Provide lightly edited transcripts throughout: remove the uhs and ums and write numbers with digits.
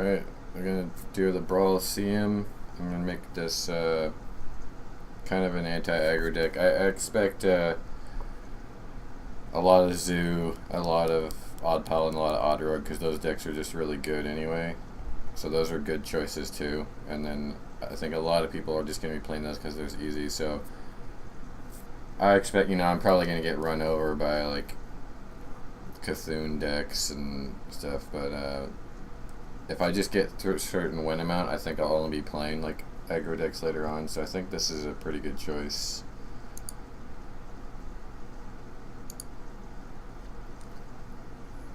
Alright, we're gonna do the Brawliseum. I'm gonna make this kind of an anti-aggro deck. I expect a lot of Zoo, a lot of Odd Pal, and a lot of Odd Rogue because those decks are just really good anyway. So those are good choices too. And then I think a lot of people are just gonna be playing those because they're easy. So I expect, I'm probably gonna get run over by like Cthulhu decks and stuff, but if I just get through a certain win amount, I think I'll only be playing like aggro decks later on, so I think this is a pretty good choice.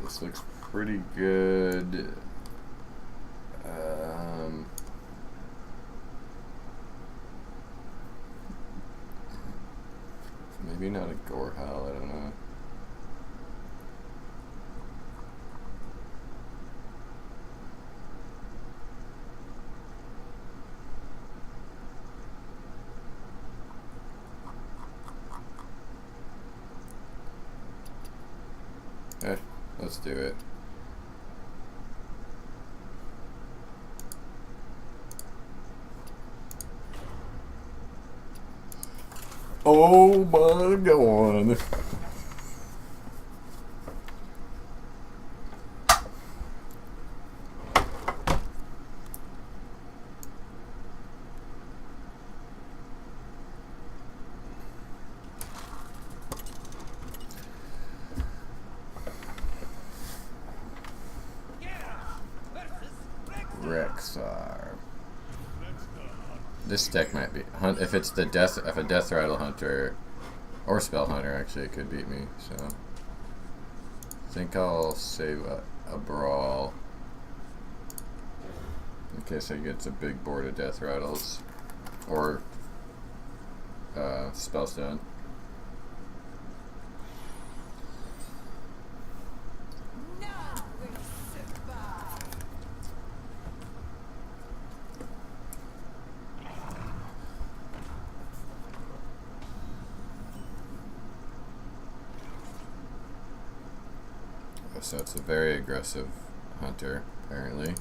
This looks pretty good. Maybe not a Gorehowl, I don't know. Let's do it. Oh my God. Rexar. This deck might be if it's the if a Death Rattle Hunter or Spell Hunter, actually it could beat me. So I think I'll save a Brawl in case I get a big board of Death Rattles or Spellstone. So it's a very aggressive hunter, apparently.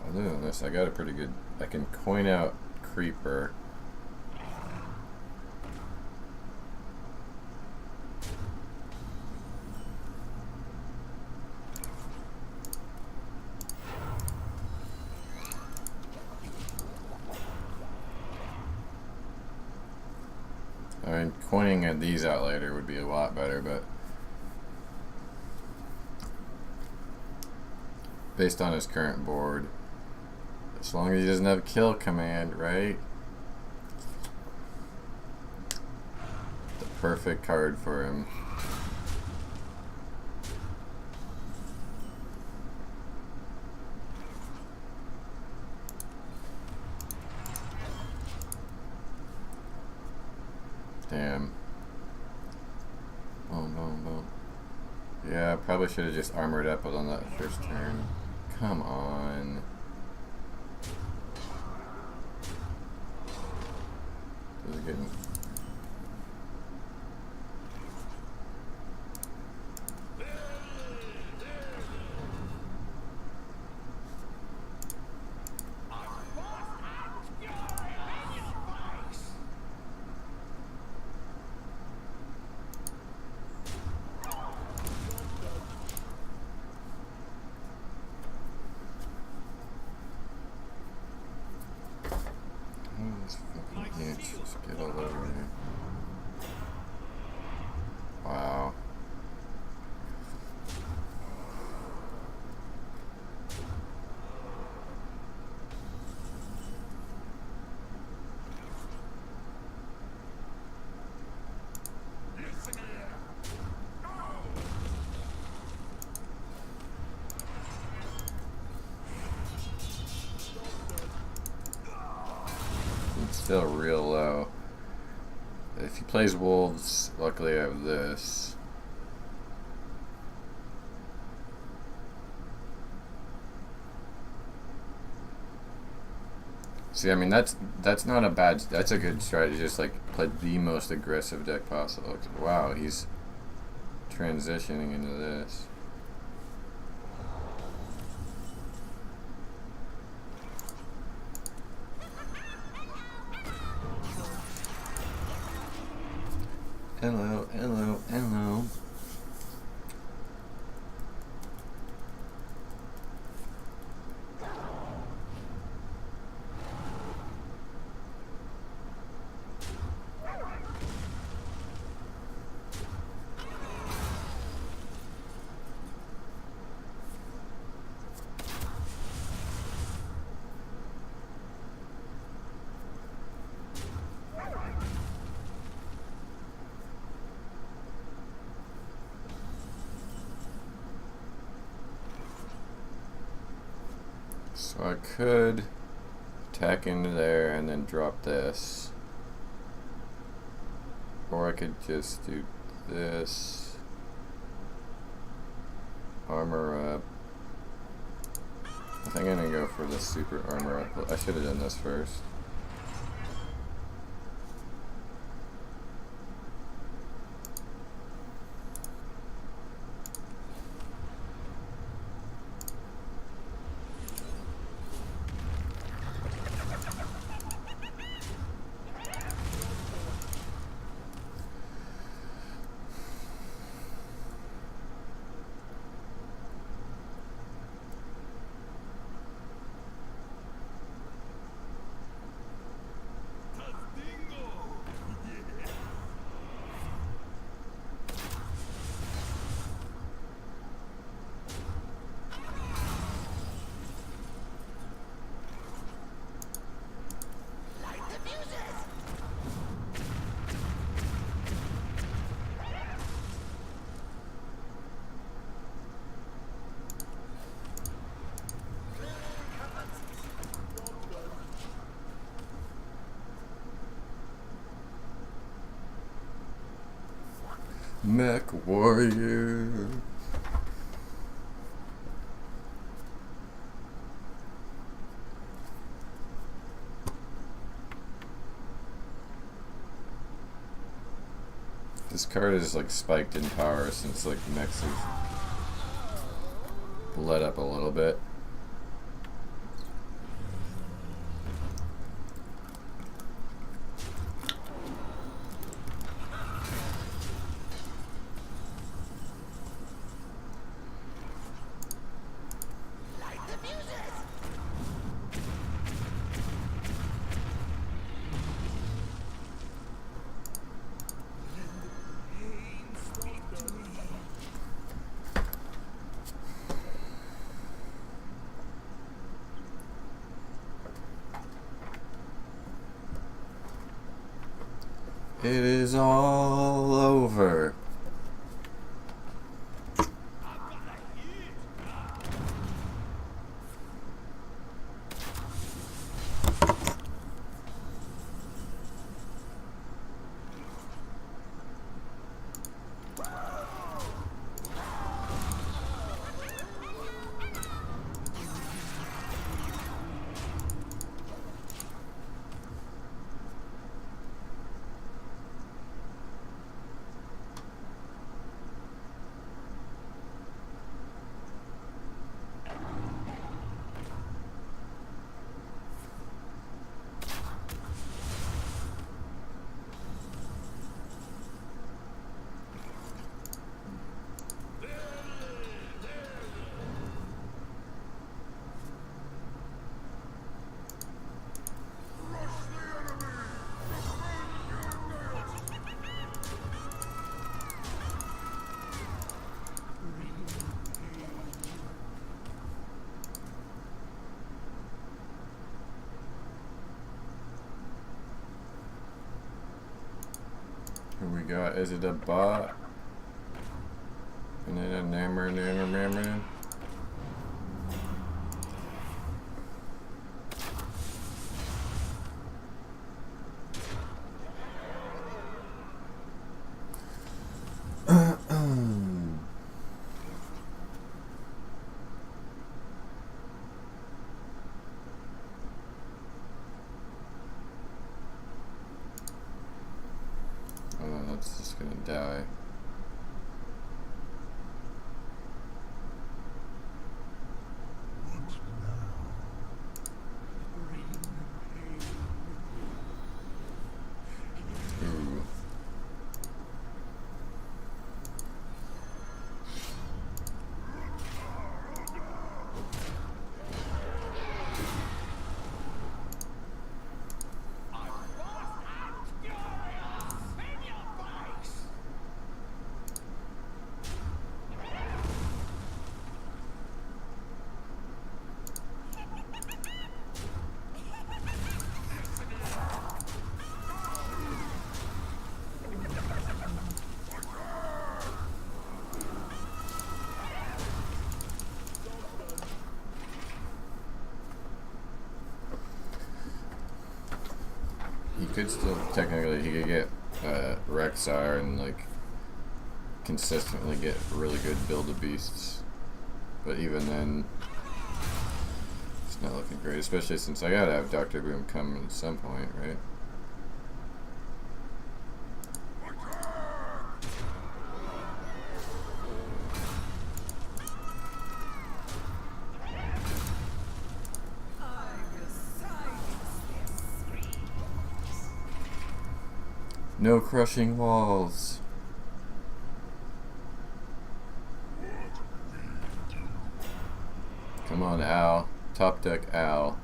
Other than this, I got a pretty good... I can coin out Creeper. I mean, coining these out later would be a lot better, but based on his current board, as long as he doesn't have kill command, right? The perfect card for him. Damn. Boom, boom, boom. Yeah, I probably should have just armored up on that first turn. Come on. This is getting... Just get all over me. Wow. It's still real low. If he plays Wolves, luckily I have this. See, I mean that's not a bad. That's a good strategy. Just like play the most aggressive deck possible. Wow, he's transitioning into this. Hello, hello, hello. So I could attack into there and then drop this. Or I could just do this. Armor up. I think I'm gonna go for the super armor up. I should have done this first. Mech Warrior. This card is like spiked in power since like mechs have let up a little bit. It is all over. Who we got? Is it a bot? And then a nammer. That's just gonna die. Ooh. He could still technically he could get Rexar and like consistently get really good build of beasts, but even then it's not looking great, especially since I gotta have Dr. Boom come at some point, right? No crushing walls. Come on, Al. Top deck Al.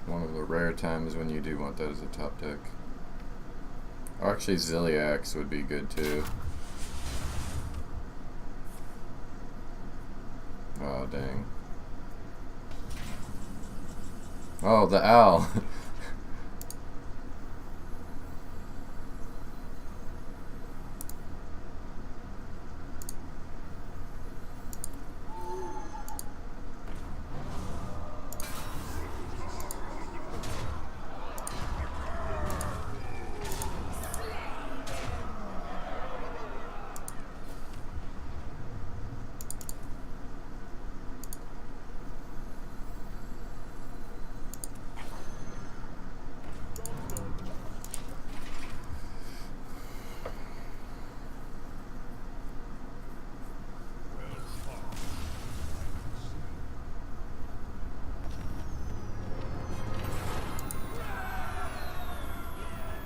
One of the rare times when you do want that as a top deck. Or actually, Ziliax would be good too. Oh, dang. Oh, the owl.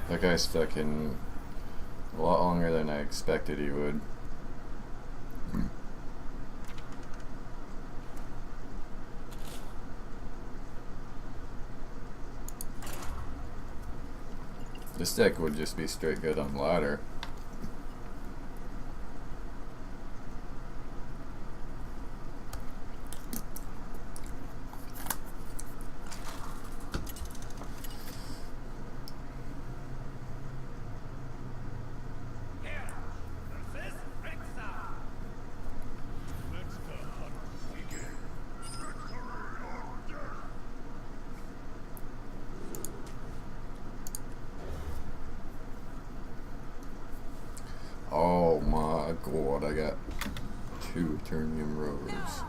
That guy stuck in a lot longer than I expected he would. This deck would just be straight good on ladder. Oh my god, I got 2 Eternium Rose.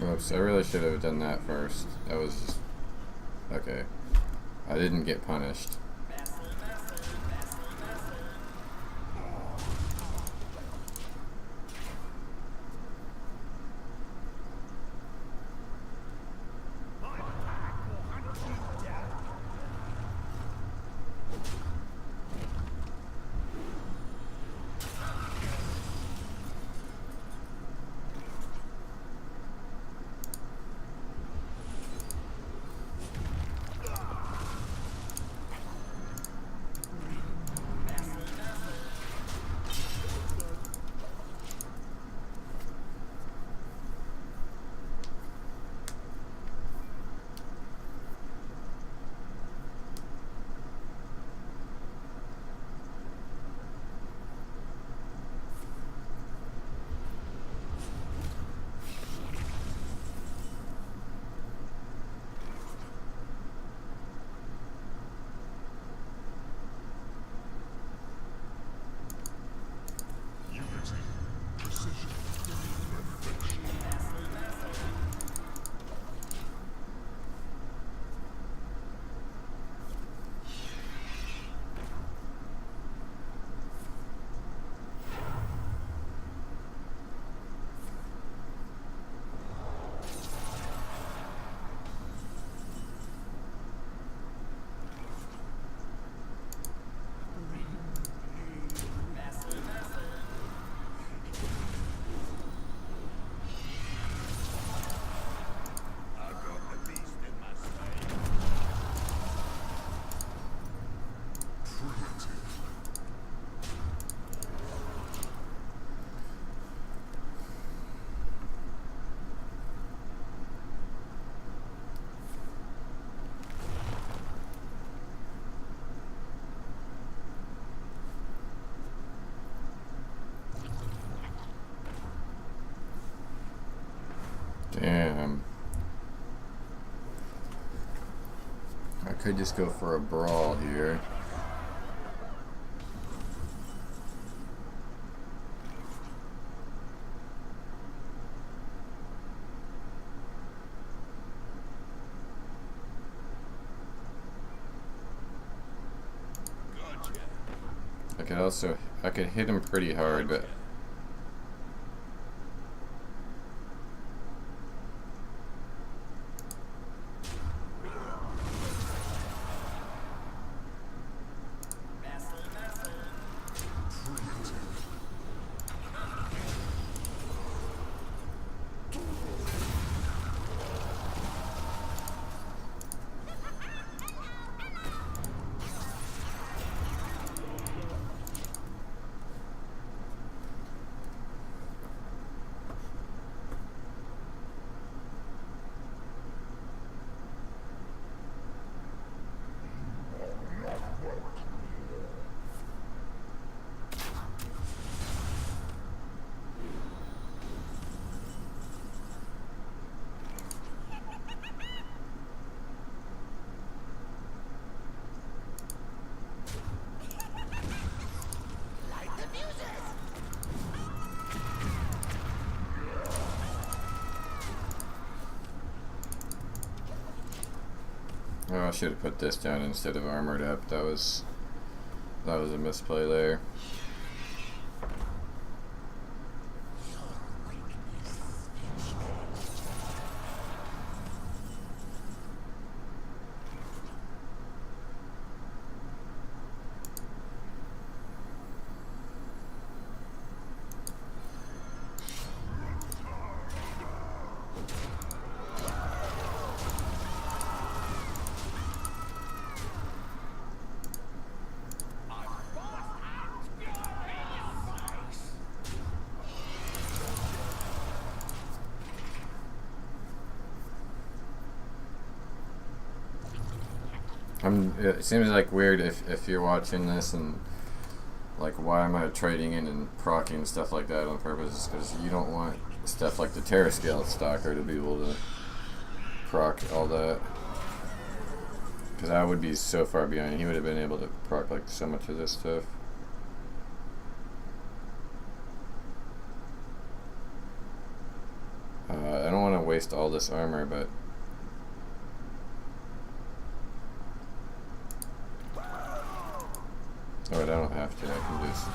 Oops, I really should have done that first. That was just... okay. I didn't get punished. Could just go for a brawl here. I could hit him pretty hard, but oh, I should have put this down instead of armored up. That was a misplay there. It seems like weird if you're watching this and like, why am I trading in and proccing stuff like that on purpose? Because you don't want stuff like the Terra Scale Stalker to be able to proc all that. Because I would be so far behind. He would have been able to proc like so much of this stuff. I don't want to waste all this armor, but oh, I don't have to. I can just.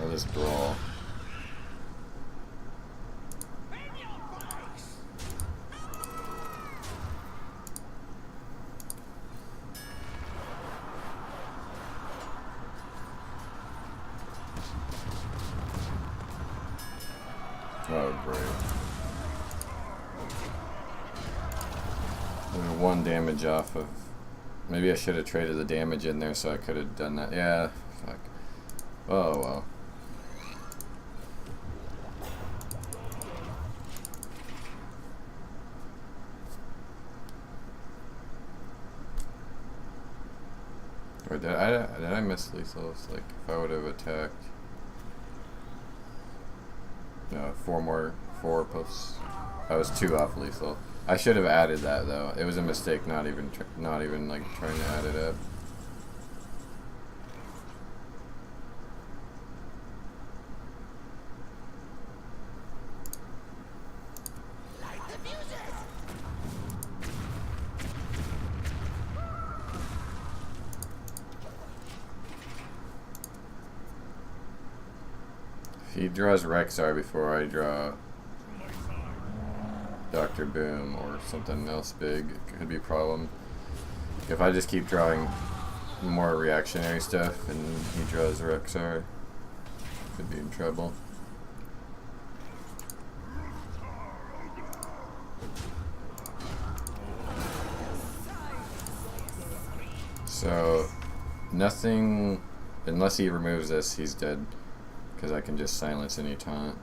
I'll just brawl. Oh, great. Only 1 damage off of. Maybe I should have traded the damage in there so I could have done that. Yeah, fuck. Oh, well. Or did I miss lethals? Like, if I would have attacked. No, 4 plus. I was 2 off lethal. I should have added that though. It was a mistake not even like trying to add it up. If he draws Rexar before I draw Dr. Boom or something else big, it could be a problem. If I just keep drawing more reactionary stuff and he draws Rexar, could be in trouble. So, nothing, unless he removes this, he's dead. Because I can just silence any taunt.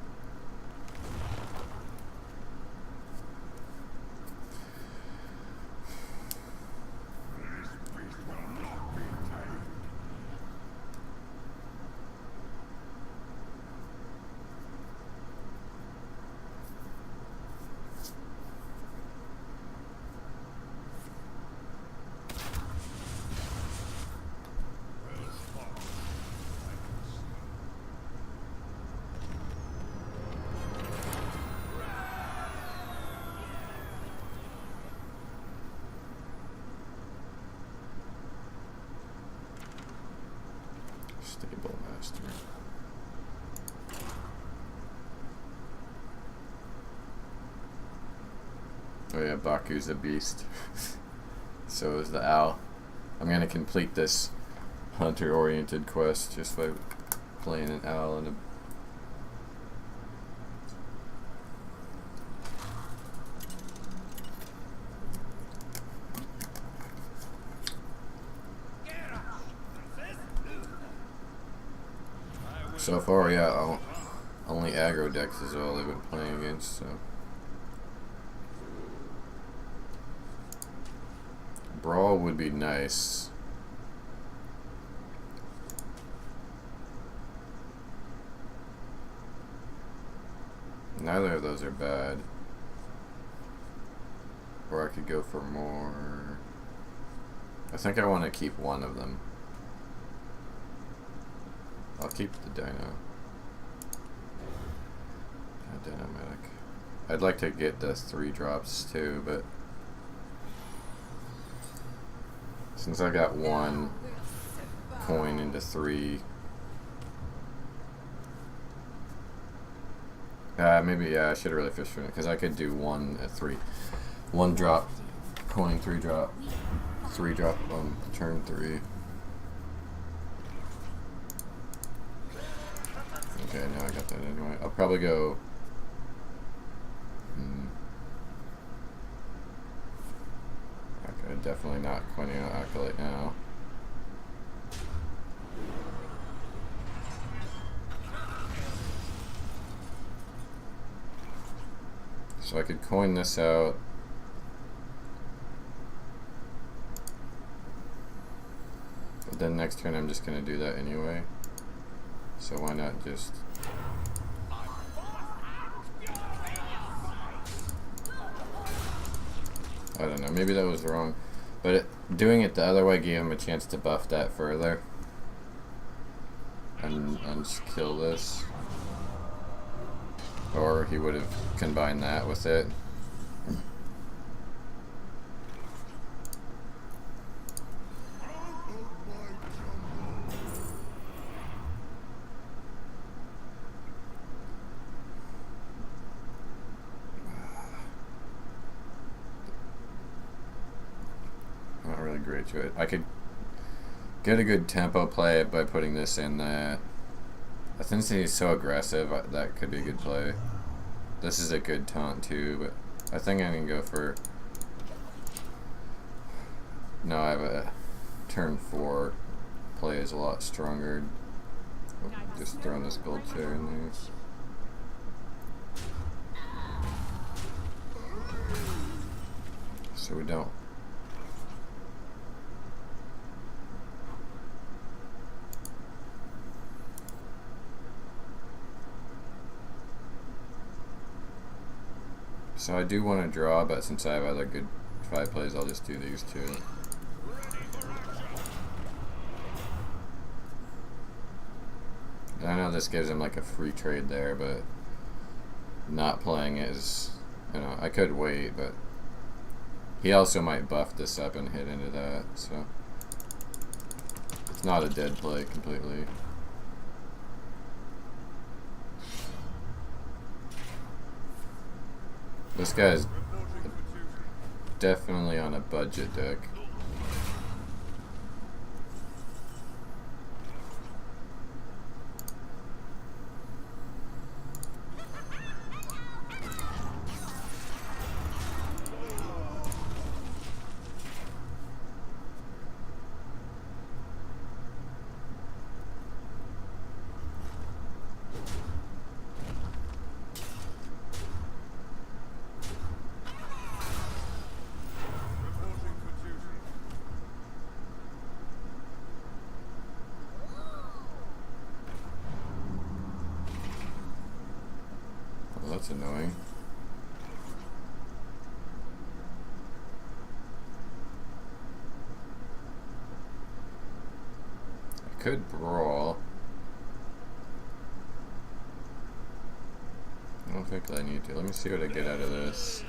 Oh yeah, Baku's a beast. So is the owl. I'm gonna complete this hunter-oriented quest just by playing an owl and a... So far, yeah, only aggro decks is all they've been playing against, so... Brawl would be nice. Neither of those are bad. Or I could go for more. I think I want to keep one of them. I'll keep the Dino. Dynamic. I'd like to get the 3 drops too, but since I got 1 coin into 3, maybe I should have really fished for it because I could do 1 at 3, 1 drop coin, 3 drop, 3 drop on turn 3. Okay, now I got that anyway. I'll probably go. Okay, definitely not coining out Acolyte now. So I could coin this out. But then next turn I'm just going to do that anyway. So why not just... I don't know, maybe that was wrong. But doing it the other way gave him a chance to buff that further. And just kill this. Or he would have combined that with it. Not really great to it. I could get a good tempo play by putting this in that. I think he's so aggressive, that could be a good play. This is a good taunt too, but I think I can go for... No, I have a turn 4 play is a lot stronger. Just throwing this gold chair in there. So we don't... So I do want to draw, but since I have other good 5 plays, I'll just do these 2. I know this gives him like a free trade there, but not playing it is, you know, I could wait, but he also might buff this up and hit into that, so it's not a dead play completely. This guy's definitely on a budget deck. That's annoying. I could brawl. I don't think I need to. Let me see what I get out of this.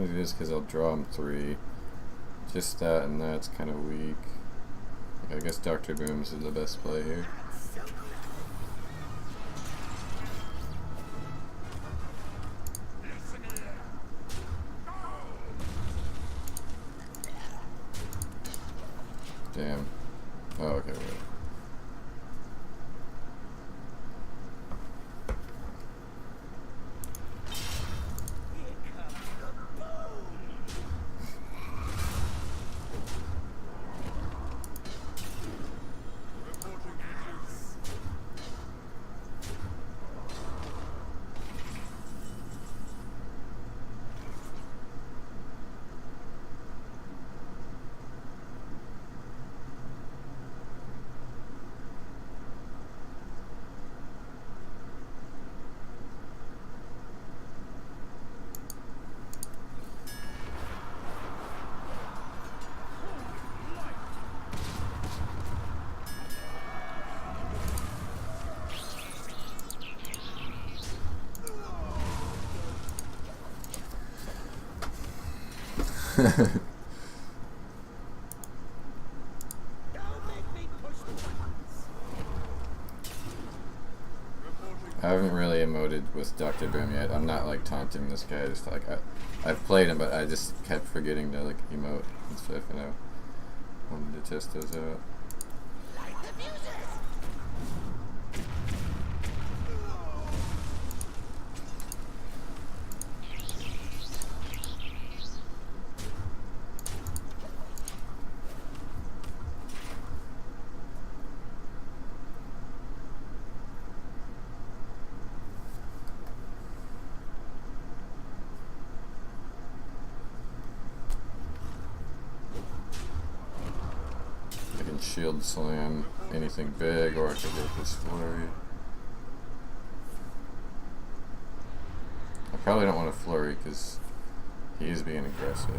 gonna do this because I'll draw him 3. Just that and that's kind of weak. I guess Dr. Booms is the best play here. Damn. Oh, okay, wait. I haven't really emoted with Dr. Boom yet. I'm not like taunting this guy. Just like I've played him, but I just kept forgetting to like emote and stuff, and I wanted to test those out. Shield slam anything big, or I could go with this flurry. I probably don't want a flurry because he is being aggressive.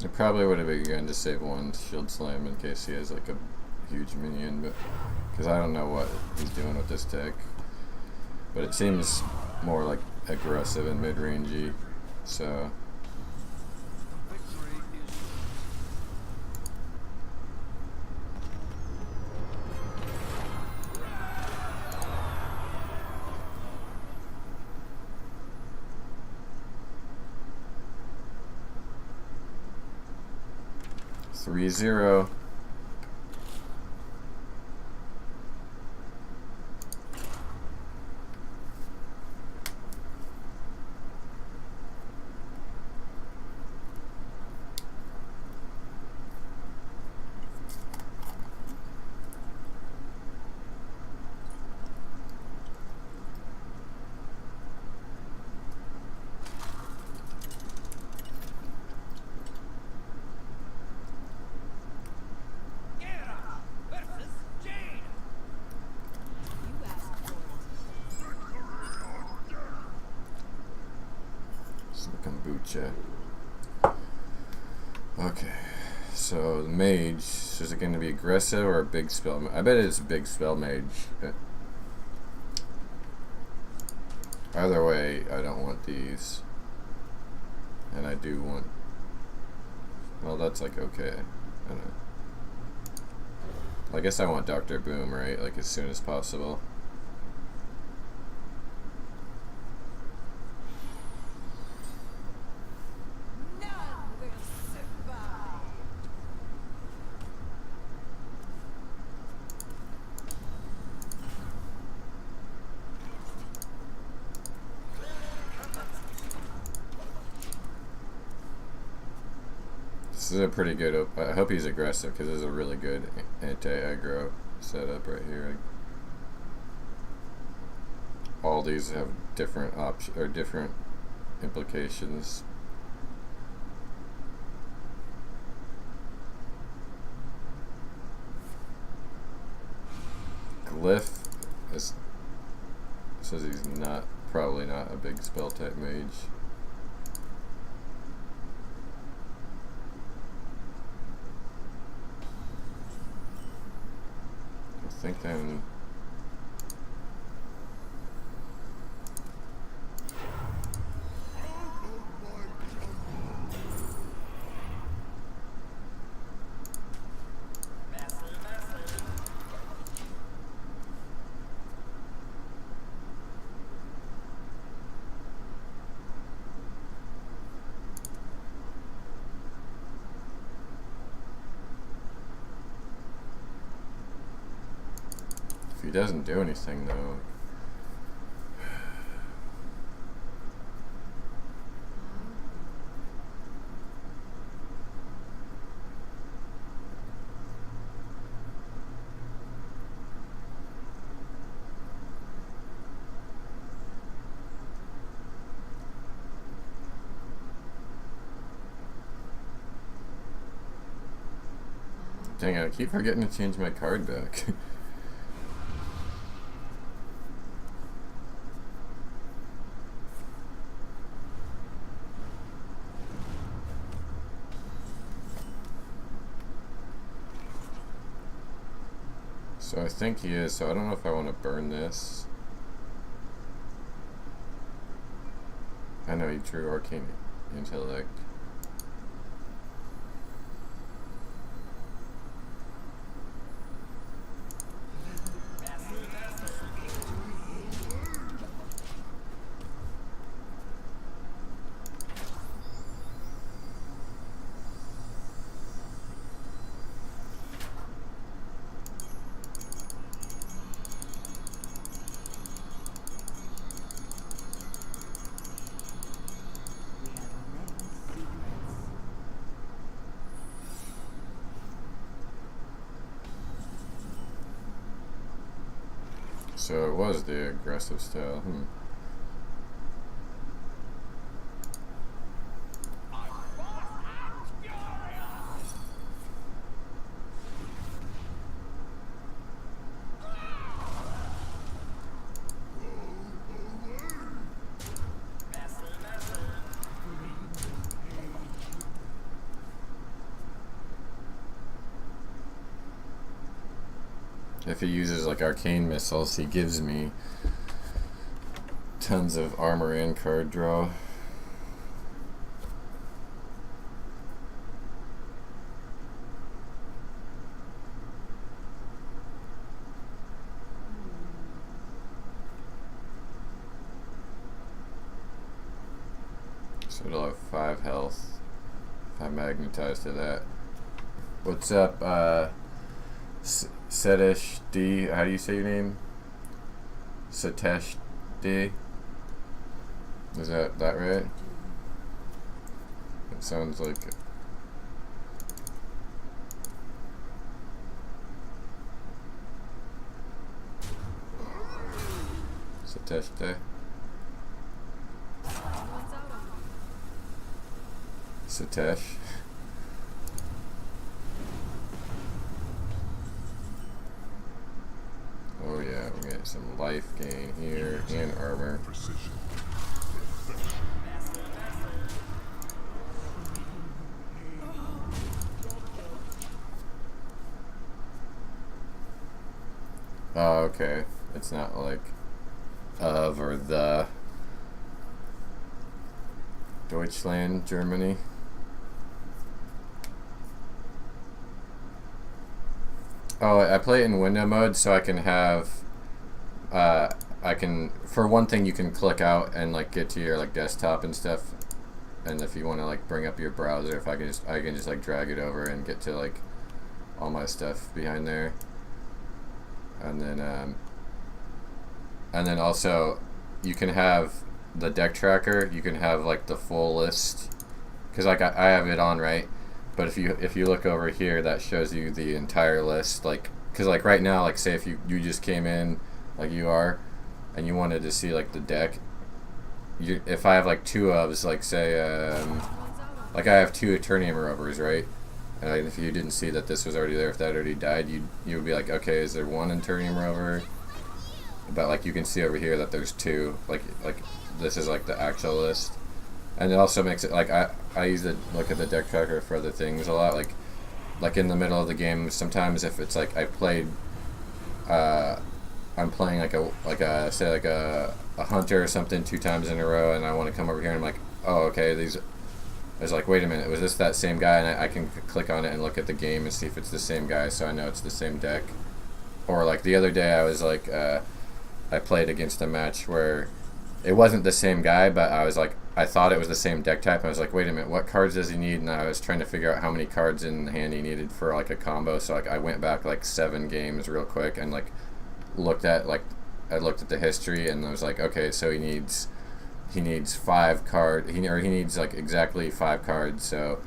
'It probably would have been good to save one shield slam in case he has like a huge minion, but because I don't know what he's doing with this deck. But it seems more like aggressive and mid-rangey, so. Three zero. Kombucha. Okay, so the mage, is it going to be aggressive or a big spell? I bet it's a big spell mage. Either way, I don't want these. And I do want... Well, that's like okay. I don't know. I guess I want Dr. Boom, right? Like as soon as possible. This is a pretty good, I hope he's aggressive because this is a really good anti-aggro setup right here. all these have different options or different implications. Glyph is, says he's probably not a big spell type mage. I think then if he doesn't do anything though. Dang it, I keep forgetting to change my card back. So I think he is, so I don't know if I want to burn this. I know he drew Arcane Intellect. So it was the aggressive style. If he uses like arcane missiles, he gives me tons of armor and card draw. So it'll have 5 health if I magnetize to that. What's up, Setish D? How do you say your name? Satish D? Is that right? It sounds like it. Satish D? Satish. Oh yeah, we get some life gain here and armor. Oh, okay. It's not like of or the Deutschland, Germany. Oh, I play it in window mode so I can have, I can, for one thing, you can click out and like get to your like desktop and stuff. And if you want to like bring up your browser, if I can just like drag it over and get to like all my stuff behind there. And then also you can have the deck tracker. You can have like the full list, because like I have it on, right? But if you look over here, that shows you the entire list. Like, because like right now, like say if you just came in like you are, and you wanted to see like the deck, if I have like two ofs, like say, like I have two Eternium Rovers, right? And if you didn't see that this was already there, if that already died, you would be like, okay, is there one Eternium Rover? But like you can see over here that there's two. Like this is like the actual list, and it also makes it like I use the look at the deck tracker for other things a lot. Like in the middle of the game, sometimes if it's like I'm playing like a hunter or something 2 times in a row, and I want to come over here and I'm like, oh, okay, I was like, wait a minute, was this that same guy? And I can click on it and look at the game and see if it's the same guy, so I know it's the same deck. Or like the other day, I was like, I played against a match where it wasn't the same guy, but I was like, I thought it was the same deck type. I was like, wait a minute, what cards does he need? And I was trying to figure out how many cards in hand he needed for like a combo. So like I went back like 7 games real quick and like looked at the history, and I was like, okay, so he needs 5 cards. He needs like exactly 5 cards. So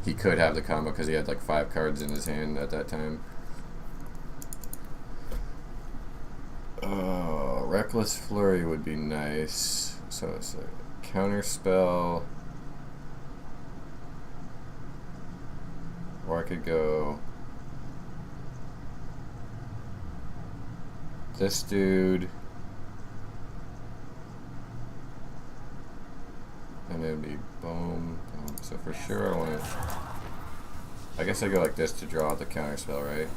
he could have the combo because he had like 5 cards in his hand at that time. Oh, Reckless Flurry would be nice. So it's a counter spell. Or I could go this dude. And it would be boom, boom. So for sure I want to... I guess I go like this to draw out the counter spell, right?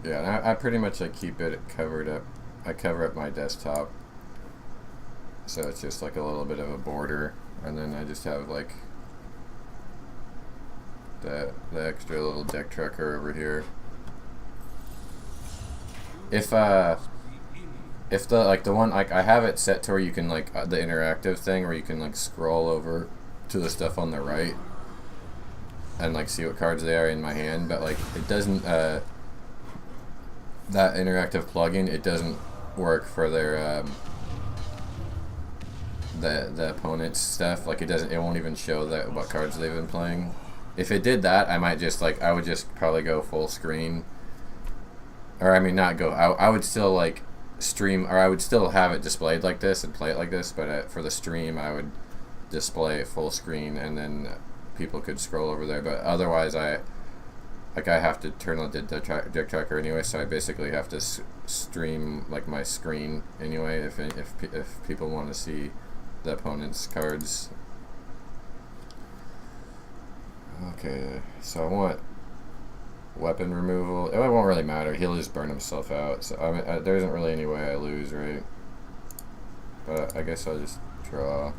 Yeah, and I pretty much like keep it covered up. I cover up my desktop, so it's just like a little bit of a border, and then I just have like the extra little deck tracker over here. If the like the one like I have it set to where you can like the interactive thing where you can like scroll over to the stuff on the right and like see what cards they are in my hand, but like it doesn't that interactive plugin, it doesn't work for their the opponent's stuff. Like it won't even show that what cards they've been playing. If it did that, I might just like I would just probably go full screen, or I mean not go. I would still like stream, or I would still have it displayed like this and play it like this. But for the stream, I would display it full screen, and then people could scroll over there. But otherwise, I have to turn on the deck tracker anyway, so I basically have to stream like my screen anyway if people want to see the opponent's cards. Okay, so I want weapon removal. It won't really matter. He'll just burn himself out. So I mean, there isn't really any way I lose, right? But I guess I'll just draw.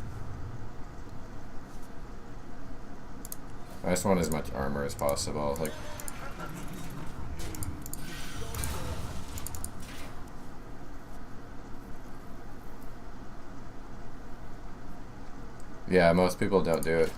I just want as much armor as possible. Like. Yeah, most people don't do it.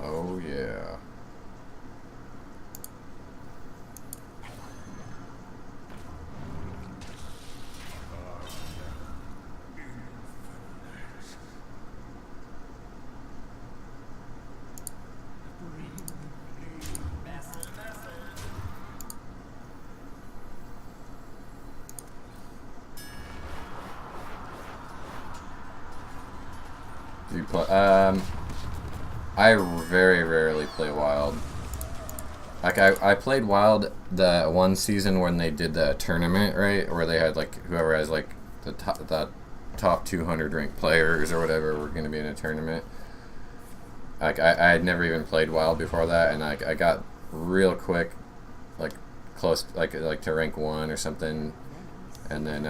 Oh yeah. Do you play? I very rarely play Wild. Like I played Wild the one season when they did the tournament, right? Where they had like whoever has like the top 200 ranked players or whatever were going to be in a tournament. Like I had never even played Wild before that, and I got real quick, like close like to rank 1 or something, and then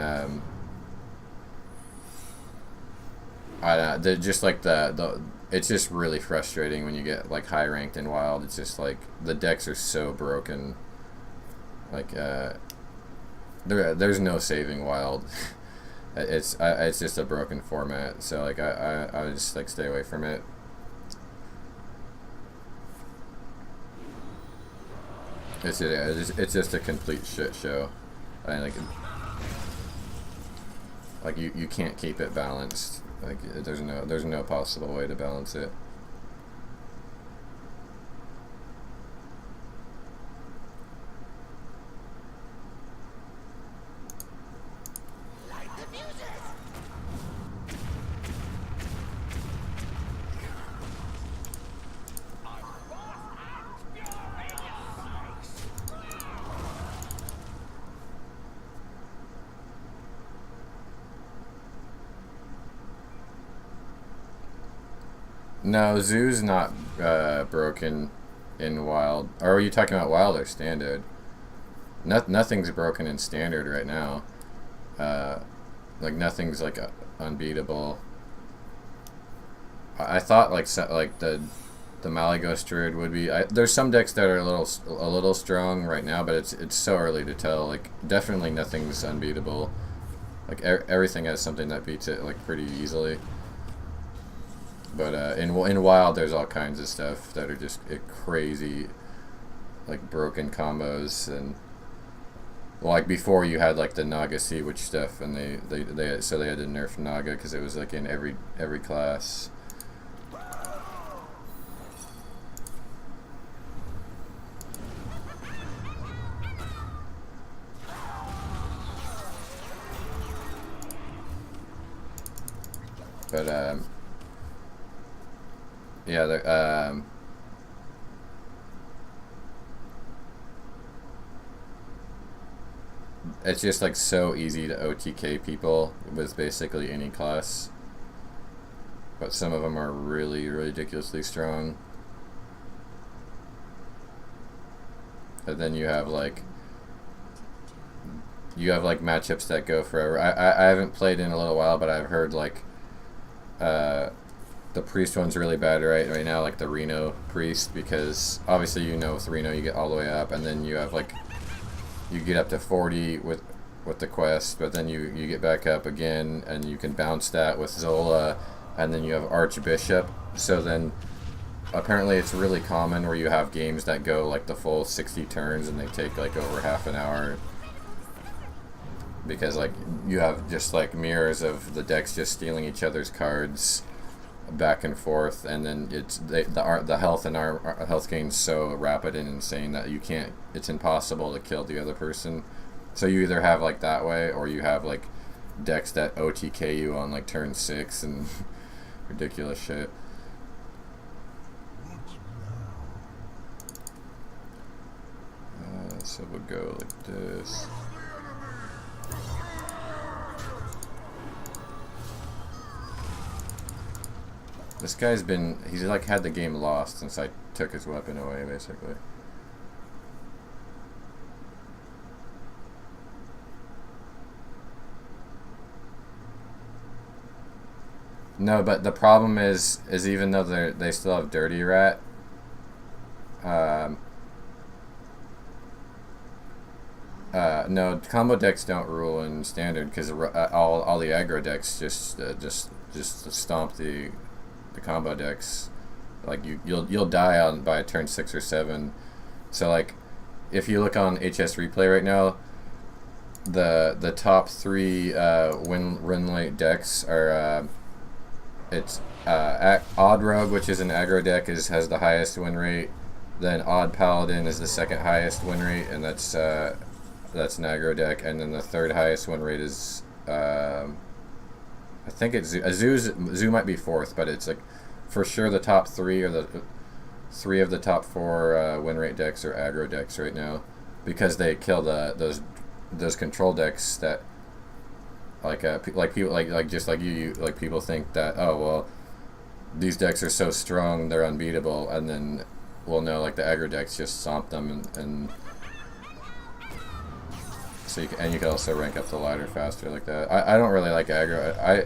just like the it's just really frustrating when you get like high ranked in wild. It's just like the decks are so broken. Like there's no saving wild. It's just a broken format. So like I would just like stay away from it. It's just a complete shit show. I like you can't keep it balanced. Like there's no possible way to balance it. No, Zoo's not broken in wild. Or are you talking about wild or standard? Nothing's broken in standard right now. Like nothing's like unbeatable. I thought like the Malygos Druid would be. There's some decks that are a little strong right now, but it's so early to tell. Like definitely nothing's unbeatable. Like everything has something that beats it like pretty easily. But in wild, there's all kinds of stuff that are just crazy, like broken combos, and well, like before you had like the Naga Sea Witch stuff, and they had to nerf Naga because it was like in every class. But yeah, it's just like so easy to OTK people with basically any class. But some of them are really ridiculously strong. And then you have like matchups that go forever. I haven't played in a little while, but I've heard like the priest one's really bad right now, like the Reno priest, because obviously with Reno you get all the way up, and then you have like you get up to 40 with the quest, but then you get back up again, and you can bounce that with Zola, and then you have Archbishop. So then apparently it's really common where you have games that go like the full 60 turns and they take like over half an hour, because like you have just like mirrors of the decks just stealing each other's cards back and forth, and then the health and our health gain's so rapid and insane that it's impossible to kill the other person. So you either have like that way, or you have like decks that OTK you on like turn 6 and ridiculous shit. So we'll go like this. This guy's he's like had the game lost since I took his weapon away, basically. No, but the problem is even though they still have Dirty Rat, no, combo decks don't rule in standard because all the aggro decks just stomp the combo decks. Like you'll die by turn 6 or 7. So like if you look on HS Replay right now, the top 3 win rate decks are it's Odd Rogue, which is an aggro deck, has the highest win rate. Then Odd Paladin is the second highest win rate, and that's an aggro deck. And then the third highest win rate is I think it's Zoo might be 4th, but it's like for sure the top 3 or the 3 of the top 4 win rate decks are aggro decks right now, because they kill those control decks that like people like just like you like people think that, oh well, these decks are so strong they're unbeatable, and then well no, like the aggro decks just stomp them, and so you can also rank up the ladder faster like that. I don't really like aggro.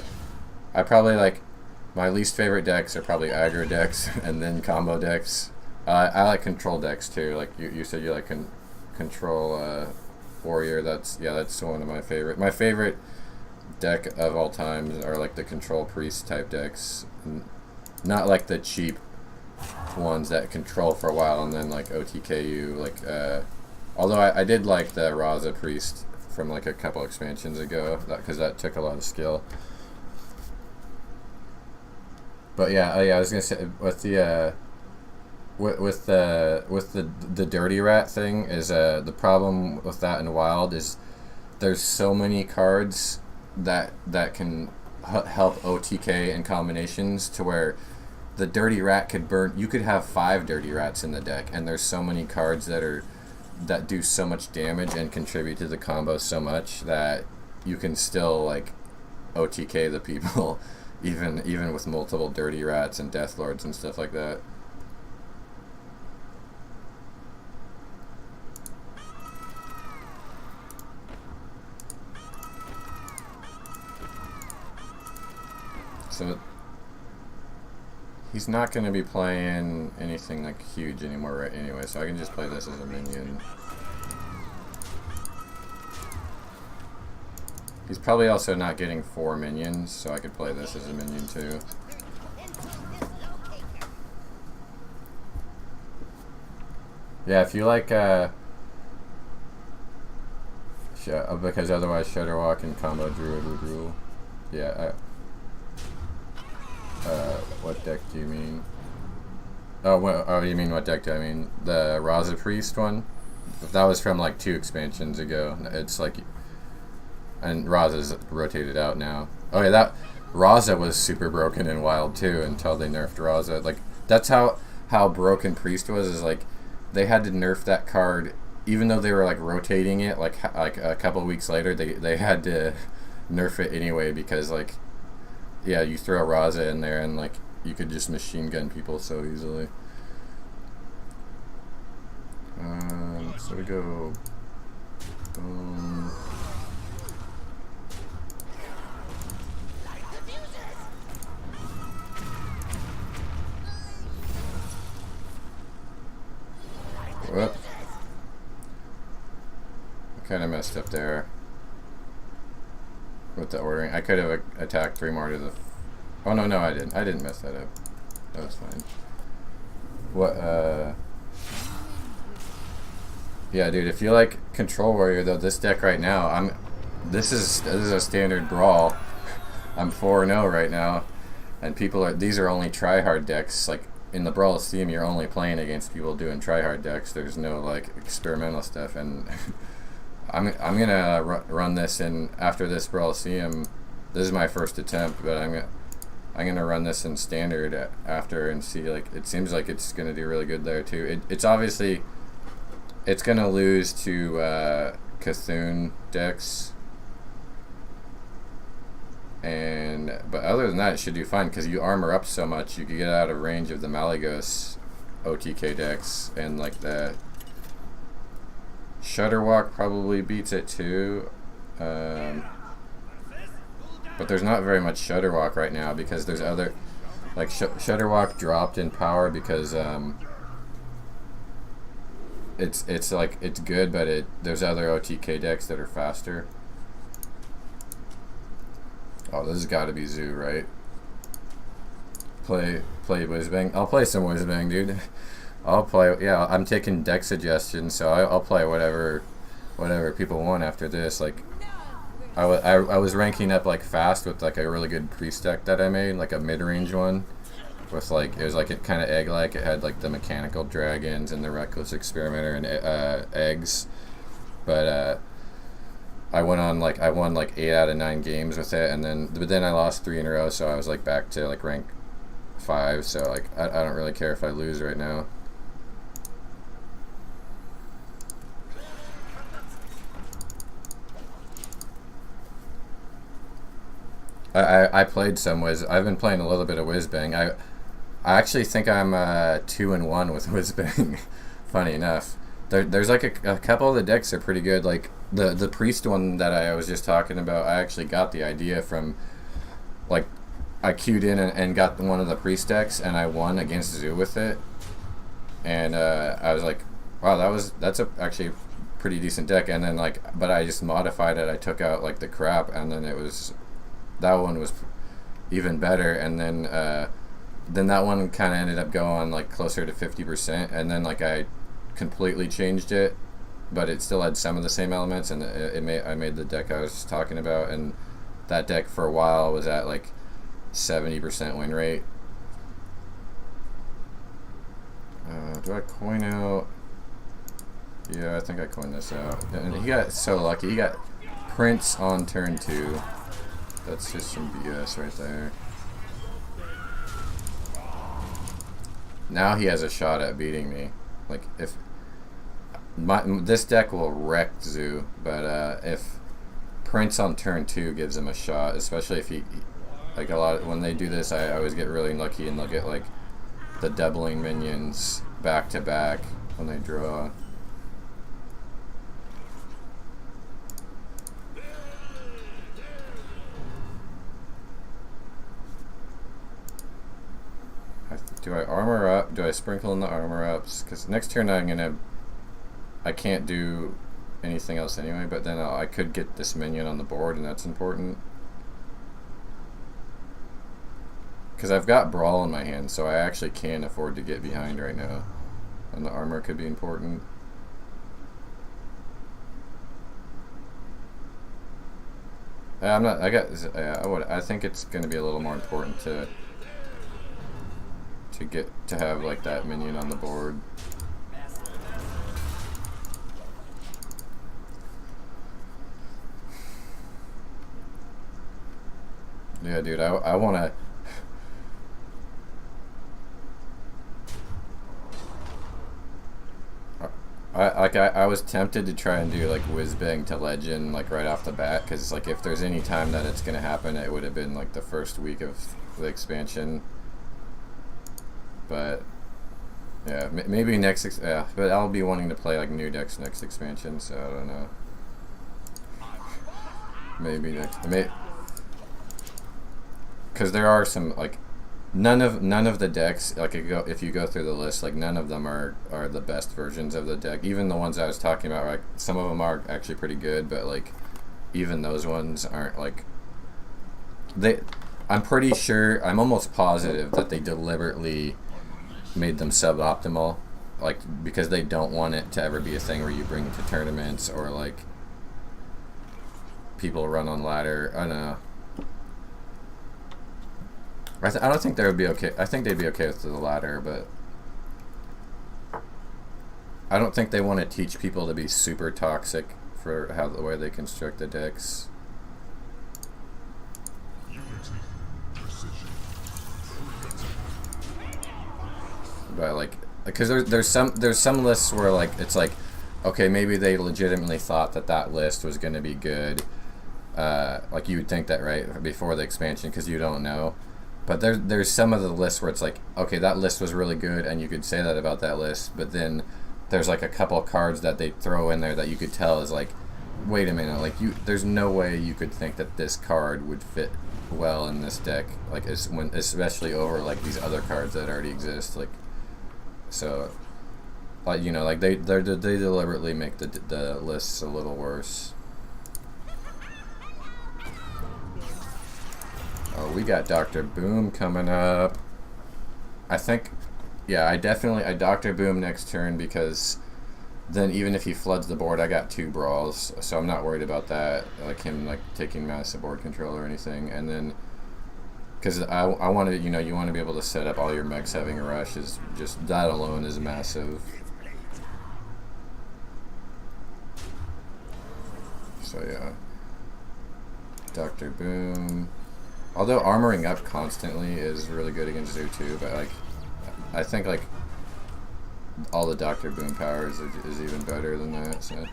I probably like My least favorite decks are probably aggro decks and then combo decks. I like control decks too. Like you said, you like control warrior. That's one of my favorite. My favorite deck of all times are like the control priest type decks, not like the cheap ones that control for a while and then like OTK you. Like although I did like the Raza priest from like a couple expansions ago, because that took a lot of skill. But yeah, I was gonna say with the the dirty rat thing is the problem with that in Wild is there's so many cards that can help OTK in combinations to where the dirty rat could burn. You could have 5 dirty rats in the deck, and there's so many cards that do so much damage and contribute to the combo so much that you can still like OTK the people even with multiple dirty rats and death lords and stuff like that. So he's not going to be playing anything like huge anymore right anyway, so I can just play this as a minion. He's probably also not getting 4 minions, so I could play this as a minion too. Yeah, if you like because otherwise Shudderwalk and Combo Druid would rule. Yeah, what deck do you mean? Oh, you mean what deck do I mean? The Raza Priest one? That was from like 2 expansions ago. It's like, and Raza's rotated out now. Oh yeah, that Raza was super broken in Wild too until they nerfed Raza. Like that's how broken Priest was. Is like they had to nerf that card, even though they were like rotating it. Like a couple weeks later, they had to nerf it anyway because like. Yeah, you throw Raza in there and like you could just machine gun people so easily. So we go. Whoop. I kind of messed up there. With the ordering, I could have attacked 3 more to the. Oh no, I didn't. I didn't mess that up. That was fine. What? Yeah, dude. If you like Control Warrior, though, this deck right now, This is a standard brawl. I'm 4-0 right now, and these are only tryhard decks. Like in the Brawliseum, you're only playing against people doing tryhard decks. There's no like experimental stuff, and. I'm gonna run this in after this Brawliseum. This is my first attempt, but I'm gonna run this in standard after and see. Like it seems like it's gonna do really good there too. It's obviously gonna lose to Cthulhu decks, but other than that, it should do fine because you armor up so much. You can get out of range of the Malygos OTK decks and like the. Shudderwalk probably beats it too, but there's not very much Shudderwalk right now because there's other, like Shudderwalk dropped in power because it's like it's good, but there's other OTK decks that are faster. Oh, this has got to be Zoo, right? Play Whizbang. I'll play some Whizbang, dude. I'll play, yeah, I'm taking deck suggestions, so I'll play whatever people want after this. Like, I was ranking up, like, fast with, like, a really good priest deck that I made, like a mid-range one. With, like, it was, like, it kind of egg-like. It had, like, the mechanical dragons and the reckless experimenter and eggs. But, I won, like, 8 out of 9 games with it, but then I lost 3 in a row, so I was, like, back to, like, rank 5, so, like, I don't really care if I lose right now. I played some I've been playing a little bit of Whizbang. I actually think I'm 2-1 with Whizbang. Funny enough, there's like a couple of the decks are pretty good. Like the priest one that I was just talking about. I actually got the idea from like I queued in and got one of the priest decks, and I won against Zoo with it. And I was like, wow, that's actually a pretty decent deck. And then like, but I just modified it. I took out like the crap, and then that one was even better. And then that one kind of ended up going like closer to 50%. And then like I completely changed it, but it still had some of the same elements, and I made the deck I was just talking about, and that deck for a while was at like 70% win rate. Do I coin out? Yeah, I think I coined this out. And he got so lucky. He got Prince on turn 2. That's just some BS right there. Now he has a shot at beating me. Like, if this deck will wreck Zoo, but if Prince on turn 2 gives him a shot, especially if he like when they do this, I always get really lucky and they'll get like the doubling minions back to back when they draw. Do I armor up? Do I sprinkle in the armor ups? Because next turn I can't do anything else anyway, but then I could get this minion on the board, and that's important. Because I've got Brawl in my hand, so I actually can afford to get behind right now. And the armor could be important. I think it's going to be a little more important to have like that minion on the board. Yeah, dude, I want to. I was tempted to try and do like Whizbang to Legend like right off the bat, because like if there's any time that it's gonna happen, it would have been like the first week of the expansion. But yeah, maybe next. But I'll be wanting to play like new decks next expansion, so I don't know. Maybe next. Because there are some like none of the decks, like if you go through the list, like none of them are the best versions of the deck. Even the ones I was talking about, like some of them are actually pretty good, but like even those ones aren't like I'm pretty sure, I'm almost positive that they deliberately made them suboptimal, like because they don't want it to ever be a thing where you bring it to tournaments or like people run on ladder. I don't know. I don't think they would be okay. I think they'd be okay with the ladder, but I don't think they want to teach people to be super toxic for the way they construct the decks. But like, because there's some lists where like it's like, okay, maybe they legitimately thought that list was going to be good. Like you would think that, right, before the expansion, because you don't know. But there's some of the lists where it's like, okay, that list was really good, and you could say that about that list, but then there's like a couple of cards that they throw in there that you could tell is like, wait a minute, like there's no way you could think that this card would fit well in this deck, like especially over like these other cards that already exist, like, so, like, you know, like they deliberately make the lists a little worse. Oh, we got Dr. Boom coming up. I think, yeah, I Dr. Boom next turn, because then even if he floods the board, I got 2 brawls, so I'm not worried about that, like him like taking massive board control or anything. And then, because I want to, you know, you want to be able to set up all your mechs having a rush, is just, that alone is massive. So yeah, Dr. Boom. Although armoring up constantly is really good against Zoo too, but like, I think like all the Dr. Boom powers is even better than that. So.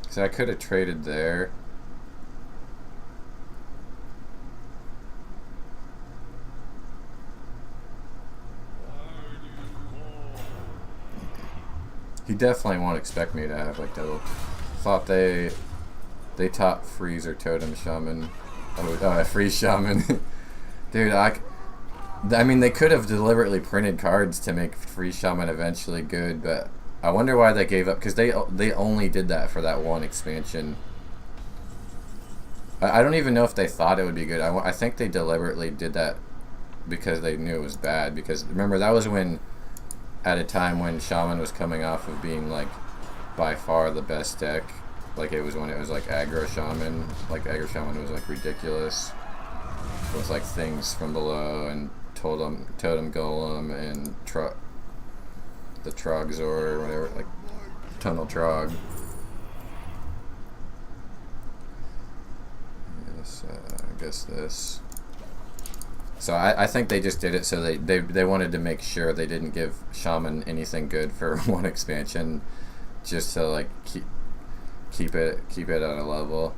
So I could have traded there. He definitely won't expect me to have like double thought they taught freeze or totem shaman. Oh, freeze shaman. Dude, I mean, they could have deliberately printed cards to make freeze shaman eventually good, but I wonder why they gave up, because they only did that for that one expansion. I don't even know if they thought it would be good. I think they deliberately did that because they knew it was bad, because remember, that was when, at a time when shaman was coming off of being like by far the best deck. Like, it was when it was like aggro shaman. Like, aggro shaman was like ridiculous with like things from below and totem golem and the Trogzor or whatever, like tunnel Trog. Yes, I guess this. So I think they just did it so they wanted to make sure they didn't give shaman anything good for one expansion, just to like keep it at a level.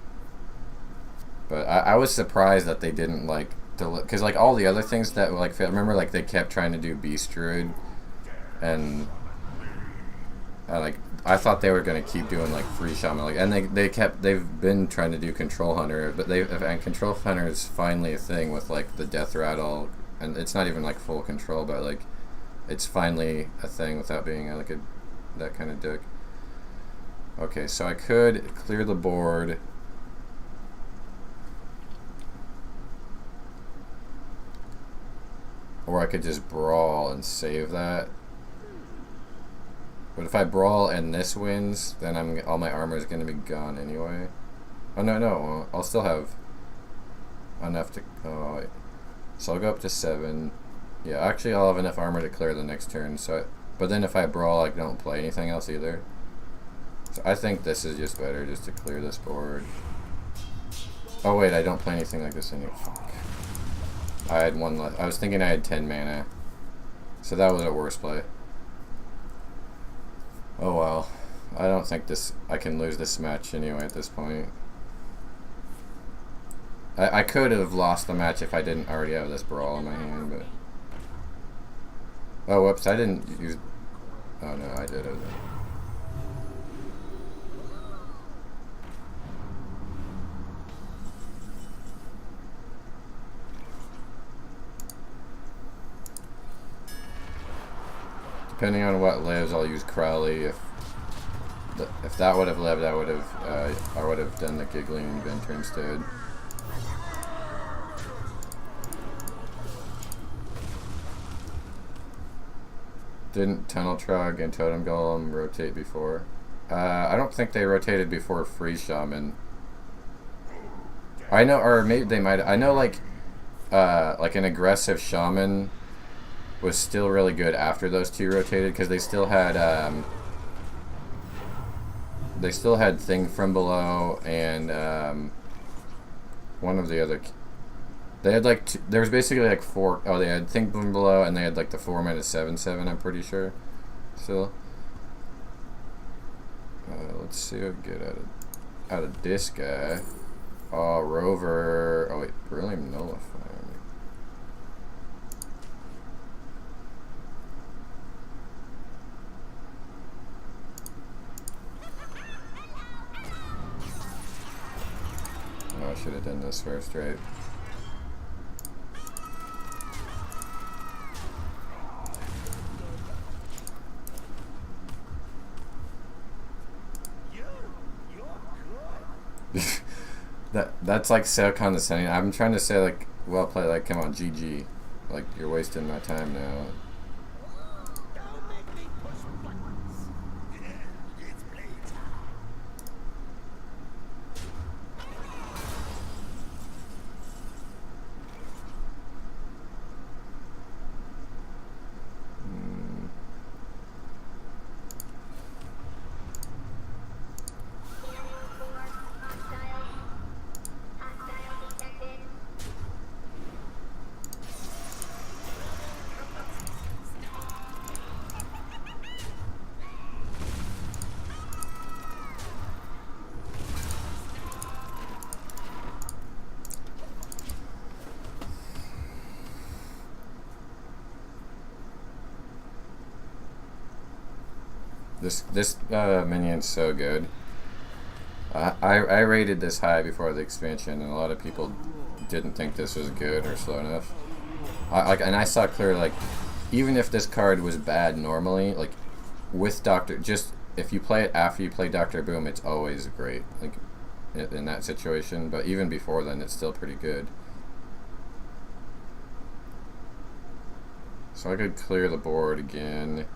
But I was surprised that they didn't like, because like all the other things that like, remember, like they kept trying to do Beast Druid, and I thought they were gonna keep doing like free shaman, like, and they've been trying to do Control Hunter, but and Control Hunter is finally a thing with like the Death Rattle, and it's not even like full control, but like it's finally a thing without being like that kind of deck. Okay, so I could clear the board. Or I could just brawl and save that. But if I brawl and this wins, then all my armor is going to be gone anyway. Oh, no. I'll still have enough to... Oh, wait. So I'll go up to 7. Yeah, actually I'll have enough armor to clear the next turn. But then if I brawl, I don't play anything else either. So I think this is just better, just to clear this board. Oh, wait, I don't play anything like this anymore. Fuck. I had one left. I was thinking I had 10 mana. So that was a worse play. Oh well. I don't think I can lose this match anyway at this point. I could have lost the match if I didn't already have this brawl in my hand, but... Oh, whoops, I didn't use... Oh no, I did it. Depending on what lives, I'll use Crowley. If that would have lived, I would have done the Giggling Inventor instead. Didn't Tunnel Trog and Totem Golem rotate before? I don't think they rotated before Freeze Shaman. I know, or maybe they might. I know, like an aggressive Shaman was still really good after those two rotated, because they still had Thing from Below and one of the other. They had like there was basically like 4. Oh, they had Thing from Below, and they had like the 4-mana 7/7. I'm pretty sure. Still. Let's see what we get out of this guy. Oh, Rover. Oh wait, Beryllium Nullifier. Oh, I should have done this first, right? That's like so condescending. I'm trying to say like, well played, like come on, GG. Like you're wasting my time now. This minion's so good. I rated this high before the expansion, and a lot of people didn't think this was good or slow enough. And I saw clearly, like, even if this card was bad normally, like, with just if you play it after you play Dr. Boom, it's always great, like, in that situation. But even before then, it's still pretty good. So I could clear the board again.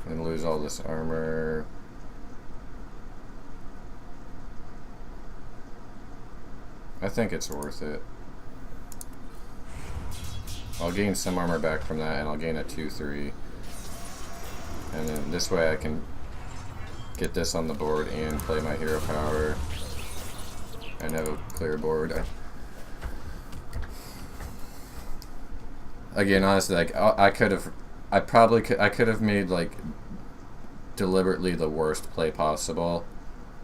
And lose all this armor. I think it's worth it. I'll gain some armor back from that, and I'll gain a 2-3. And then this way I can get this on the board and play my hero power and have a clear board. Again, honestly, like, I could have made, like, deliberately the worst play possible,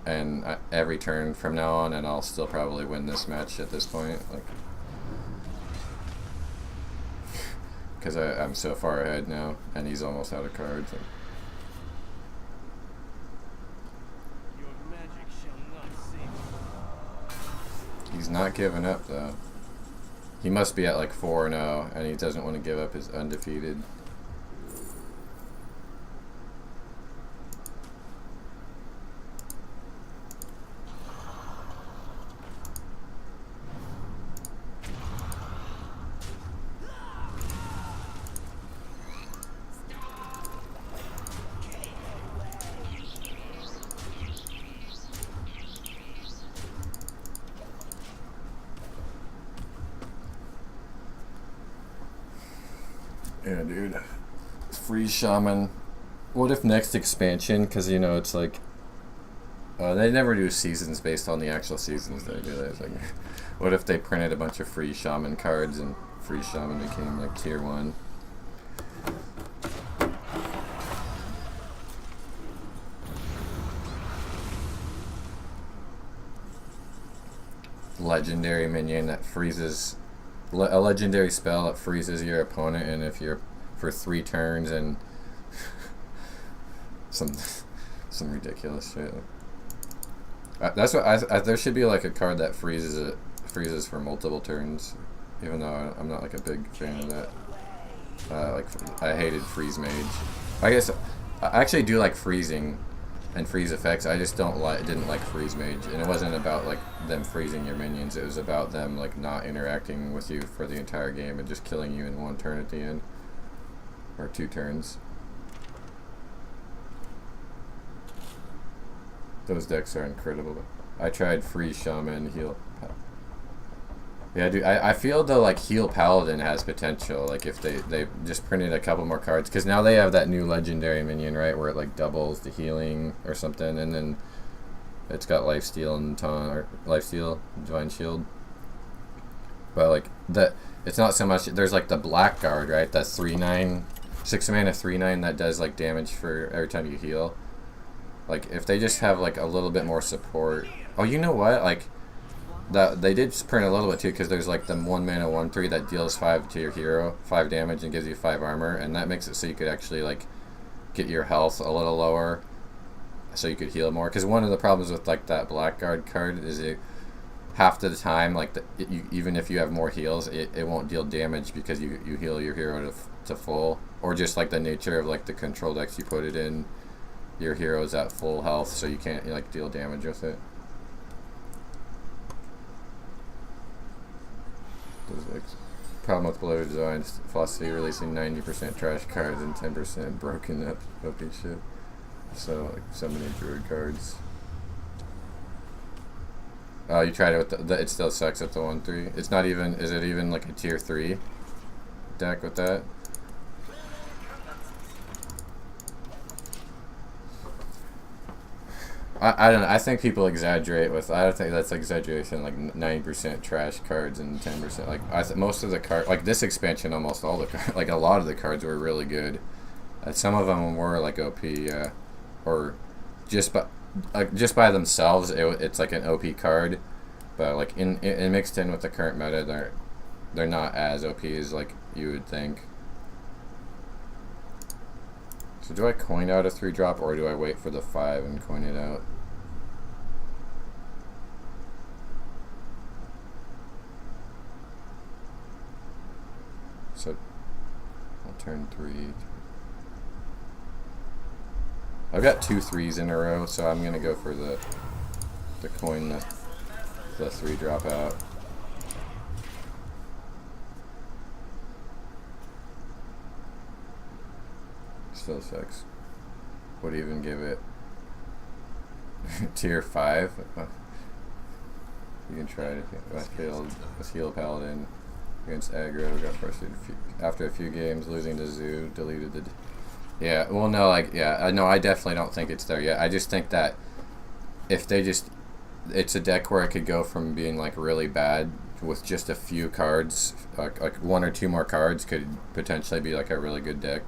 and every turn from now on, and I'll still probably win this match at this point, like, because I'm so far ahead now, and he's almost out of cards. Like. He's not giving up though. He must be at like 4-0, and he doesn't want to give up his undefeated. Yeah, dude. Free Shaman. What if next expansion, because, you know, it's like, they never do seasons based on the actual seasons, they do that. It's like, what if they printed a bunch of free Shaman cards and free Shaman became like tier 1? Legendary minion that freezes, a legendary spell that freezes your opponent, and if you're for 3 turns, and some ridiculous shit. That's what there should be, like, a card that freezes for multiple turns, even though I'm not like a big fan of that. Like, I hated Freeze Mage. I guess I actually do like freezing and freeze effects. I just didn't like Freeze Mage, and it wasn't about like them freezing your minions. It was about them like not interacting with you for the entire game and just killing you in 1 turn at the end, or 2 turns. Those decks are incredible. I tried Freeze Shaman, Heal. Yeah, dude, I feel though like Heal Paladin has potential. Like if they just printed a couple more cards, because now they have that new legendary minion, right, where it like doubles the healing or something, and then it's got Lifesteal and Taunt, or Lifesteal, Divine Shield. But like that, it's not so much. There's like the Blackguard, right? That 3/9, 6 mana 3/9 that does like damage for every time you heal. Like if they just have like a little bit more support. Oh, you know what? Like. That they did print a little bit too, because there's like the 1 mana 1/3 that deals 5 to your hero, 5 damage, and gives you 5 armor, and that makes it so you could actually like get your health a little lower, so you could heal more. Because one of the problems with like that Blackguard card is half the time, like even if you have more heals, it won't deal damage because you heal your hero to full, or just like the nature of like the control decks you put it in, your hero's at full health, so you can't like deal damage with it. Problem with Bloated Designs, Philosophy releasing 90% trash cards and 10% broken up OP shit. So, like, so many druid cards. Oh, you tried it with it still sucks at the 1/3. It's not even, is it even like a tier 3 deck with that? I don't know. I think people exaggerate with. I don't think that's exaggeration. Like 90% trash cards and 10%. Like most of the cards, like this expansion, almost all the cards, like a lot of the cards were really good. Some of them were like OP, or just by themselves, it's like an OP card. But like in mixed in with the current meta, they're not as OP as like you would think. So do I coin out a 3-drop, or do I wait for the 5 and coin it out? So I'll turn 3. I've got 2 3s in a row, so I'm gonna go for the coin the 3-drop out. Still sucks. What do you even give it? Tier 5? You can try it. Let's heal Paladin against aggro. Got frustrated after a few games, losing to Zoo. Deleted the. Yeah, well, no, like, yeah, no, I definitely don't think it's there yet. I just think that if they just. It's a deck where it could go from being, like, really bad with just a few cards, like 1 or 2 more cards could potentially be, like, a really good deck.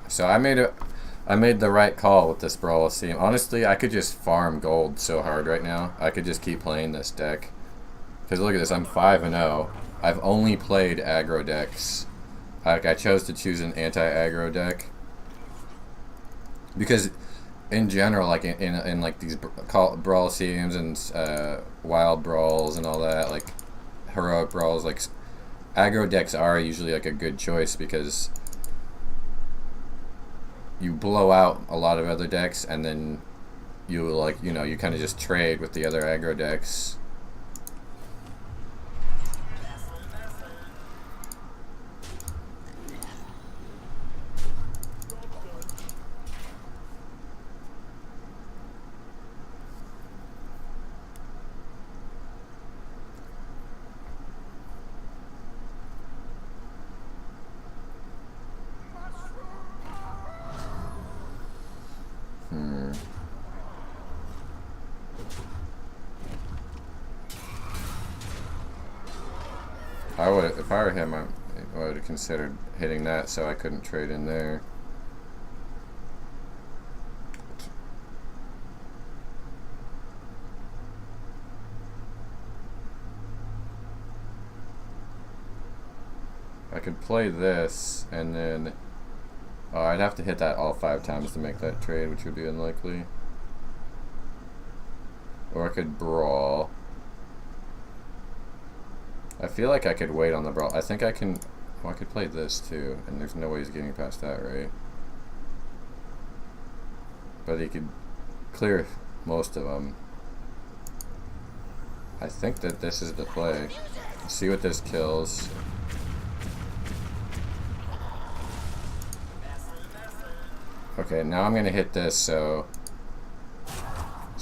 So I made the right call with this Brawliseum. Honestly, I could just farm gold so hard right now. I could just keep playing this deck. Because look at this, I'm 5-0. I've only played aggro decks. Like, I chose to choose an anti-aggro deck. Because in general, like in like these Brawliseums and wild brawls and all that, like heroic brawls, like aggro decks are usually like a good choice because you blow out a lot of other decks, and then you, like, you know, you kind of just trade with the other aggro decks. I would, if I were him, I would have considered hitting that so I couldn't trade in there. I could play this, and then I'd have to hit that all 5 times to make that trade, which would be unlikely. Or I could brawl. I feel like I could wait on the brawl. I think I can. Oh, I could play this too, and there's no way he's getting past that, right? But he could clear most of them. I think that this is the play. See what this kills. Okay, now I'm gonna hit this, so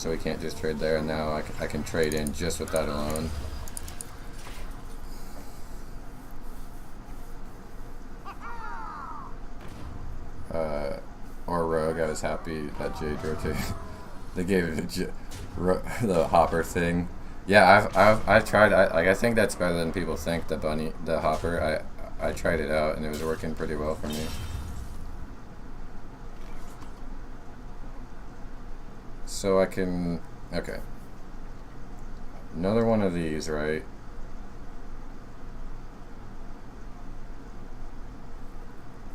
we can't just trade there, and now I can trade in just with that alone. Or Rogue, I was happy that Jade rotated. They gave it the hopper thing. Yeah, I've tried. I think that's better than people think. The hopper. I tried it out and it was working pretty well for me. So I can. Okay. Another one of these, right?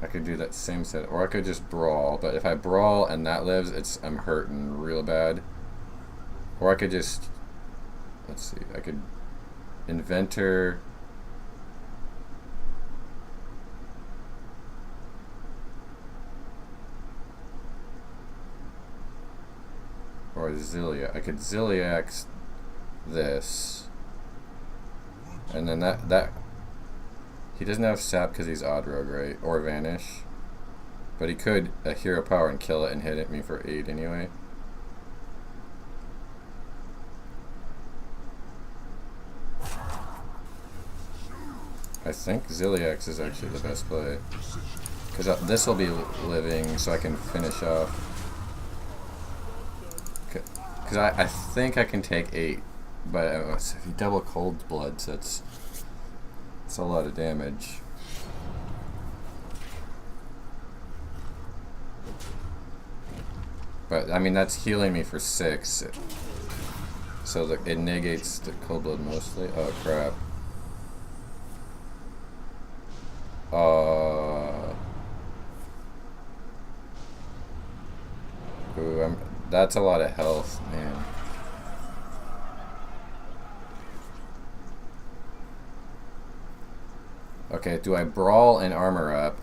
I could do that same set, or I could just brawl. But if I brawl and that lives, I'm hurting real bad. Or I could just, let's see, I could Inventor. Or Zilliax. I could Zilliax this. And then that he doesn't have sap because he's odd rogue, right? Or vanish. But he could hero power and kill it and hit me for 8 anyway. I think Zilliax is actually the best play. Because this will be living so I can finish off. Because I think I can take 8. But if you double cold bloods, that's a lot of damage. But I mean, that's healing me for 6. So it negates the cold blood mostly. Oh crap. Ooh, that's a lot of health, man. Okay, do I brawl and armor up?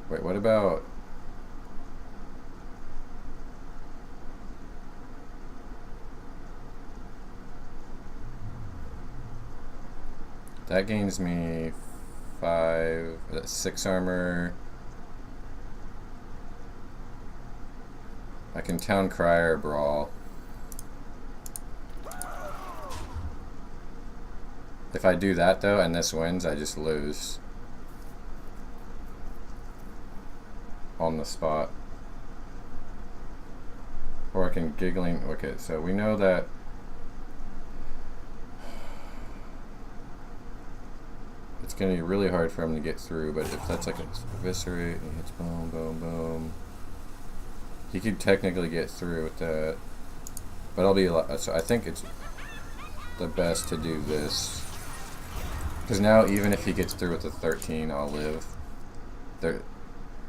Wait, what about... That gains me 6 armor. I can town cry or brawl. If I do that though, and this wins, I just lose. On the spot. Or I can giggling. Okay, so we know that. It's gonna be really hard for him to get through, but if that's like a eviscerate, and hits boom, boom, boom. He could technically get through with that. But I'll be a lot. So I think it's the best to do this. Because now, even if he gets through with the 13, I'll live.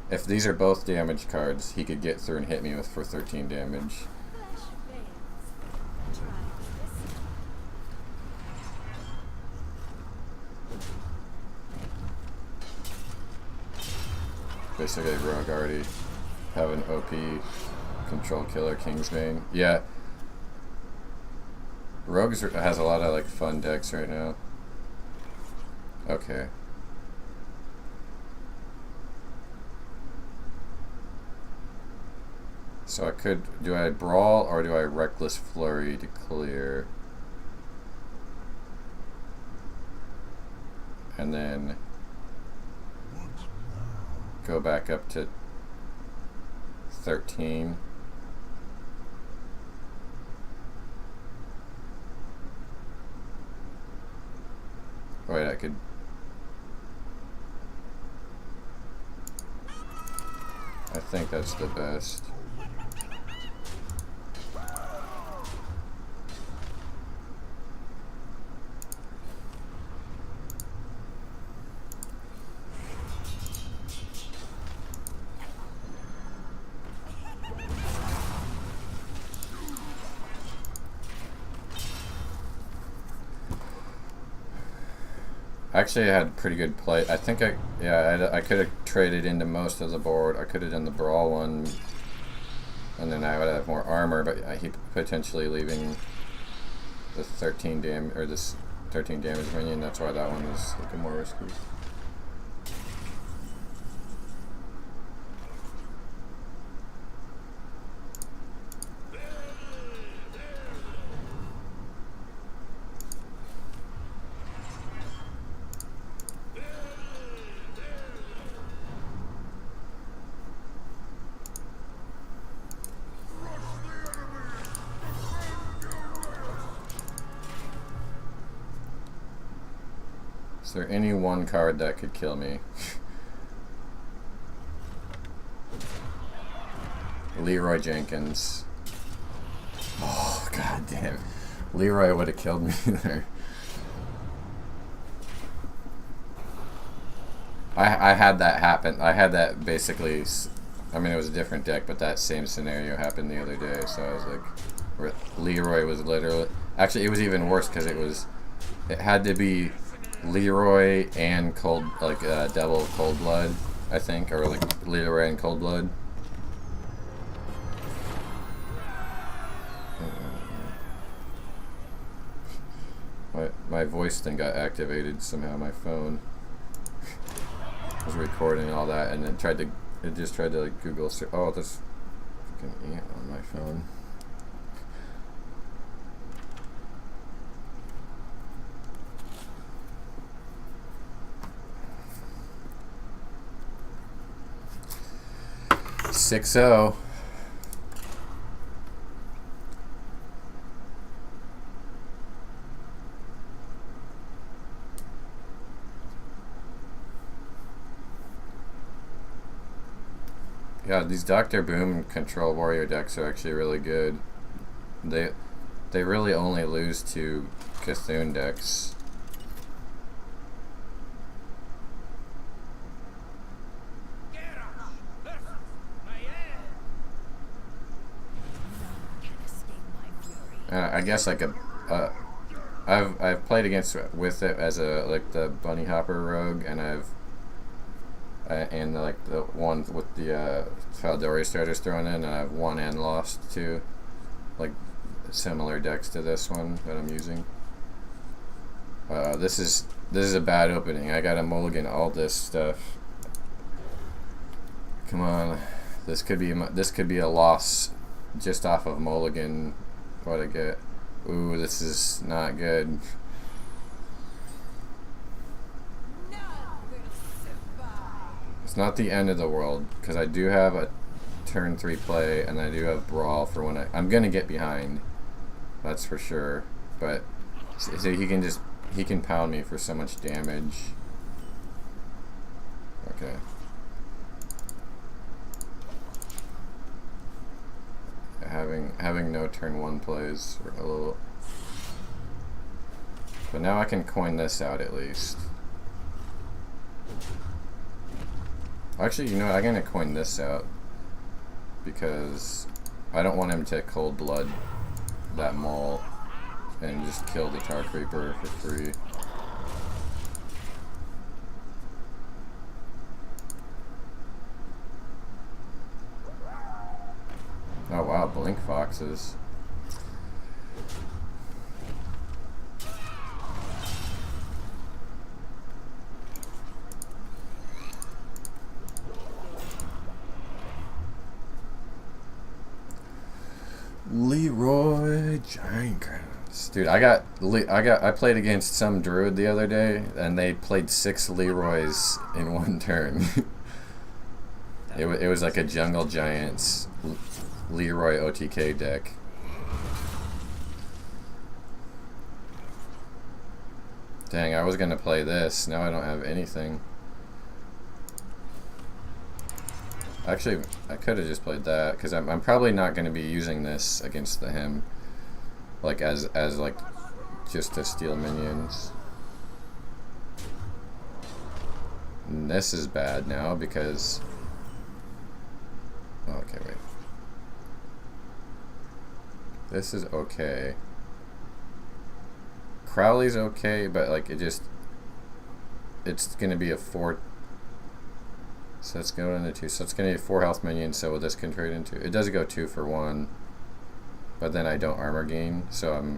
If these are both damage cards, he could get through and hit me with for 13 damage. Basically, Rogue already have an OP control killer, Kingsbane. Yeah. Rogue has a lot of like fun decks right now. Okay. So I could, do I brawl or do I reckless flurry to clear? And then go back up to 13. Wait, I could. I think that's the best. Actually, I had pretty good play. I think I could have traded into most of the board. I could have done the brawl one, and then I would have more armor. But he potentially leaving the 13 damage or this 13 damage minion. That's why that one is looking more risky. Is there any one card that could kill me? Leroy Jenkins. Oh, god damn. Leroy would have killed me there. I had that happen. I had that basically. I mean, it was a different deck, but that same scenario happened the other day. So I was like, Leroy was literally. Actually, it was even worse because it had to be Leroy and Devil Cold Blood, I think, or like Leroy and Cold Blood. My voice thing got activated somehow. My phone was recording all that, and then it just tried to like Google. Oh, there's fucking ant on my phone. Six-0. Yeah, these Doctor Boom Control Warrior decks are actually really good. They they really only lose to Cthulhu decks. I guess like I've played against with it as a like the Bunny Hopper Rogue, and and like the one with the Faldori starters thrown in, and I've won and lost to like similar decks to this one that I'm using. This is a bad opening. I gotta mulligan all this stuff. Come on, this could be a loss just off of mulligan. What I get? Ooh, this is not good. It's not the end of the world because I do have a turn 3 play and I do have brawl for when I'm gonna get behind. That's for sure. But so he can pound me for so much damage. Okay. Having no turn 1 plays a little, but now I can coin this out at least. Actually, you know what? I'm gonna coin this out because I don't want him to cold blood that maul and just kill the Tar Creeper for free. Oh wow, Blink Foxes. Leroy Jenkins. Dude, I played against some druid the other day and they played 6 Leroys in one turn. It was like a Jungle Giants Leroy OTK deck. Dang, I was gonna play this. Now I don't have anything. Actually, I could have just played that because I'm probably not gonna be using this against the him, like as like just to steal minions. And this is bad now because. Oh, okay, wait. This is okay. Crowley's okay, but like it's gonna be a 4. So it's going into 2. So it's gonna be a 4 health minion. So will this can trade into? It does go 2 for 1, but then I don't armor gain. So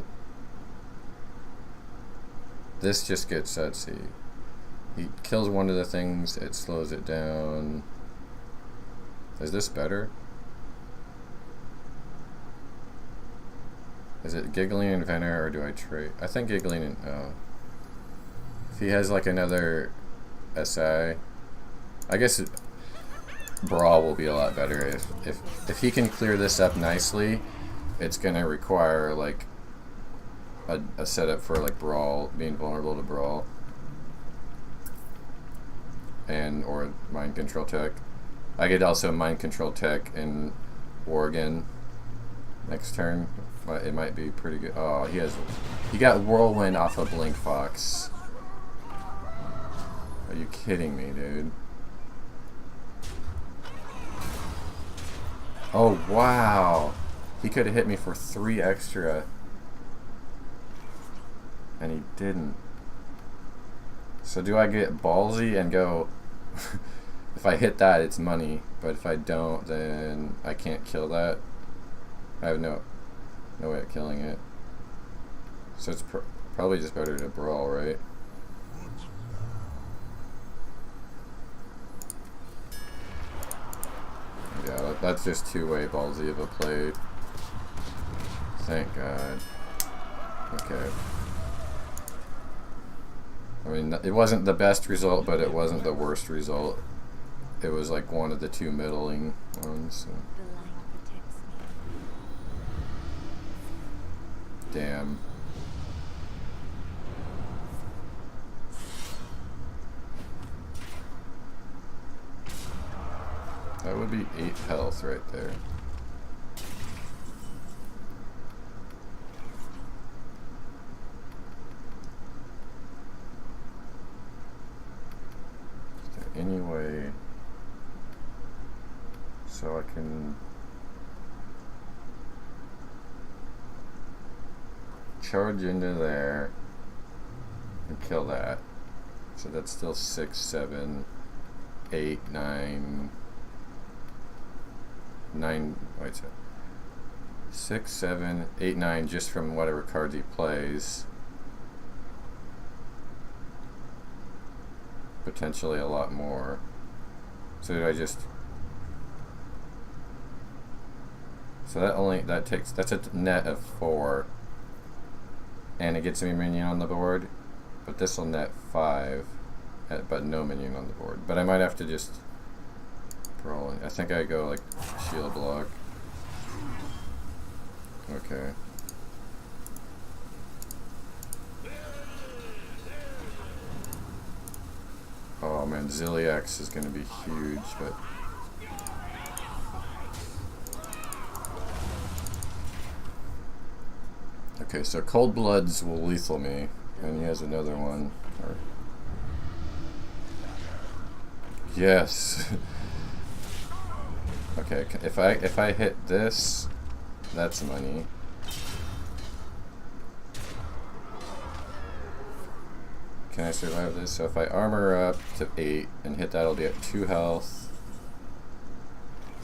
this just gets, let's see. He kills one of the things. It slows it down. Is this better? Is it Giggling Inventor or do I trade? I think Giggling. If he has like another SI, I guess Brawl will be a lot better. If he can clear this up nicely, it's gonna require like a setup for like Brawl being vulnerable to Brawl and or Mind Control Tech. I could also Mind Control Tech in Oregon next turn. It might be pretty good. Oh, he got Whirlwind off of Blink Fox. Are you kidding me, dude? Oh wow, he could have hit me for 3 extra, and he didn't. So do I get ballsy and go? If I hit that, it's money, but if I don't, then I can't kill that. I have no way of killing it. So it's probably just better to brawl, right? Yeah, that's just two-way ballsy of a play. Thank God. Okay. I mean, it wasn't the best result, but it wasn't the worst result. It was like one of the 2 middling ones. So. Damn. That would be 8 health right there. Is there any way so I can charge into there and kill that? So that's still 6, 7, 8, 9, 9, wait, so 6, 7, 8, 9 just from whatever cards he plays. Potentially a lot more. So did I just... So that's a net of 4. And it gets me a minion on the board. But this will net 5. But no minion on the board. But I might have to just brawl. I think I go like shield block. Okay. Oh man, Ziliax is going to be huge, but... Okay, so Cold Bloods will lethal me, and he has another one. Or... Yes! Okay, if I hit this, that's money. Can I survive this? So if I armor up to 8 and hit that, I'll be at 2 health.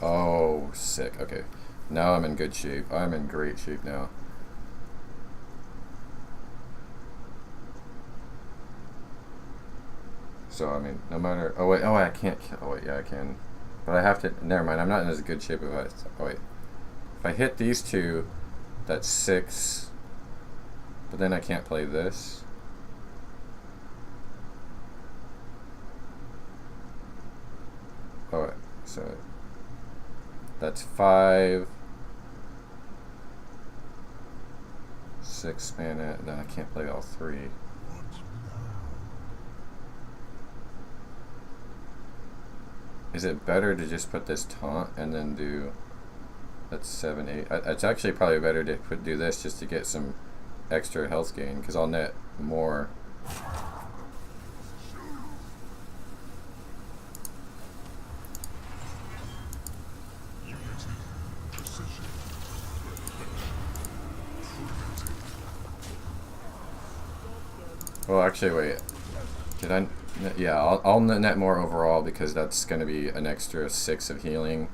Oh, sick. Okay. Now I'm in good shape. I'm in great shape now. So, I mean, no matter... Oh, wait. Oh, I can't kill... Oh, wait. Yeah, I can. But I have to... Never mind. I'm not in as good shape as I... Oh, wait. If I hit these two, that's 6. But then I can't play this. Oh, so that's 5, 6 mana. Then I can't play all 3. Is it better to just put this taunt and then do... That's 7, 8. It's actually probably better to do this just to get some extra health gain, because I'll net more. Well, actually, wait. Did I... Yeah, I'll net more overall because that's going to be an extra 6 of healing,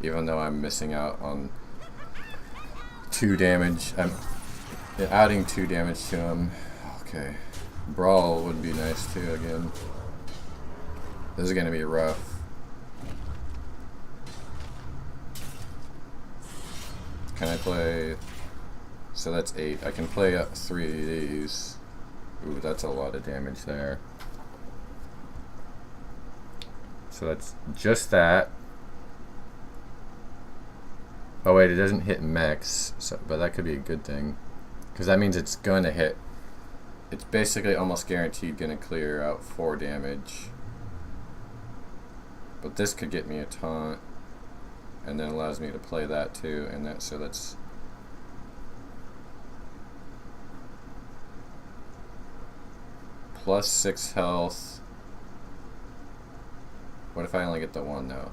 even though I'm missing out on 2 damage. I'm adding 2 damage to him. Okay. Brawl would be nice too again. This is going to be rough. Can I play... So that's 8. I can play up 3 of these. Ooh, that's a lot of damage there. So that's just that. Oh wait, it doesn't hit mechs, so, but that could be a good thing. Because that means it's going to hit. It's basically almost guaranteed going to clear out 4 damage. But this could get me a taunt. And then allows me to play that too. And that, so that's... Plus 6 health. What if I only get the 1 though?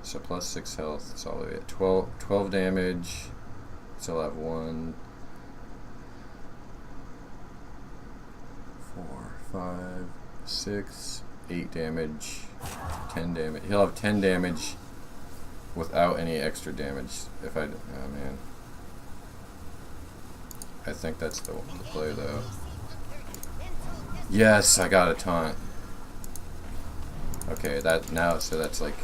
So plus 6 health, it's all the way at 12 damage. Still have 1, 4, 5, 6, 8 damage, 10 damage. He'll have 10 damage without any extra damage. If I, oh man. I think that's the play though. Yes, I got a taunt. Okay, that now, so that's like,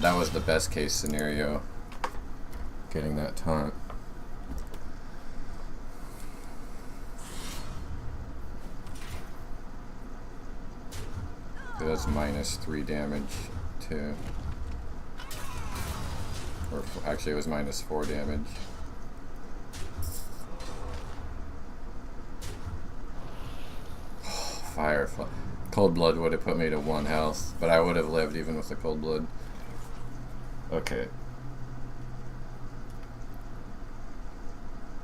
that was the best case scenario, getting that taunt. That's minus 3 damage too. Or actually it was minus 4 damage. Firefly. Cold Blood would have put me to 1 health, but I would have lived even with the Cold Blood. Okay.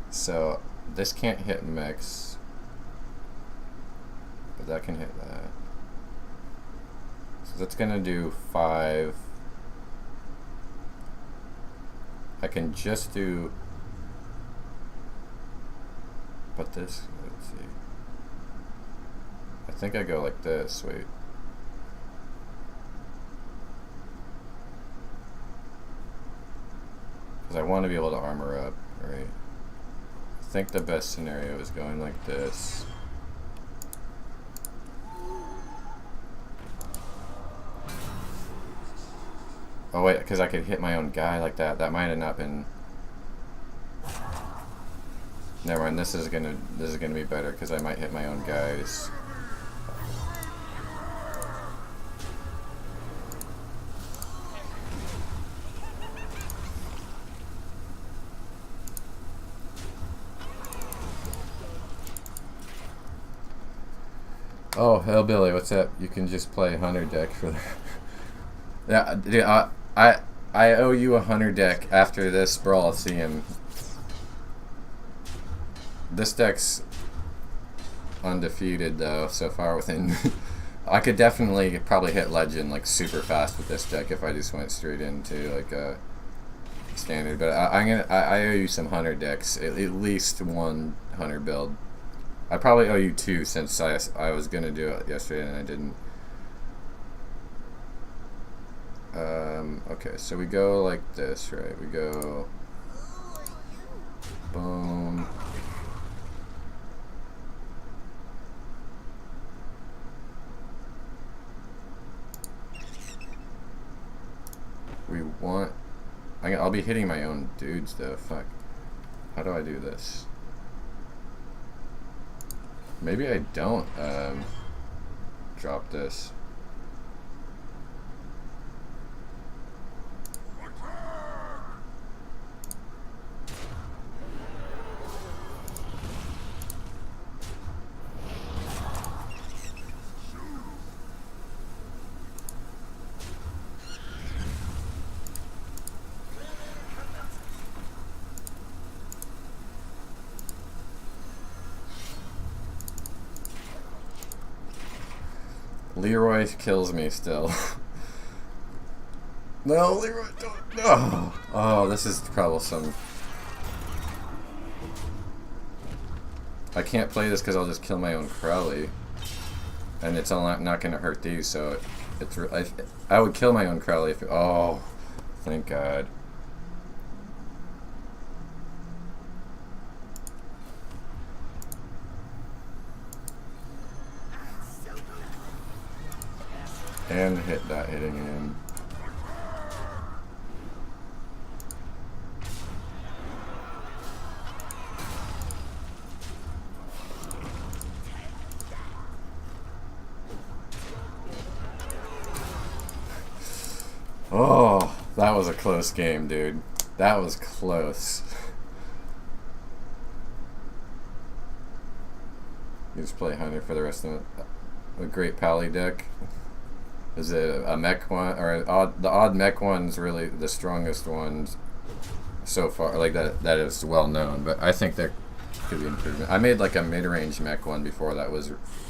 So, this can't hit mix. But that can hit that. So that's gonna do 5. I can just do... But this, let's see. I think I go like this, wait. Because I want to be able to armor up, right? I think the best scenario is going like this. Oh wait, because I could hit my own guy like that. That might have not been... Never mind, this is gonna be better because I might hit my own guys. Oh, Hellbilly, what's up? You can just play Hunter deck for that. Yeah, dude, I owe you a Hunter deck after this Brawliseum. This deck's undefeated though so far within. I could definitely probably hit Legend like super fast with this deck if I just went straight into like a standard. But I owe you some Hunter decks, at least 1 Hunter build. I probably owe you 2 since I was gonna do it yesterday and I didn't. Okay, so we go like this, right? We go boom. We want... I'll be hitting my own dudes though, fuck. How do I do this? Maybe I don't drop this. Leroy kills me still. No, Leroy, don't. No. Oh, this is troublesome. I can't play this because I'll just kill my own Crowley. And it's not going to hurt these, so it's... I would kill my own Crowley if... Oh, thank God. And hit that hitting him. Oh, that was a close game, dude. That was close. You just play Hunter for the rest of it. A great Pally deck. Is it a mech one or the odd mech one's really the strongest ones so far? Like that is well known, but I think there could be improvement. I made like a mid-range mech one before that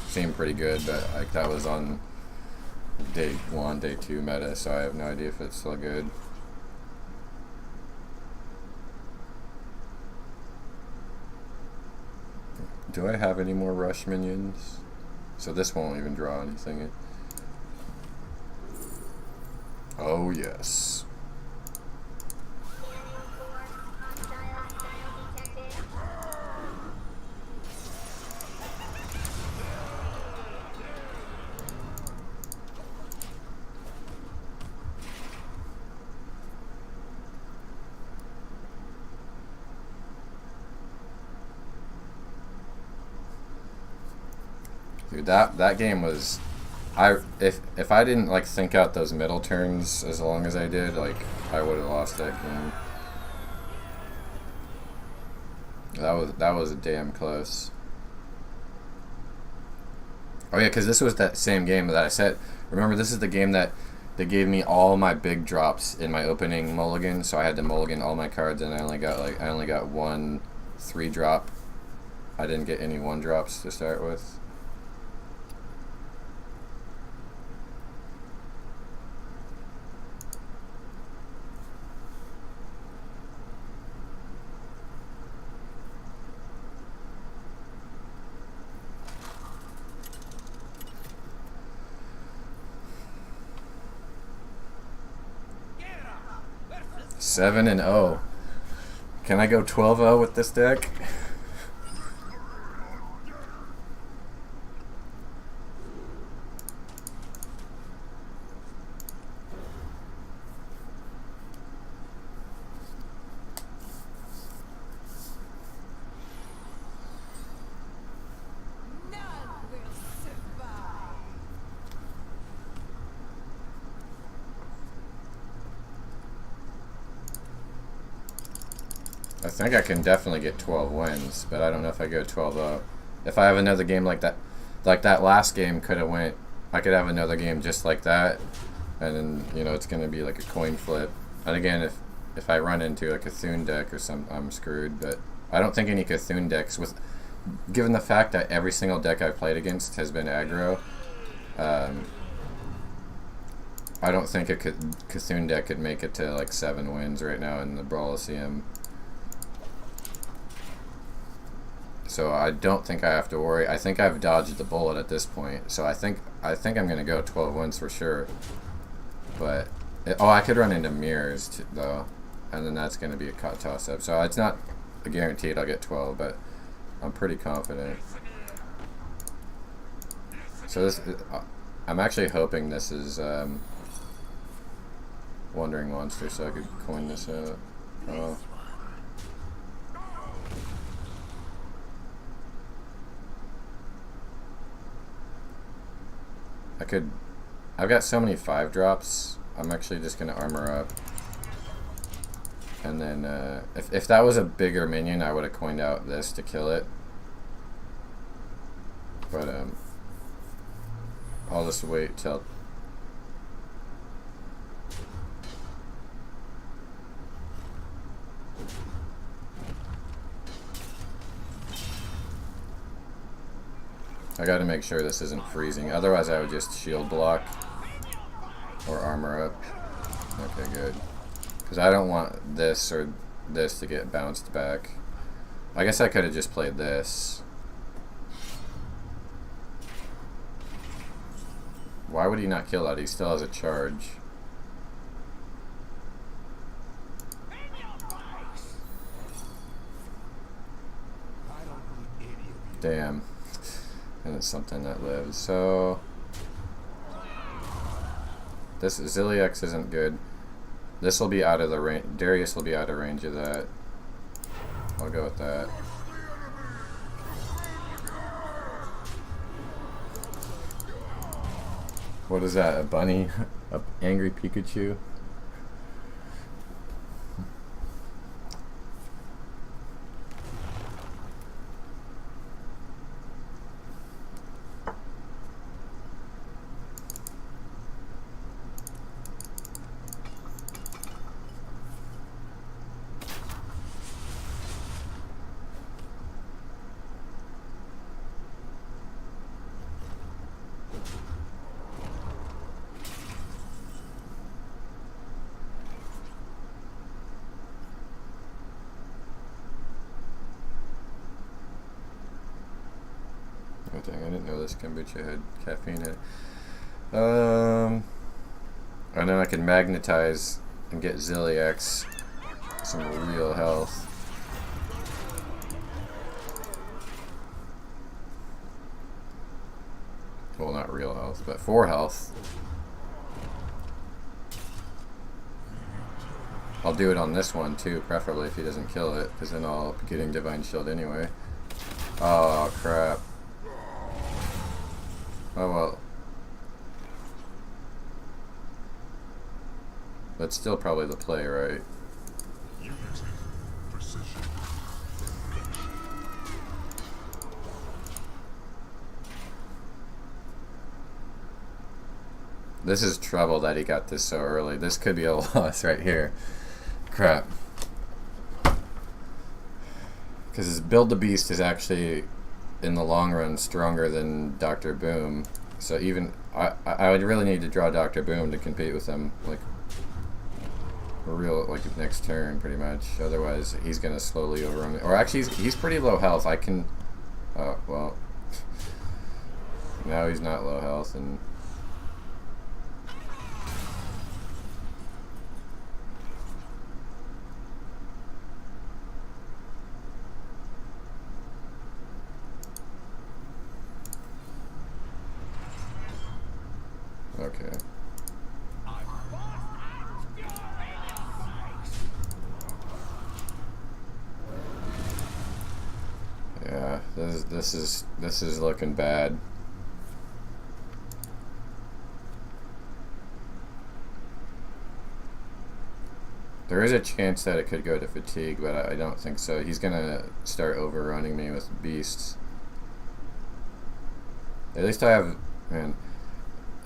seemed pretty good, but like that was on day 1, day 2 meta, so I have no idea if it's still good. Do I have any more rush minions? So this won't even draw anything. Oh yes. Dude, that game was... If I didn't like think out those middle turns as long as I did, like I would have lost that game. That was damn close. Oh yeah, because this was that same game that I said. Remember, this is the game that they gave me all my big drops in my opening mulligan, so I had to mulligan all my cards, and I only got one 3-drop. I didn't get any 1-drops to start with. Seven and 0. Can I go 12-0 with this deck? I think I can definitely get 12 wins, but I don't know if I go 12-0. If I have another game like that last game could have went, I could have another game just like that, and then, you know, it's going to be like a coin flip. And again, if I run into a Cthulhu deck or something, I'm screwed, but I don't think any Cthulhu decks, given the fact that every single deck I've played against has been aggro, I don't think a Cthulhu deck could make it to like 7 wins right now in the Brawliseum. So I don't think I have to worry. I think I've dodged the bullet at this point. So I think I'm gonna go 12 wins for sure. But I could run into mirrors though, and then that's gonna be a toss up. So it's not a guaranteed I'll get 12, but I'm pretty confident. So I'm actually hoping this is Wandering Monster, so I could coin this out. Oh. I've got so many 5-drops, I'm actually just going to armor up. And then, if that was a bigger minion, I would have coined out this to kill it. But, I'll just wait till... I gotta make sure this isn't freezing, otherwise I would just shield block or armor up. Okay, good. Because I don't want this or this to get bounced back. I guess I could have just played this. Why would he not kill that? He still has a charge. Damn. And it's something that lives. So this Zilliax isn't good. This will be out of the range. Darius will be out of range of that. I'll go with that. What is that? A bunny? A angry Pikachu? Oh dang, I didn't know this kombucha had caffeine in it. And then I can magnetize and get Zilliax some real health. Well, not real health, but 4 health. I'll do it on this one too, preferably if he doesn't kill it, because then I'll be getting Divine Shield anyway. Oh crap. Oh well. That's still probably the play, right? This is trouble that he got this so early. This could be a loss right here. Crap. Because his Build the Beast is actually, in the long run, stronger than Dr. Boom. So even I would really need to draw Dr. Boom to compete with him, like next turn, pretty much. Otherwise, he's gonna slowly overrun me. Or actually, he's pretty low health. I can. Oh well. Now he's not low health and. Okay. Yeah, this is looking bad. There is a chance that it could go to fatigue, but I don't think so. He's gonna start overrunning me with beasts. At least I have, man.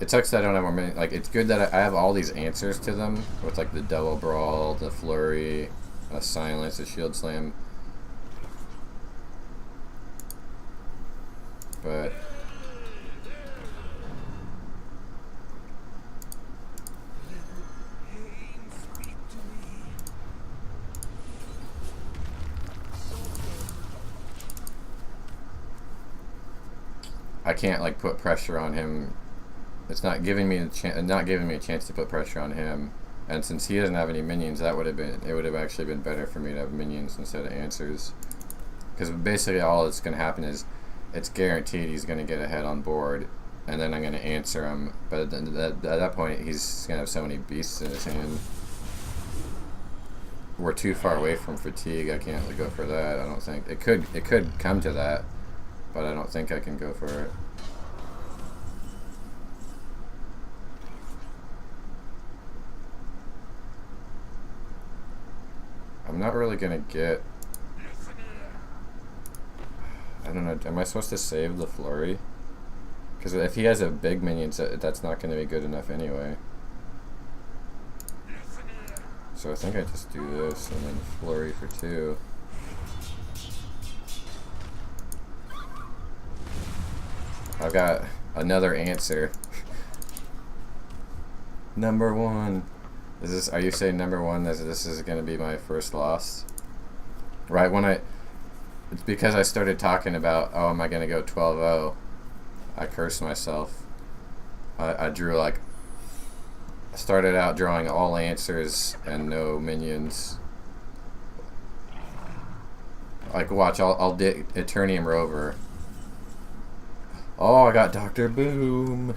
It sucks that I don't have more many. Like, it's good that I have all these answers to them with like the double brawl, the flurry, a silence, a shield slam. But I can't like put pressure on him. It's not giving me a chance to put pressure on him. And since he doesn't have any minions, it would have actually been better for me to have minions instead of answers. Because basically all that's going to happen is it's guaranteed he's going to get ahead on board, and then I'm going to answer him. But at that point, he's going to have so many beasts in his hand. We're too far away from fatigue. I can't go for that. I don't think it could come to that, but I don't think I can go for it. I'm not really gonna get. I don't know. Am I supposed to save the flurry? Because if he has a big minion, that's not going to be good enough anyway. So I think I just do this and then flurry for 2. I've got another answer. Number 1. Is this? Are you saying number 1? This is going to be my first loss? Right when it's because I started talking about, oh, am I going to go 12-0? I cursed myself. I drew like, I started out drawing all answers and no minions. Like, watch, I'll Eternium Rover. Oh, I got Dr. Boom.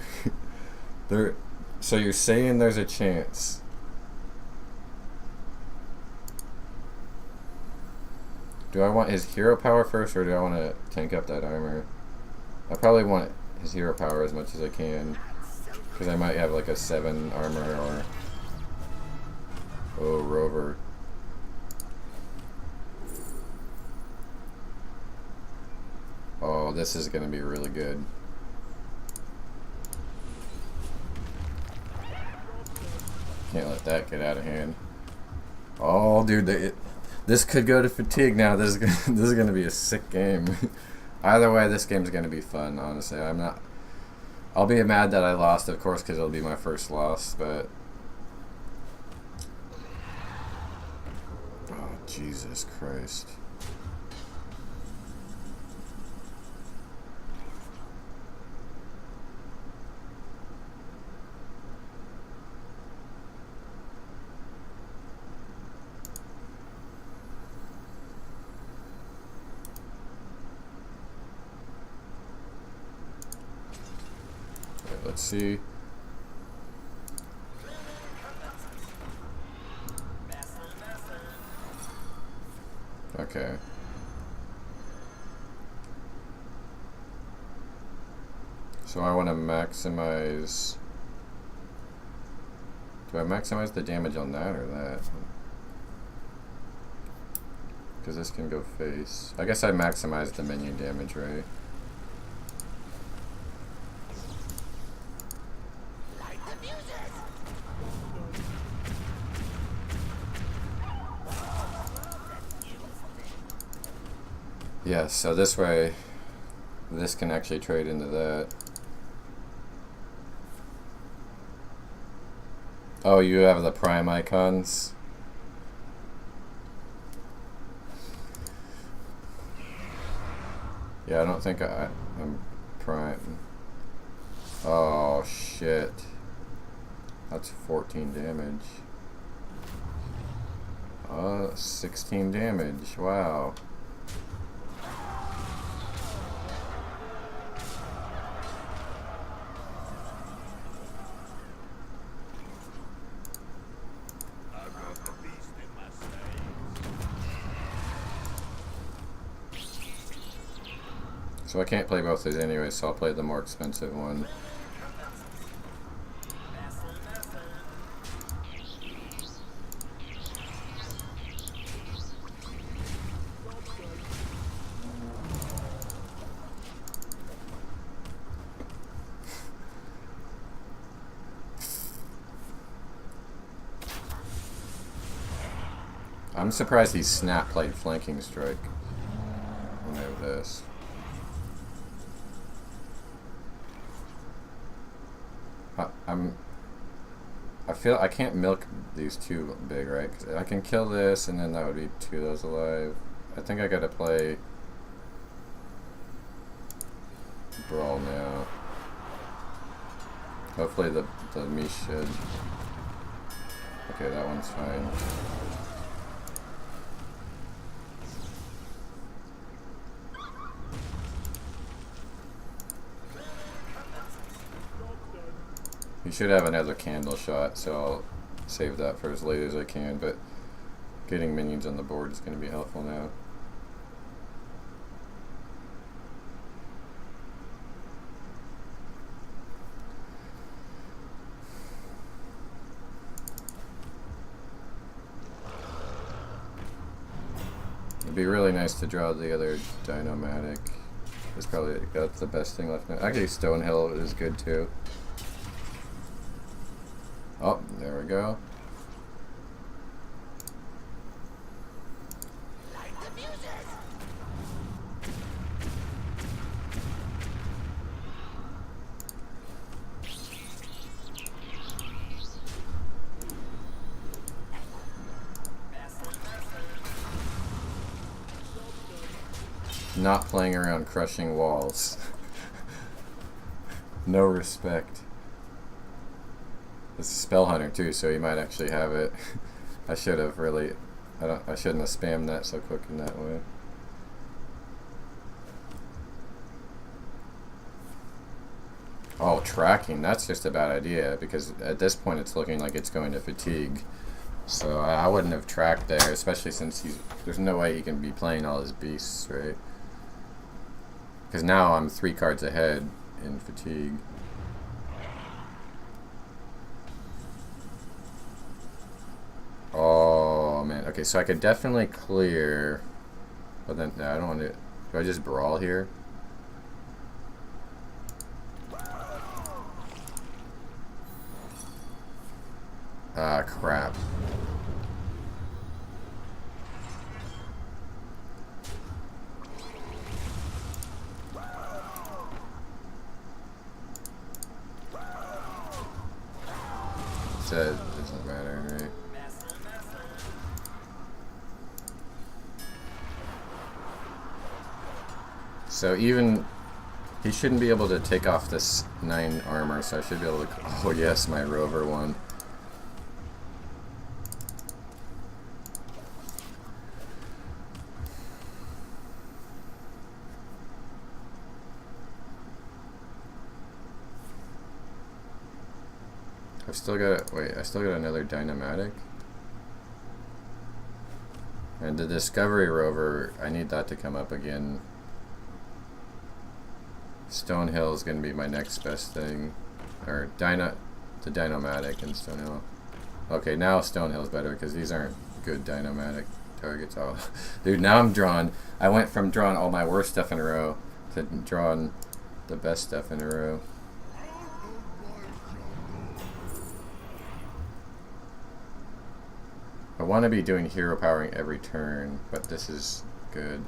So you're saying there's a chance? Do I want his hero power first, or do I want to tank up that armor? I probably want his hero power as much as I can, because I might have like a 7 armor or... Oh, Rover. Oh, this is going to be really good. Can't let that get out of hand. Oh, dude, this could go to fatigue now. This is gonna be a sick game. Either way, this game's gonna be fun. Honestly, I'll be mad that I lost, of course, because it'll be my first loss. But oh, Jesus Christ! Let's see. Okay. So I want to maximize. Do I maximize the damage on that or that? Because this can go face. I guess I maximize the minion damage, right? Yeah, so this way, this can actually trade into that. Oh, you have the prime icons? Yeah, I don't think I'm prime. Oh, shit. That's 14 damage. 16 damage. Wow. So I can't play both these anyway, so I'll play the more expensive one. I'm surprised he snap played flanking strike. I know this. I feel I can't milk these two big, right? 'Cause I can kill this, and then that would be two of those alive. I think I gotta play Brawl now. Hopefully the me should. Okay, that one's fine. He should have another candle shot, so I'll save that for as late as I can, but getting minions on the board is going to be helpful now. It'd be really nice to draw the other Dynomatic. That's probably got the best thing left now. Actually, Stonehill is good too. Oh, there we go. Not playing around crushing walls. No respect. This is Spell Hunter too, so he might actually have it. I should have really. I shouldn't have spammed that so quick in that way. Oh, tracking. That's just a bad idea because at this point it's looking like it's going to fatigue. So I wouldn't have tracked there, especially since there's no way he can be playing all his beasts, right? Because now I'm 3 cards ahead in fatigue. Oh man, okay, so I could definitely clear, but then no, I don't want to. Do I just brawl here? Ah, crap. It doesn't matter, right? So even he shouldn't be able to take off this 9 armor, so I should be able to. Oh yes, my rover one. I've still got. Wait, I still got another Dynomatic. And the Discovery Rover, I need that to come up again. Stonehill is going to be my next best thing. Or the Dynomatic and Stonehill. Okay, now Stonehill's better because these aren't good Dynomatic targets. Oh, dude, now I'm drawn. I went from drawing all my worst stuff in a row to drawing the best stuff in a row. I want to be doing hero powering every turn, but this is good.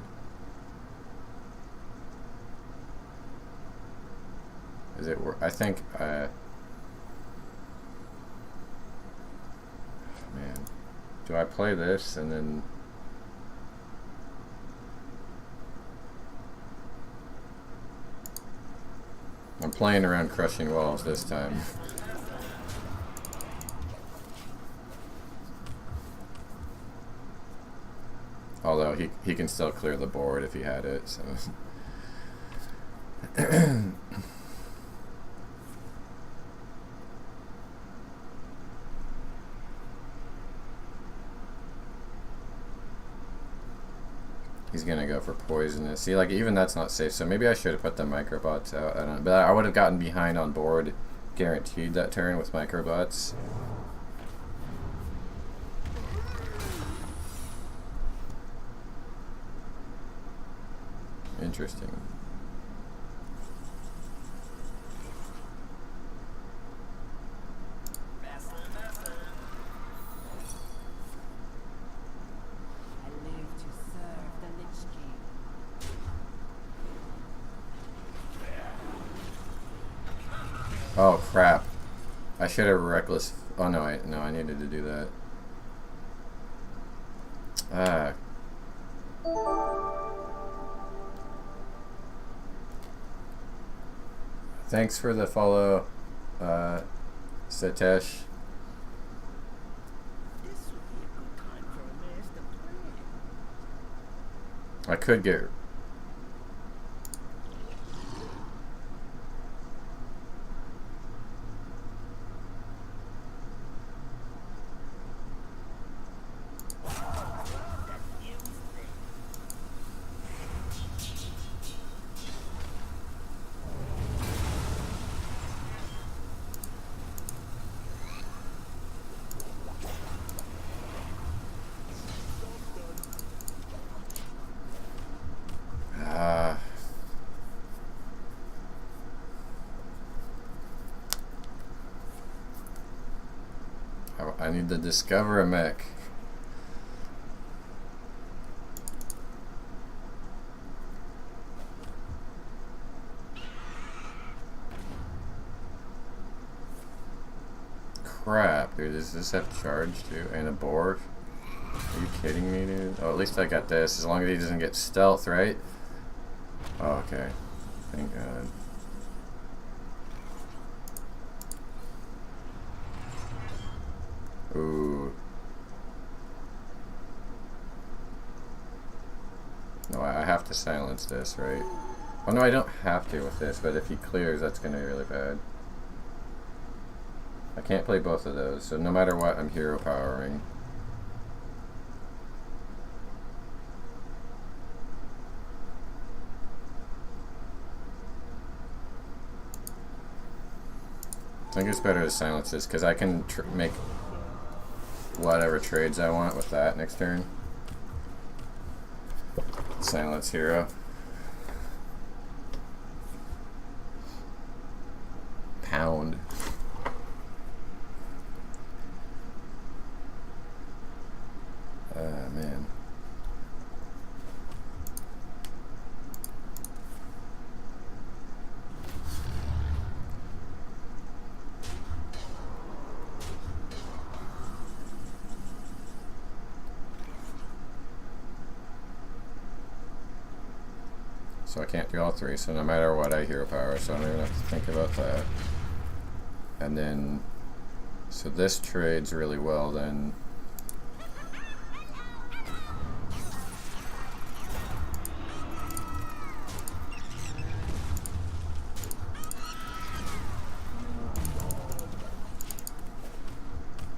Is it work? I think. Man, do I play this and then? I'm playing around crushing walls this time. Although he can still clear the board if he had it, so. He's gonna go for poisonous. See, like, even that's not safe, so maybe I should have put the microbots out. I don't know. But I would have gotten behind on board, guaranteed that turn with microbots. Interesting. Oh crap! I should have reckless. Oh no, I needed to do that. Ah. Thanks for the follow, Satish. I could get. I need to discover a mech. Crap, dude, does this have charge too? And a board? Are you kidding me, dude? Oh, at least I got this. As long as he doesn't get stealth, right? Oh, okay. Thank God. Ooh. No, I have to silence this, right? Oh no, I don't have to with this, but if he clears, that's gonna be really bad. I can't play both of those, so no matter what, I'm hero powering. I think it's better to silence this, because I can make whatever trades I want with that next turn. Silence hero. Pound. Man. So I can't do all three, so no matter what I hero power, so I don't even have to think about that. And then, so this trades really well then.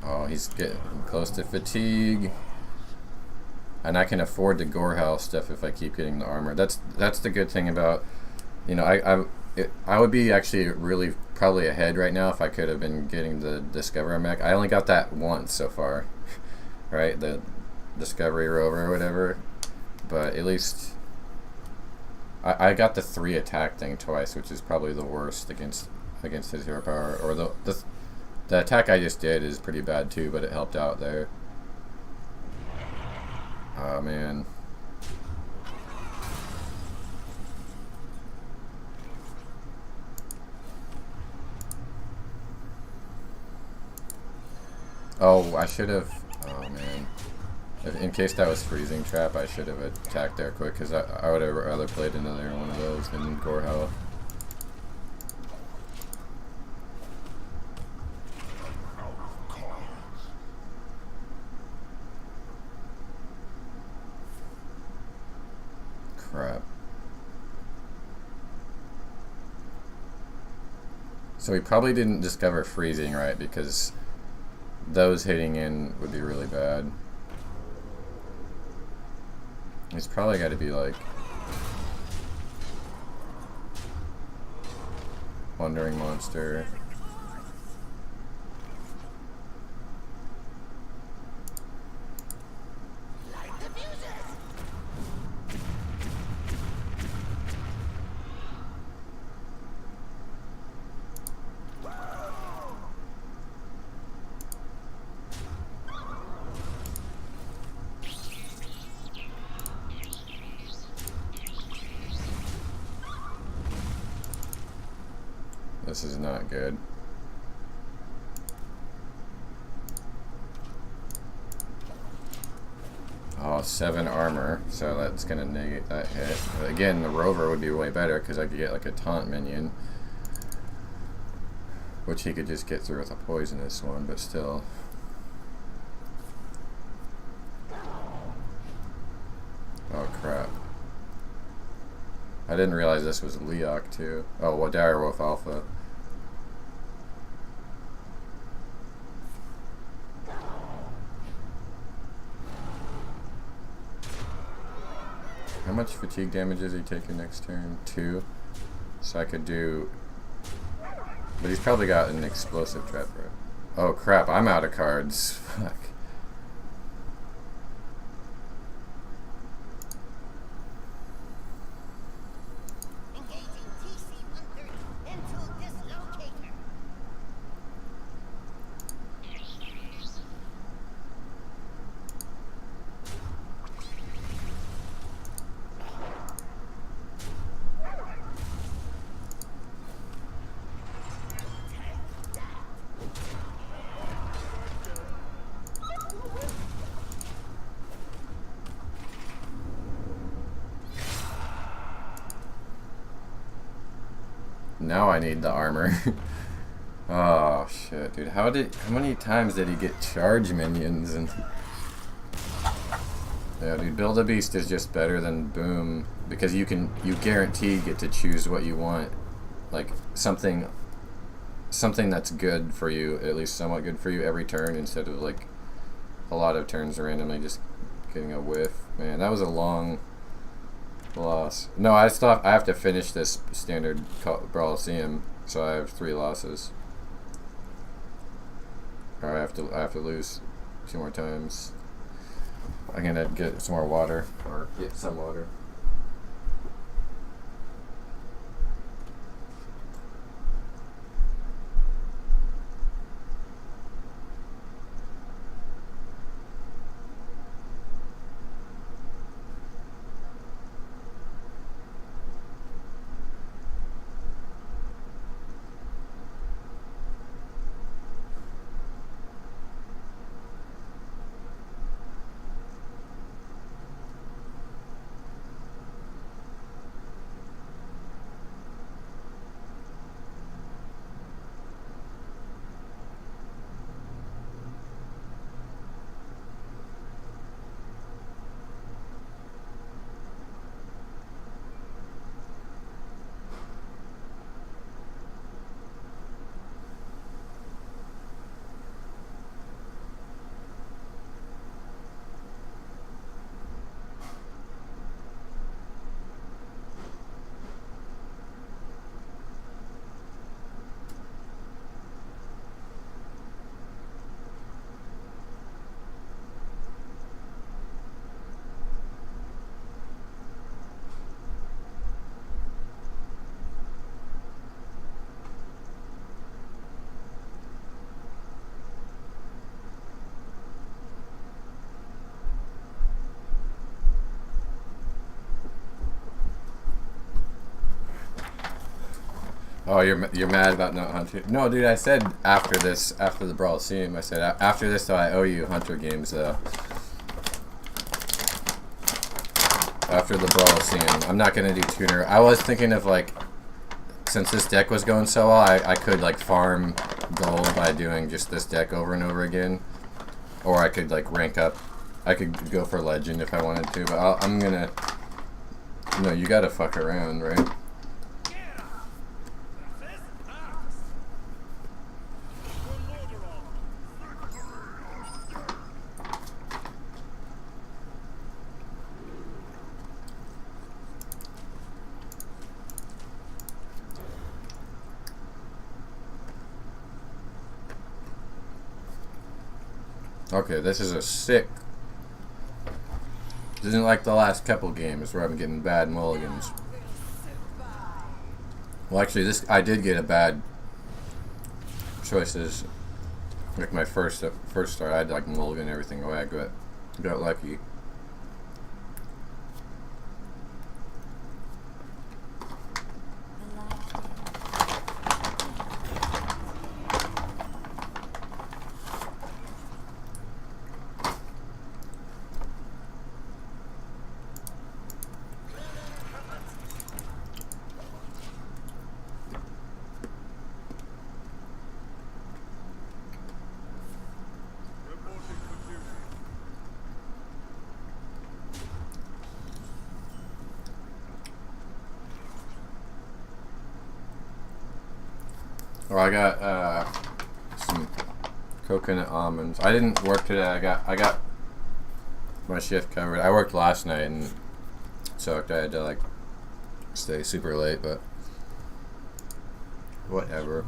Oh, he's getting close to fatigue. And I can afford the Gorehouse stuff if I keep getting the armor. That's the good thing about, you know, I would be actually really probably ahead right now if I could have been getting the Discoverer mech. I only got that once so far, right? The Discovery Rover or whatever. But at least I got the 3 attack thing twice, which is probably the worst against his hero power. Or the attack I just did is pretty bad too, but it helped out there. Oh man. Oh, I should have. Oh man. In case that was freezing trap, I should have attacked there quick because I would have rather played another one of those than Gorehell. Crap. So we probably didn't discover freezing right because those hitting in would be really bad. He's probably got to be like Wandering Monster. This is not good. Oh, 7 armor, so that's gonna negate that hit. But again, the rover would be way better because I could get like a taunt minion, which he could just get through with a poisonous one, but still. Oh crap. I didn't realize this was Leok too. Oh, well, Direwolf Alpha. How much fatigue damage is he taking next turn? 2. So I could do... But he's probably got an explosive trap, right? Oh crap, I'm out of cards. Fuck. Now I need the armor. Oh shit, dude. How many times did he get charge minions? And yeah, dude, Build a Beast is just better than Boom because you guarantee get to choose what you want, like something that's good for you, at least somewhat good for you every turn, instead of like a lot of turns randomly just getting a whiff. Man, that was a long loss. No, I have to finish this standard Brawliseum, so I have 3 losses. Or I have to lose 2 more times. I'm gonna get some more water, or get some water. Oh, you're mad about not hunting? No, dude. I said after this, after the Brawliseum. I said after this, though, I owe you hunter games though. After the Brawliseum, I'm not gonna do tuner. I was thinking of like, since this deck was going so well, I could like farm gold by doing just this deck over and over again, or I could like rank up. I could go for legend if I wanted to, but I'm gonna. No, you gotta fuck around, right? Okay, this is a sick. This isn't like the last couple games where I'm getting bad mulligans. Well, actually, this I did get a bad choices. Like my first start, I had like mulligan everything away. I got lucky. Well, I got some coconut almonds. I didn't work today. I got my shift covered. I worked last night and sucked. I had to like stay super late, but whatever.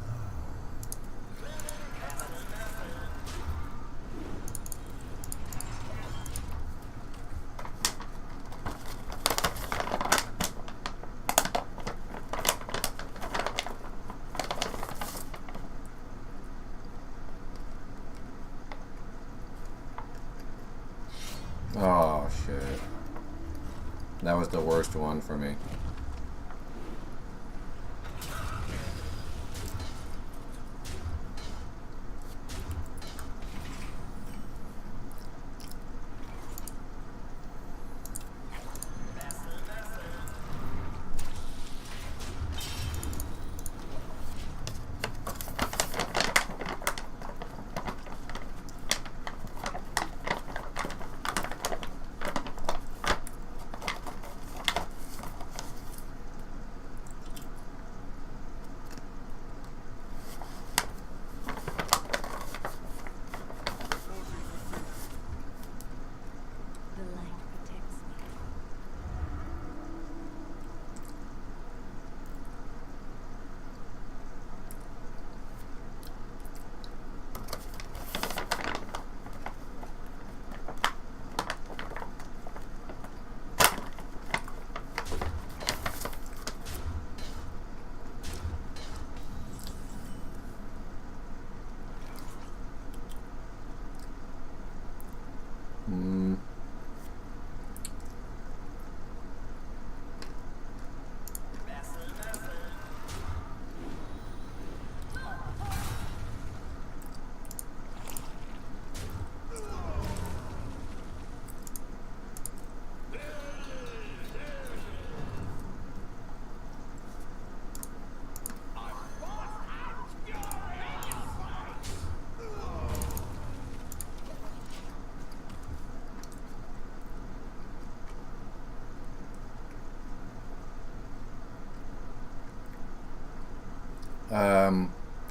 Oh shit. That was the worst one for me.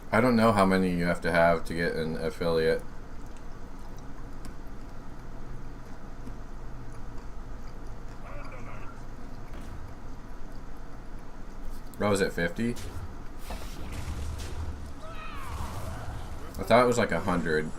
I don't know how many you have to get an affiliate. Bro, is it 50? I thought it was like 100.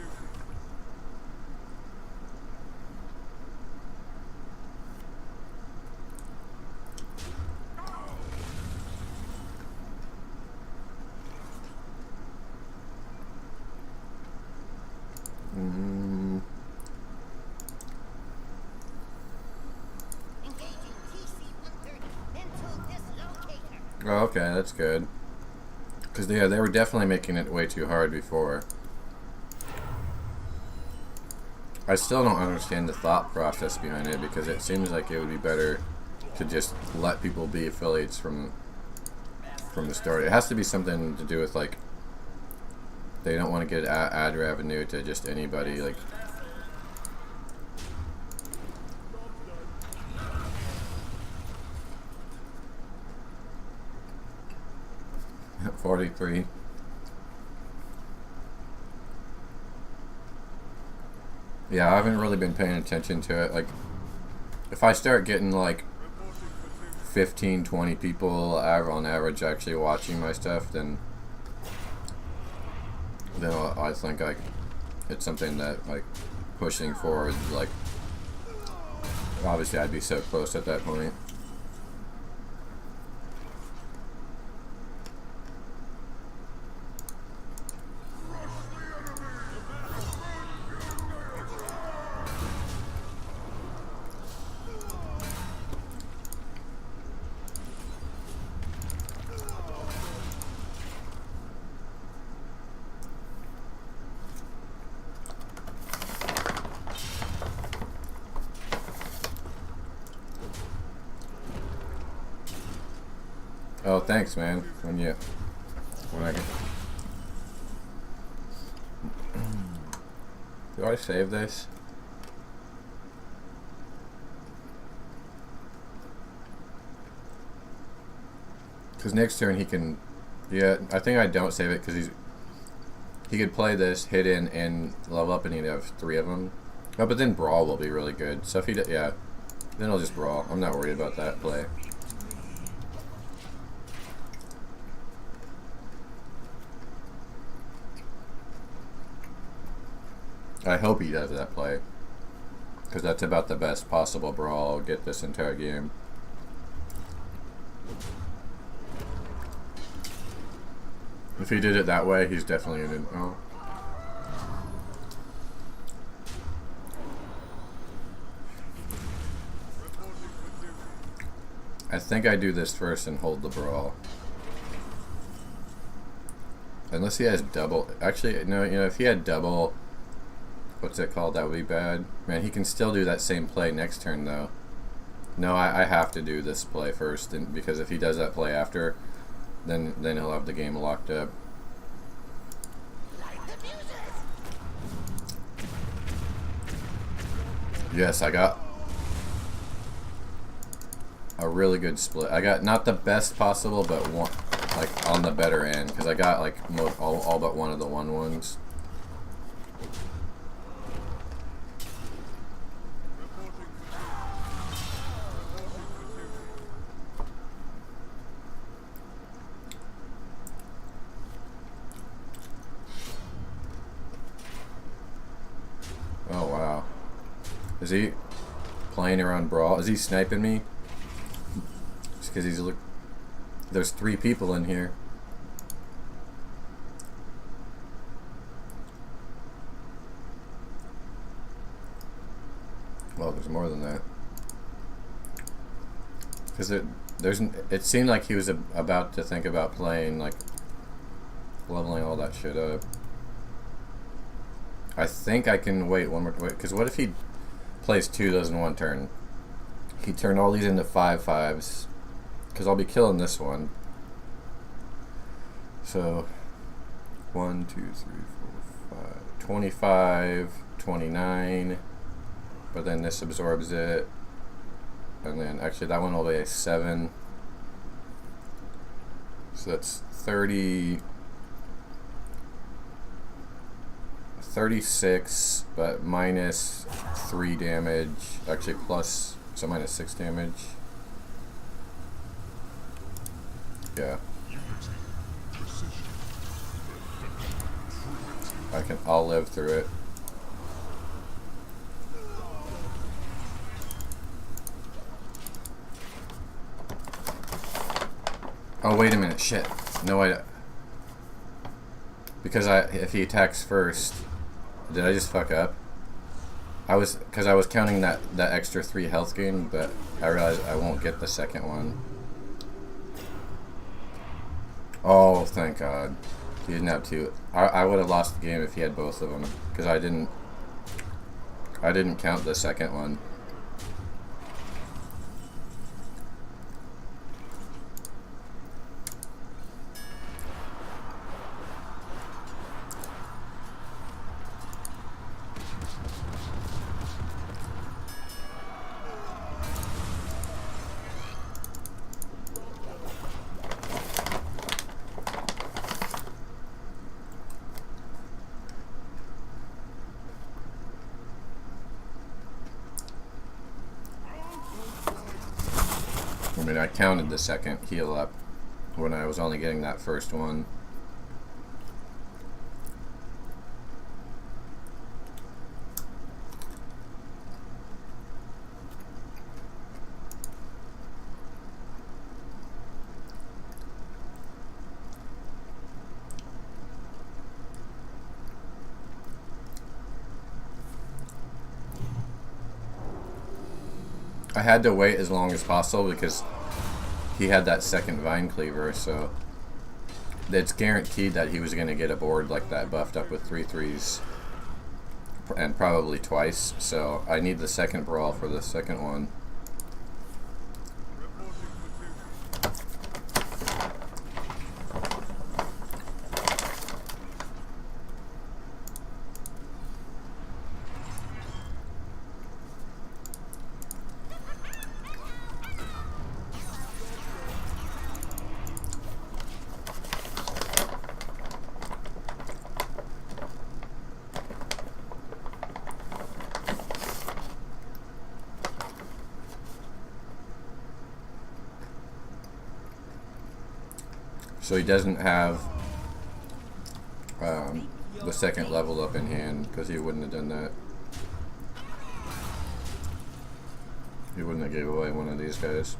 Oh, okay, that's good. Because they were definitely making it way too hard before. I still don't understand the thought process behind it, because it seems like it would be better to just let people be affiliates from the start. It has to be something to do with, like, they don't want to get ad revenue to just anybody, like. 43. Yeah, I haven't really been paying attention to it. Like, if I start getting like 15, 20 people on average actually watching my stuff, then I think like it's something that like pushing forward. Like, obviously I'd be so close at that point. Oh, thanks, man. When I get... Do I save this? Because next turn he can... Yeah, I think I don't save it because he could play this, hit in, and level up, and he'd have 3 of them. Oh, but then Brawl will be really good. So if he... Yeah. Then I'll just Brawl. I'm not worried about that play. I hope he does that play, because that's about the best possible Brawl I'll get this entire game. If he did it that way, he's definitely in. Oh. I think I do this first and hold the Brawl. Unless he has double. Actually, no, if he had double... What's it called? That would be bad. Man, he can still do that same play next turn, though. No, I have to do this play first, because if he does that play after, then he'll have the game locked up. Yes, I got a really good split. I got not the best possible, but one, like on the better end, because I got like all but one of the 1-1s. Oh wow. Is he playing around Brawl? Is he sniping me? Just because he's there's 3 people in here. Well, there's more than that. Because it seemed like he was about to think about playing, like, leveling all that shit up. I think I can wait one more. Because what if he plays 2 those in one turn? He turned all these into 5/5s. Because I'll be killing this one. So 1, 2, 3, 4, 5, 25, 29. But then this absorbs it. And then actually that one will be a 7. So that's 30. 36, but minus 3 damage. Actually, plus, so minus 6 damage. Yeah. I'll live through it. Oh, wait a minute, shit. No, because if he attacks first, did I just fuck up? Because I was counting that extra 3 health gain, but I realized I won't get the second one. Oh, thank God. He didn't have two. I would have lost the game if he had both of them, because I didn't count the second one. I mean, I counted the second heal up when I was only getting that first one. I had to wait as long as possible because he had that second Vine Cleaver, so it's guaranteed that he was going to get a board like that buffed up with 3/3s, and probably twice, so I need the second Brawl for the second one. So he doesn't have the second level up in hand, because he wouldn't have done that. He wouldn't have gave away one of these guys.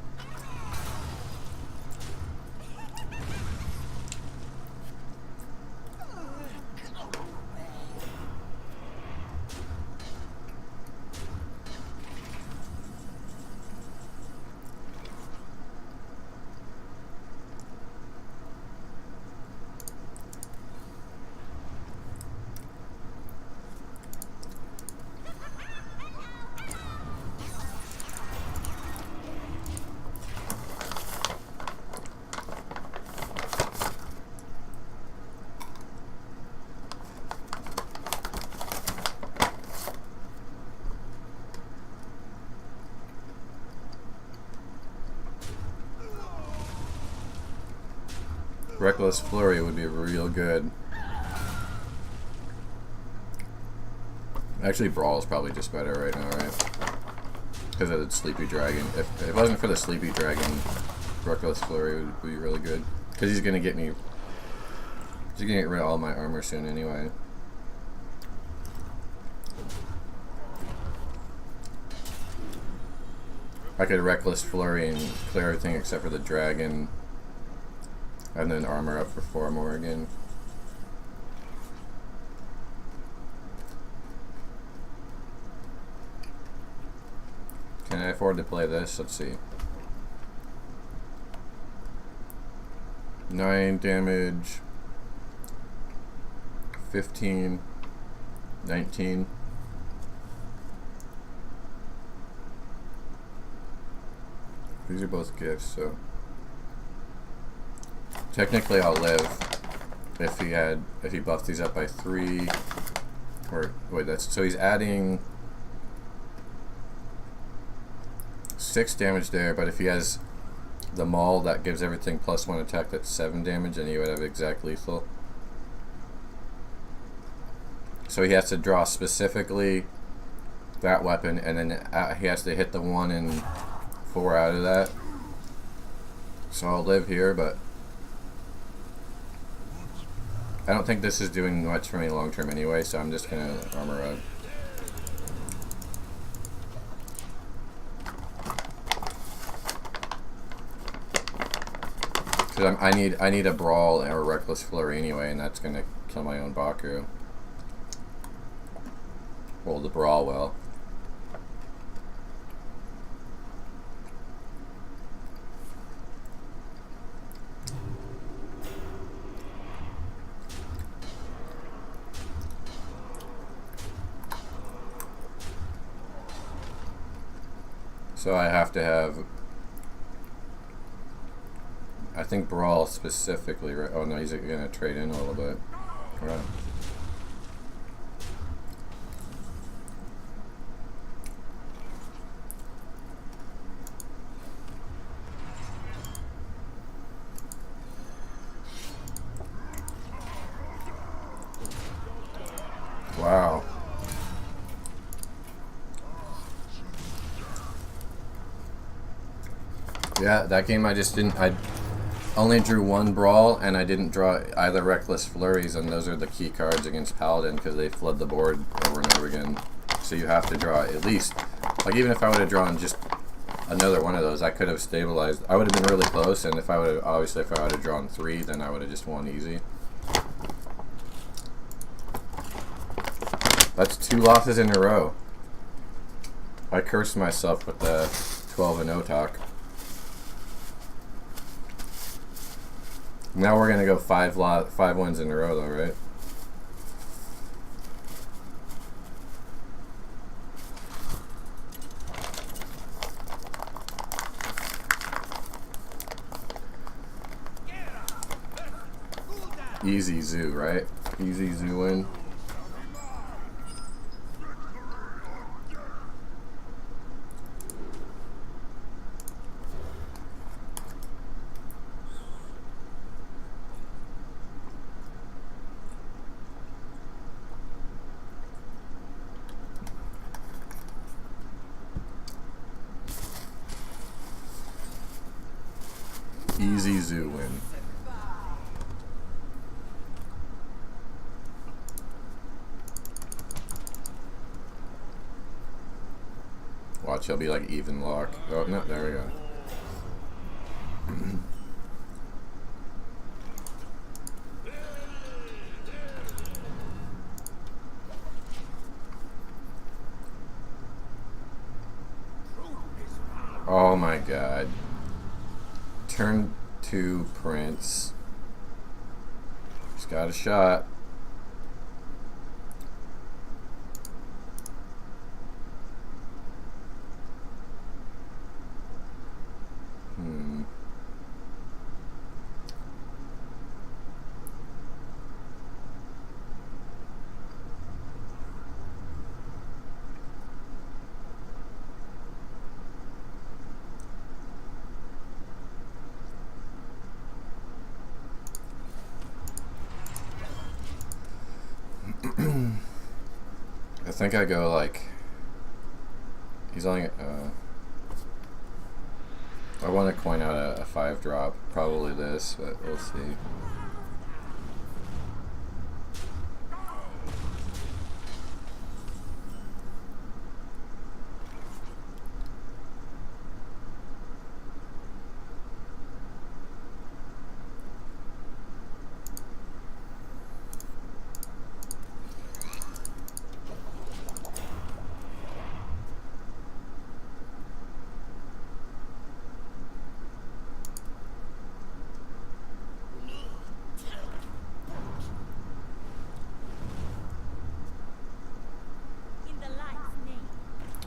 Reckless Flurry would be real good. Actually, Brawl is probably just better right now, right? Because of the Sleepy Dragon. If it wasn't for the Sleepy Dragon, Reckless Flurry would be really good. Because he's gonna get me. He's gonna get rid of all my armor soon anyway. I could Reckless Flurry and clear everything except for the dragon. And then armor up for 4 more again. Can I afford to play this? Let's see. 9 damage. 15. 19. These are both gifts, so technically I'll live if he buffed these up by 3, or wait, so he's adding 6 damage there, but if he has the Maul that gives everything +1 attack, that's 7 damage, and he would have exact lethal. So he has to draw specifically that weapon, and then he has to hit the 1 and 4 out of that. So I'll live here, but I don't think this is doing much for me long term anyway, so I'm just gonna armor up. Because I need a Brawl or a Reckless Flurry anyway, and that's gonna kill my own Baku. Well, the Brawl will. So I have to have, I think Brawl specifically, right? Oh no, he's gonna trade in a little bit. Right. Wow. Yeah, that game I just didn't. I only drew one Brawl, and I didn't draw either Reckless Flurries, and those are the key cards against Paladin because they flood the board over and over again. So you have to draw at least, like even if I would have drawn just another one of those, I could have stabilized. I would have been really close, and if I would have, obviously if I would have drawn 3, then I would have just won easy. That's 2 losses in a row. I cursed myself with the 12-0 talk. Now we're gonna go 5 wins in a row, though, right? Easy zoo, right? Easy zoo win. Easy zoo win. Watch, he'll be like even lock. Oh, no, there we go. Oh my god. Turn 2 Prince. He's got a shot. I think I go like, he's only, I want to coin out a 5 drop, probably this, but we'll see.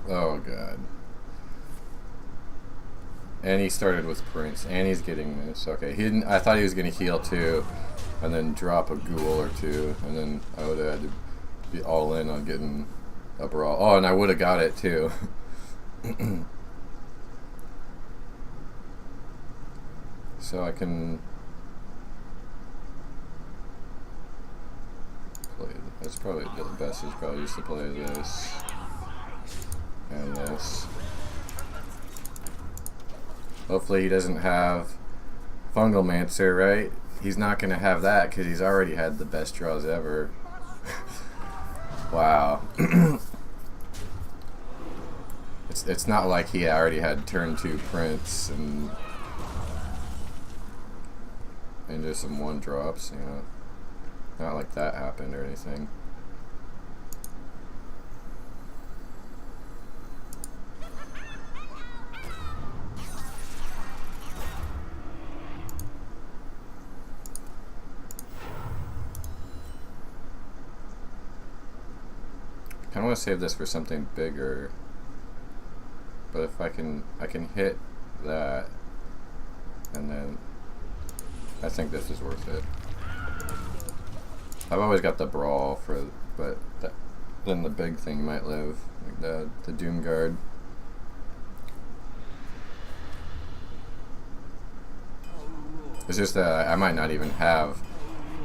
Oh god. And he started with Prince, and he's getting this. Okay, he didn't. I thought he was gonna heal too, and then drop a ghoul or 2, and then I would have had to be all in on getting a Brawl. Oh, and I would have got it too. So I can play. That's probably the best. Is probably just to play this. And this. Hopefully he doesn't have Fungal Mancer, right? He's not going to have that because he's already had the best draws ever. Wow. It's not like he already had turn 2 Prince and just some 1 drops, you know. Not like that happened or anything. I kind of want to save this for something bigger. But if I can hit that, and then I think this is worth it. I've always got the brawl for, but then the big thing might live, like the Doom Guard. It's just that I might not even have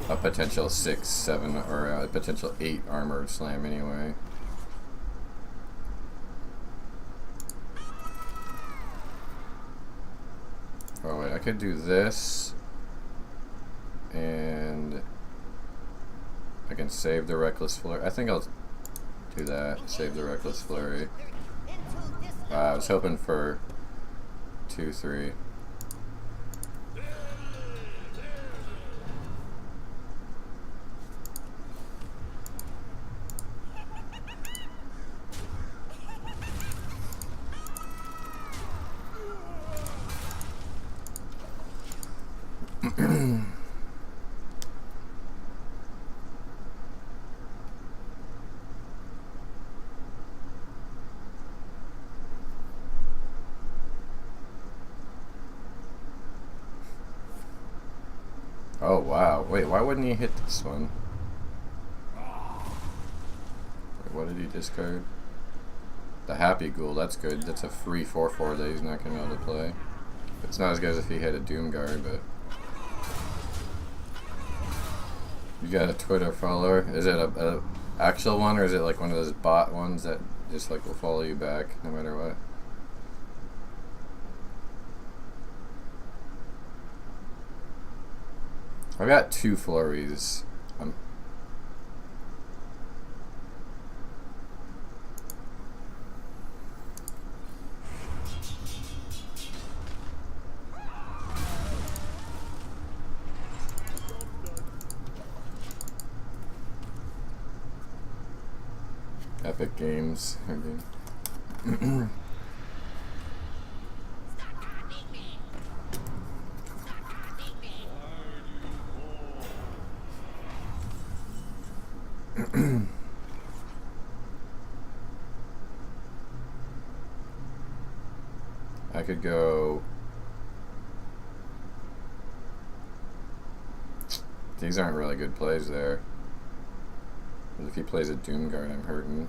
a potential 6, 7, or a potential 8 armored slam anyway. Oh wait, I could do this, and I can save the Reckless Flurry. I think I'll do that, save the Reckless Flurry. I was hoping for 2, 3. Oh wow, wait, why wouldn't he hit this one? Wait, what did he discard? The Happy Ghoul, that's good. That's a free 4/4 that he's not going to be able to play. It's not as good as if he hit a Doom Guard, but... You got a Twitter follower? Is it a actual one, or is it like one of those bot ones that just like will follow you back no matter what? I've got 2 flurries. Epic Games. I could go... These aren't really good plays there. If he plays a Doom Guard, I'm hurting.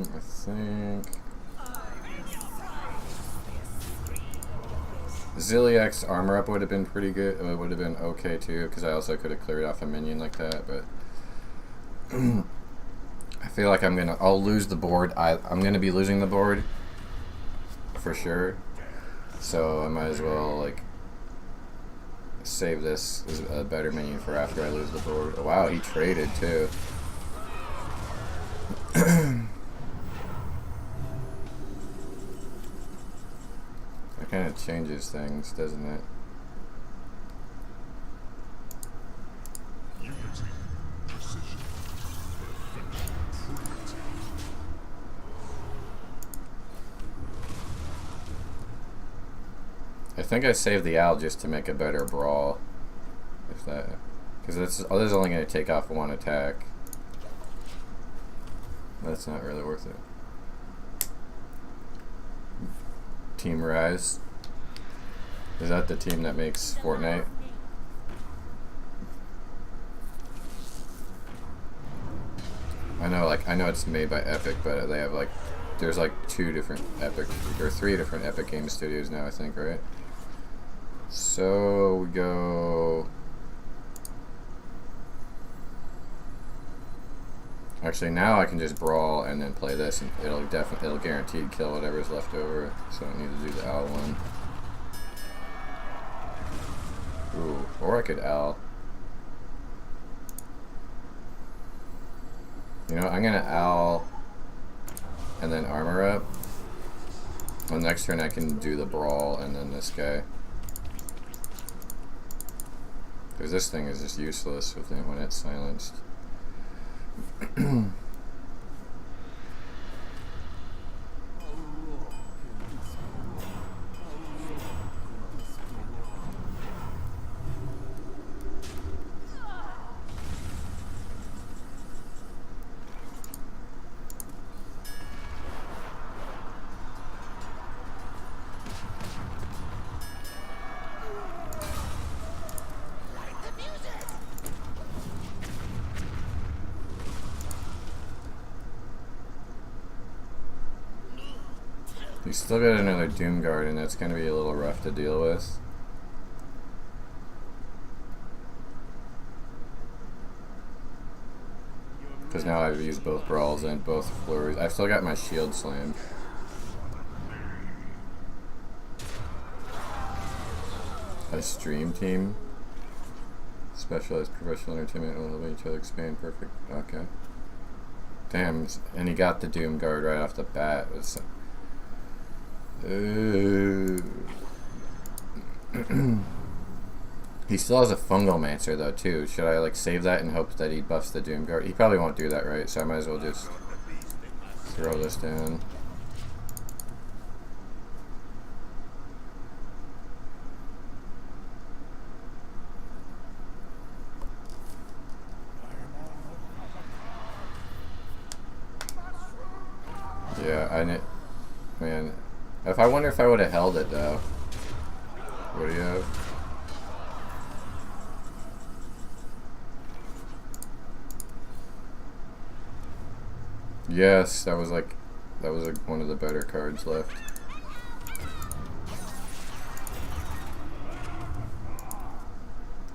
I think Ziliak's armor up would have been pretty good. It would have been okay too, because I also could have cleared off a minion like that. But I feel like I'll lose the board. I'm gonna be losing the board for sure. So I might as well like save this as a better minion for after I lose the board. Oh, wow, he traded too. That kind of changes things, doesn't it? I think I saved the owl just to make a better brawl. If that, because this is only going to take off 1 attack. That's not really worth it. Team Rise. Is that the team that makes Fortnite? I know it's made by Epic, but they have like, there's like 2 different Epic, or 3 different Epic Games studios now, I think, right? So we go. Actually, now I can just brawl and then play this, and it'll guaranteed kill whatever's left over. So I don't need to do the owl one. Ooh, or I could Al. You know, I'm gonna Al and then armor up. On the next turn I can do the brawl and then this guy. Because this thing is just useless with it when it's silenced. You still got another Doom Guard, and that's going to be a little rough to deal with. Because now I've used both Brawls and both Flurries. I've still got my Shield Slam. A Stream Team. Specialized professional entertainment will help each other expand. Perfect. Okay. Damn, and he got the Doom Guard right off the bat. It's, he still has a Fungal Mancer though too. Should I like save that and hope that he buffs the Doom Guard? He probably won't do that, right? So I might as well just throw this down. Yeah, man. I wonder if I would have held it though. What do you have? Yes, that was like one of the better cards left.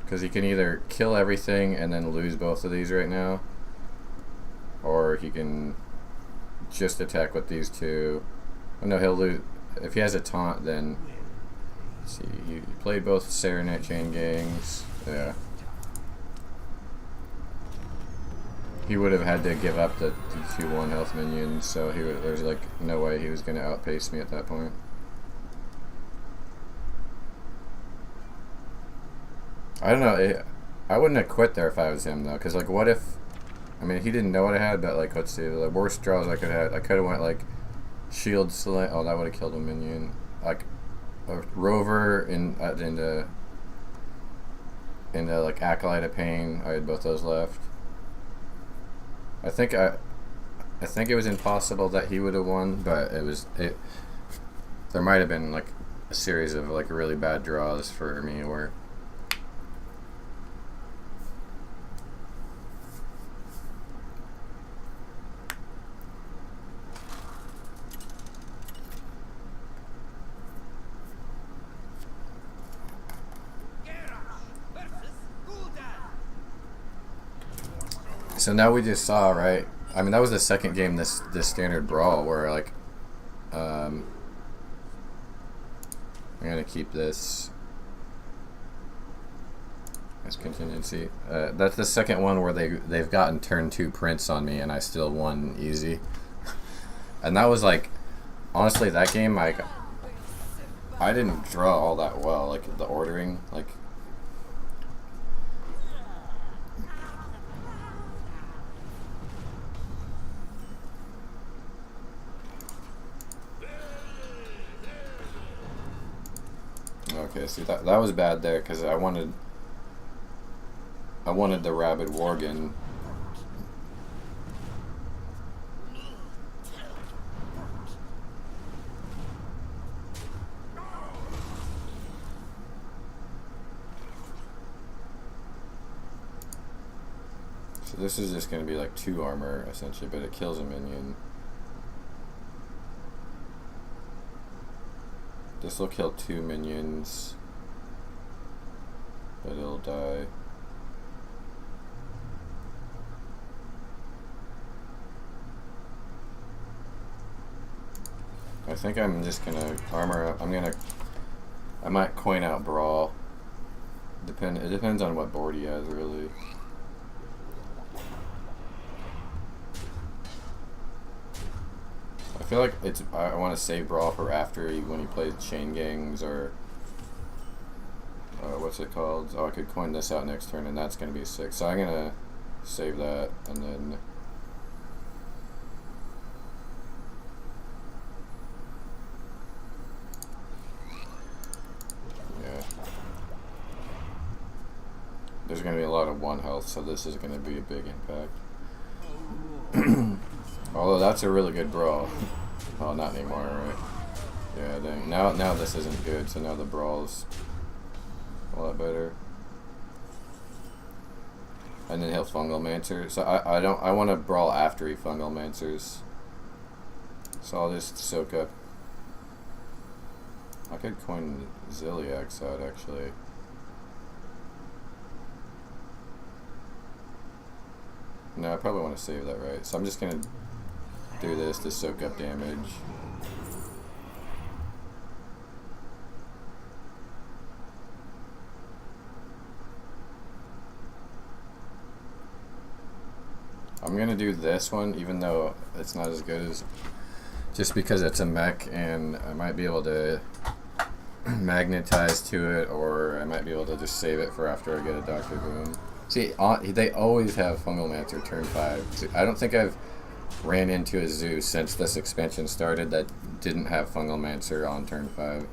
Because he can either kill everything and then lose both of these right now, or he can just attack with these two. Oh no, he'll lose. If he has a taunt, then let's see. He played both Serenet Chain Gangs. Yeah. He would have had to give up the 2-1 health minions, so there's like no way he was going to outpace me at that point. I don't know. I wouldn't have quit there if I was him though, because like what if? I mean, he didn't know what I had, but like let's see, the worst draws I could have. I could have went like Shield Slam. Oh, that would have killed a minion. Like a Rover into like Acolyte of Pain. I had both those left. I think it was impossible that he would have won, but there might have been like a series of like really bad draws for me where so now we just saw, right? I mean, that was the second game this standard brawl where like I'm gonna keep this as contingency. That's the second one where they've gotten turn 2 Prince on me and I still won easy. And that was like, honestly, that game I didn't draw all that well, like the ordering, like. Okay, see that was bad there because I wanted the Rabid Worgen. So this is just going to be like 2 armor essentially, but it kills a minion. This will kill 2 minions, but it'll die. I think I'm just gonna armor up. I might coin out Brawl. It depends on what board he has, really. I feel like I want to save Brawl for after when he plays Chain Gangs or what's it called? Oh, I could coin this out next turn, and that's gonna be 6. So I'm gonna save that, and then yeah, there's gonna be a lot of 1 health, so this is gonna be a big impact. Although that's a really good Brawl. Oh, not anymore, right? Yeah, dang. Now this isn't good, so now the Brawl's a lot better. And then he'll Fungal Mancer. So I want to Brawl after he Fungal Mancers. So I'll just soak up. I could coin Zilliax out, actually. No, I probably want to save that, right? So I'm just going to do this to soak up damage. I'm going to do this one, even though it's not as good as... Just because it's a mech, and I might be able to magnetize to it, or I might be able to just save it for after I get a Dr. Boom. See, they always have Fungal Mancer turn 5. I don't think I've ran into a zoo since this expansion started that didn't have Fungal Mancer on turn 5.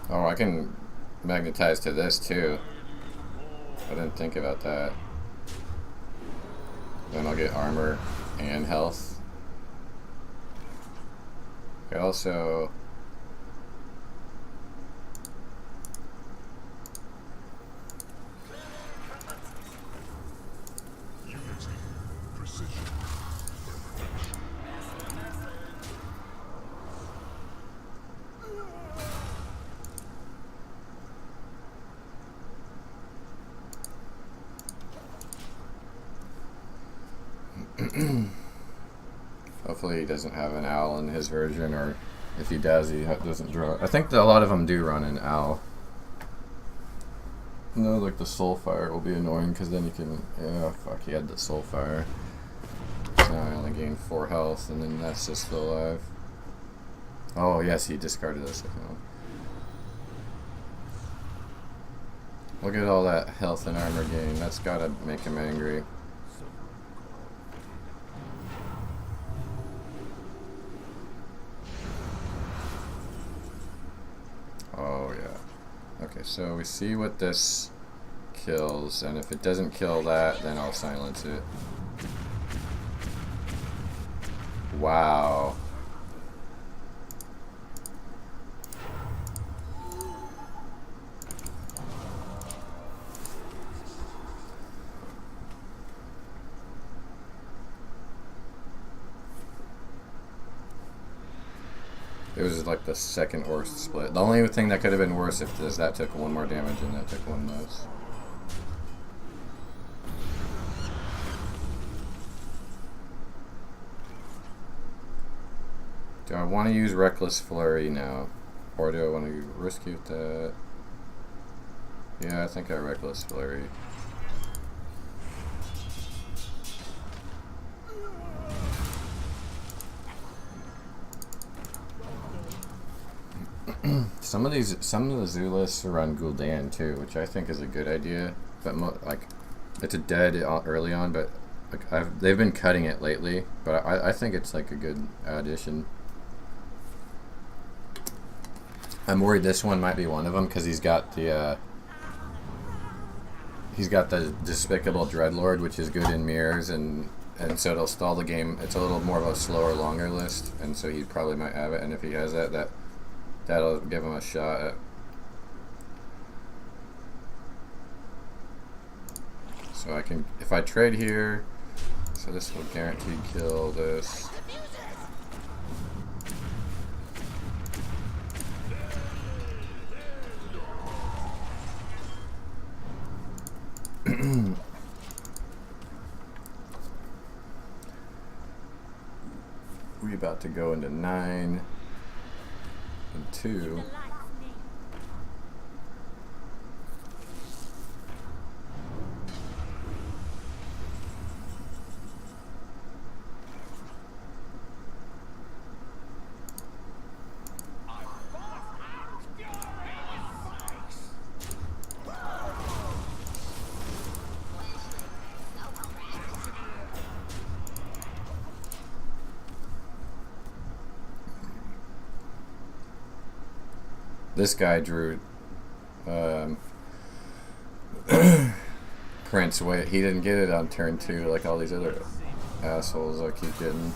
Oh, I can magnetize to this too. I didn't think about that. Then I'll get armor and health. I also... Hopefully he doesn't have an owl in his version, or if he does, he doesn't draw. I think that a lot of them do run an owl. No, like the Soulfire will be annoying because then you can... Yeah, fuck, he had the Soulfire. So now I only gain 4 health, and then that's just still alive. Oh, yes, he discarded this. Look at all that health and armor gain. That's gotta make him angry. Oh, yeah. Okay, so we see what this kills, and if it doesn't kill that, then I'll silence it. Wow. It was like the second worst split. The only thing that could have been worse if that took 1 more damage and that took 1 less. Do I want to use Reckless Flurry now? Or do I want to rescue that? Yeah, I think I Reckless Flurry. Some of the Zulus run Gul'dan too, which I think is a good idea. But like, it's a dead early on, but like they've been cutting it lately. But I think it's like a good addition. I'm worried this one might be one of them because he's got the Despicable Dreadlord, which is good in mirrors, and so it'll stall the game. It's a little more of a slower, longer list, and so he probably might have it. And if he has that, that'll give him a shot at... So I can, if I trade here, so this will guaranteed kill this. We about to go into 9 and 2. This guy drew Prince Wait. He didn't get it on turn 2 like all these other assholes I keep getting.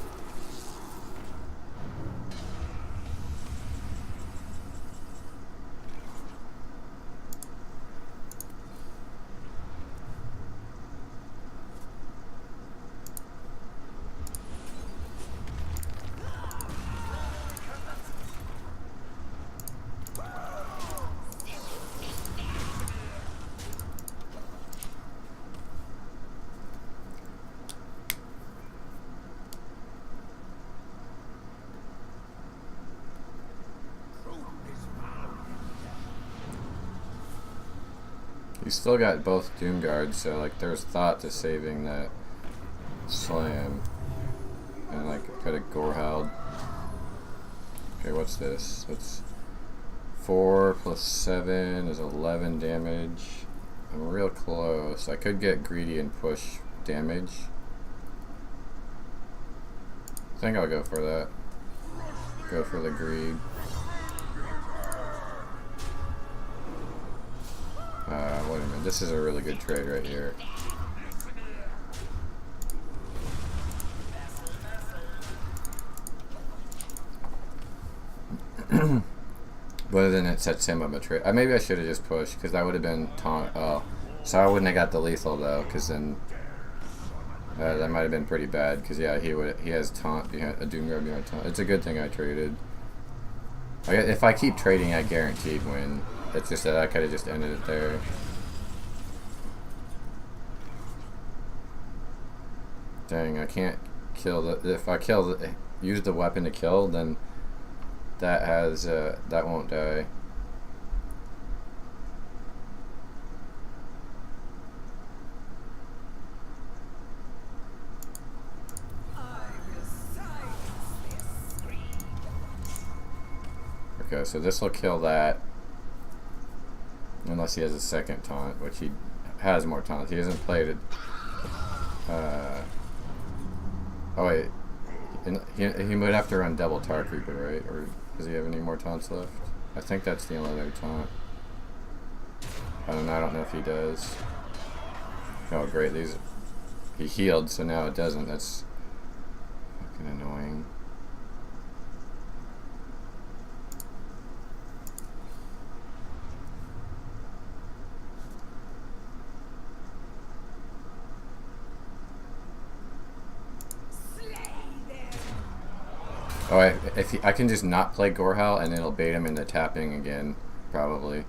You still got both Doom Guards, so like there's thought to saving that slam. And like could have Gorehound. Okay, what's this? That's 4 plus 7 is 11 damage. I'm real close. I could get greedy and push damage. I think I'll go for that. Go for the greed. Wait a minute. This is a really good trade right here. But then it sets him up a trade. Maybe I should have just pushed because that would have been taunt. Oh, so I wouldn't have got the lethal though, because then that might have been pretty bad. Because yeah, he has taunt behind a Doom Guard behind taunt. It's a good thing I traded. If I keep trading, I guaranteed win. It's just that I could have just ended it there. Dang, I can't kill the. If I use the weapon to kill, then that has that won't die. Okay, so this will kill that. Unless he has a second taunt, which he has more taunts. He hasn't played it. Oh wait, he might have to run double Tar Creeper, right? Or does he have any more taunts left? I think that's the only other taunt. I don't know if he does. Oh great, he healed, so now it doesn't. That's fucking annoying. Oh, I can just not play Gorehound and it'll bait him into tapping again, probably.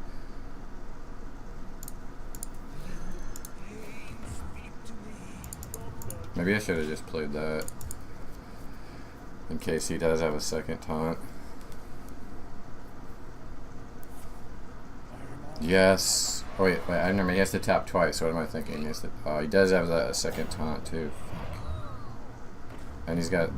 Maybe I should have just played that in case he does have a second taunt. Yes. Oh wait, I remember he has to tap twice. What am I thinking? He has to. Oh, he does have a second taunt too. Fuck. And he's got.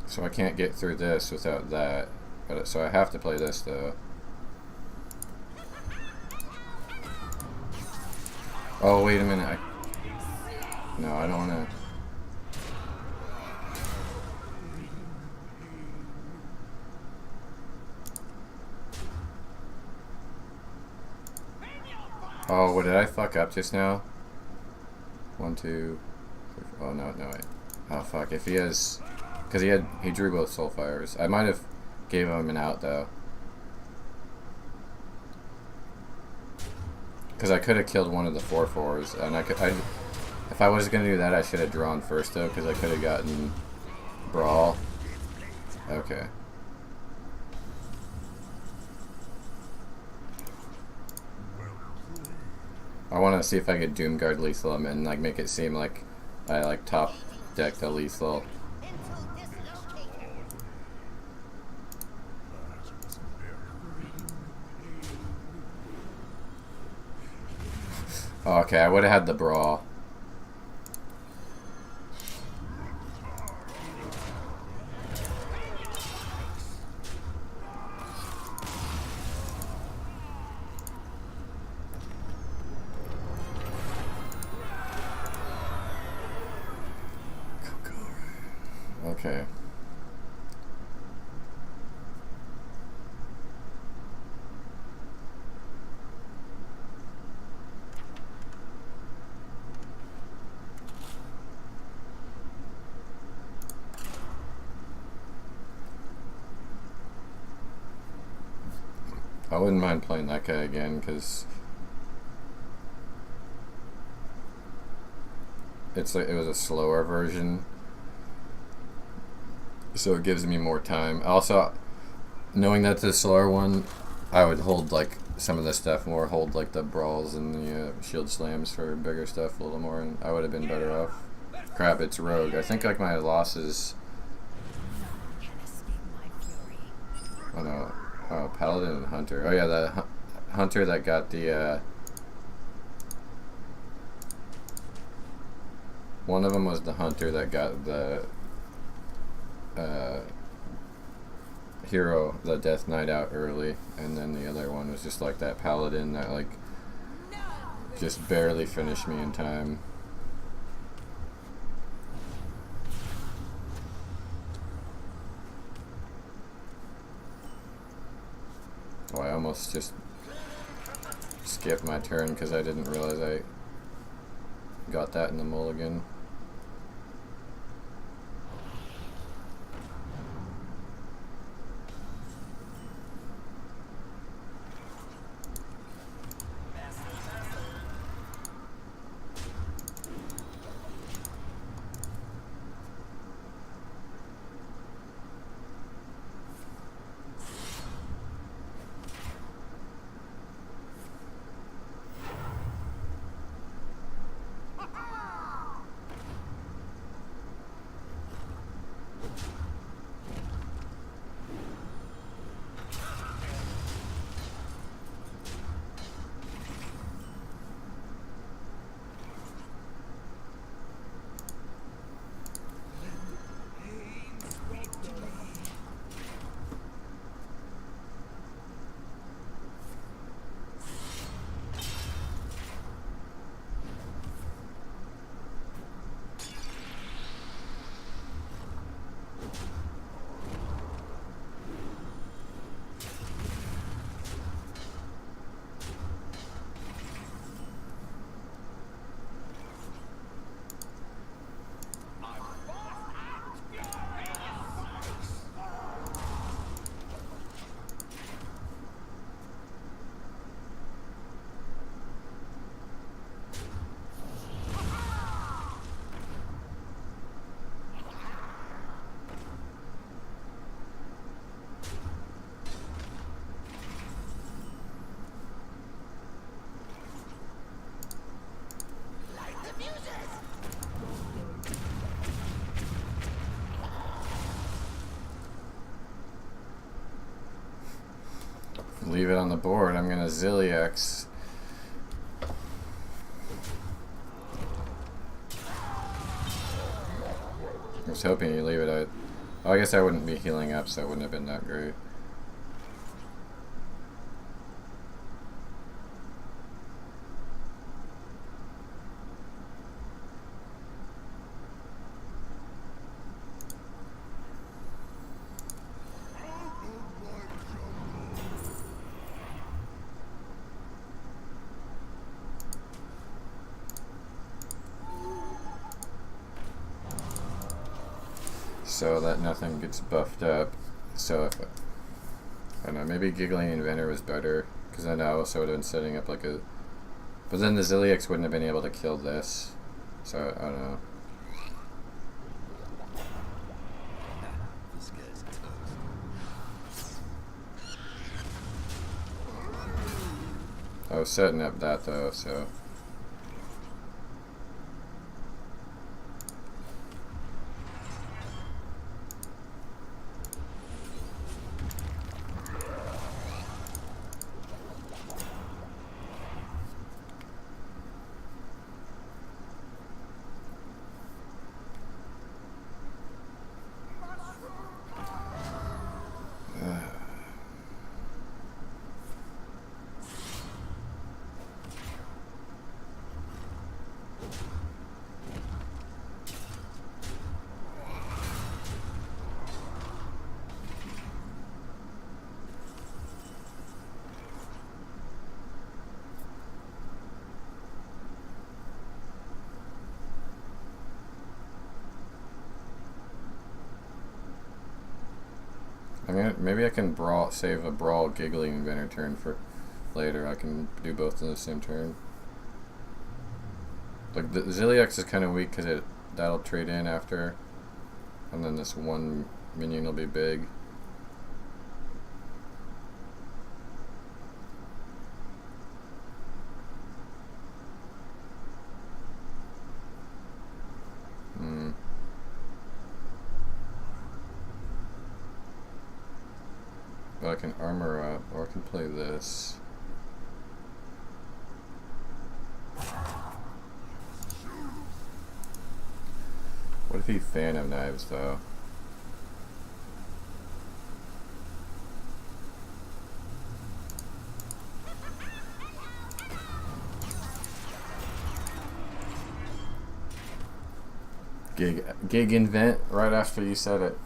So I can't get through this without that. So I have to play this though. Oh wait a minute. No, I don't want to. Oh, what did I fuck up just now? 1, 2, 3, 4. Oh no, wait. Oh fuck. If he has. Because he drew both Soulfires. I might have gave him an out though. Because I could have killed one of the 4/4s, and If I was gonna do that, I should have drawn first though, because I could have gotten Brawl. Okay. I want to see if I could Doomguard lethal him and like make it seem like I like top deck the lethal. Oh, okay, I would have had the Brawl. Okay. I wouldn't mind playing that guy again because it's like it was a slower version, so it gives me more time. Also, knowing that's the slower one, I would hold like some of the stuff more, hold like the brawls and the shield slams for bigger stuff a little more, and I would have been better off. Crap, it's rogue. I think like my losses. Oh no. Oh, Paladin and Hunter. Oh yeah, the Hunter that got the, one of them was the Hunter that got the, hero, the Death Knight out early, and then the other one was just like that Paladin that like, just barely finished me in time. Oh, I almost just skipped my turn because I didn't realize I got that in the mulligan. Leave it on the board. I'm gonna Zilliax. I was hoping you leave it out. Oh, I guess I wouldn't be healing up, so it wouldn't have been that great. So that nothing gets buffed up. So if I don't know, maybe Giggling Inventor was better, because then I also would have been setting up like a. But then the Zilliax wouldn't have been able to kill this. So I don't know. This guy's toast. I was setting up that though, so. Maybe I can save a brawl giggling inventor turn for later. I can do both in the same turn. Like the Zilliax is kind of weak because that'll trade in after, and then this one minion will be big. But I can armor up, or I can play this. What if he fan of knives though? Gig invent right after you said it.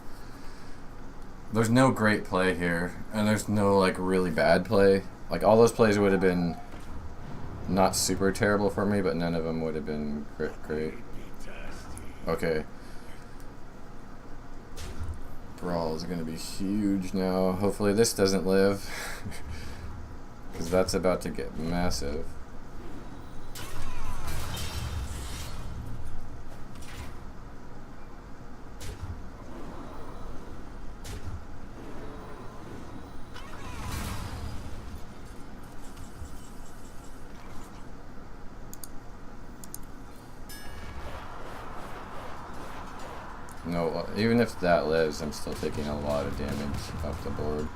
There's no great play here, and there's no like really bad play. Like all those plays would have been not super terrible for me, but none of them would have been great. Okay. Brawl is going to be huge now. Hopefully this doesn't live, because that's about to get massive. No, even if that lives, I'm still taking a lot of damage off the board.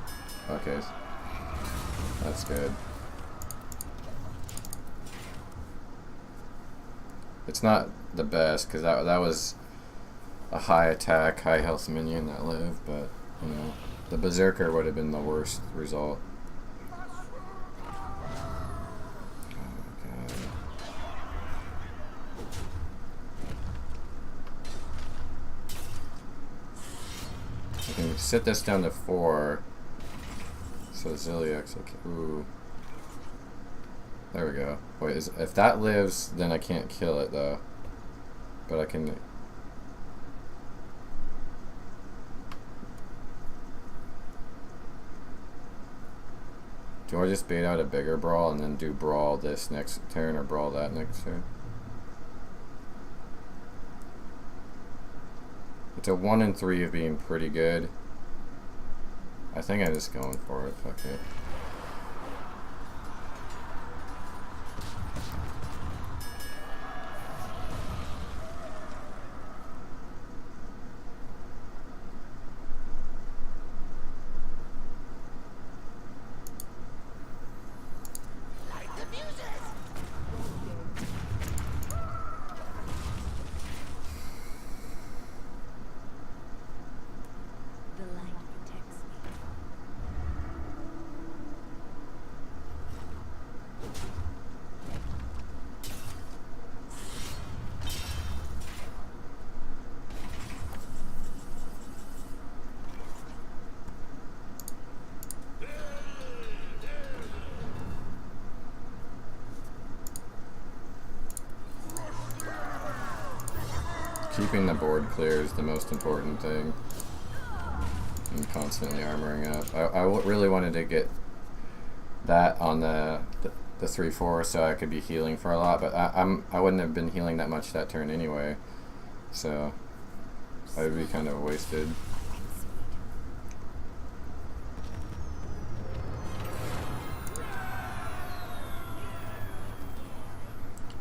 Okay, that's good. It's not the best, because that was a high attack, high health minion that lived, but, you know, the Berserker would have been the worst result. I can sit this down to 4. So Zilliax, okay. Ooh. There we go. Wait, if that lives, then I can't kill it though. But I can. Do I just bait out a bigger brawl and then do brawl this next turn, or brawl that next turn? It's a 1 in 3 of being pretty good. I think I'm just going for it. Fuck it. Keeping the board clear is the most important thing. And constantly armoring up. I really wanted to get that on the the 3/4, so I could be healing for a lot. But I wouldn't have been healing that much that turn anyway, so I would be kind of wasted.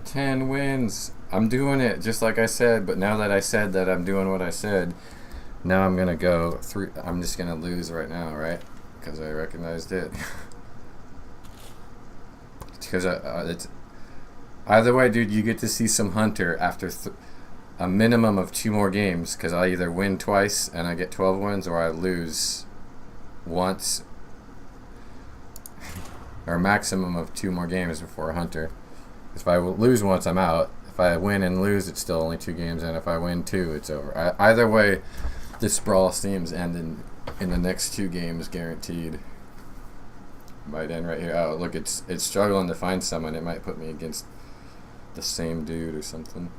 Ten wins. I'm doing it just like I said, but now that I said that I'm doing what I said, now I'm gonna go three. I'm just gonna lose right now, right? Because I recognized it. Because it's either way, dude. You get to see some Hunter after a minimum of 2 more games. Because I either win twice and I get 12 wins, or I lose once, or a maximum of 2 more games before Hunter. If I lose once, I'm out. If I win and lose, it's still only 2 games, and if I win 2, it's over. Either way, this Brawliseum's ending in the next 2 games, guaranteed. Might end right here. Oh, look, it's struggling to find someone. It might put me against the same dude or something.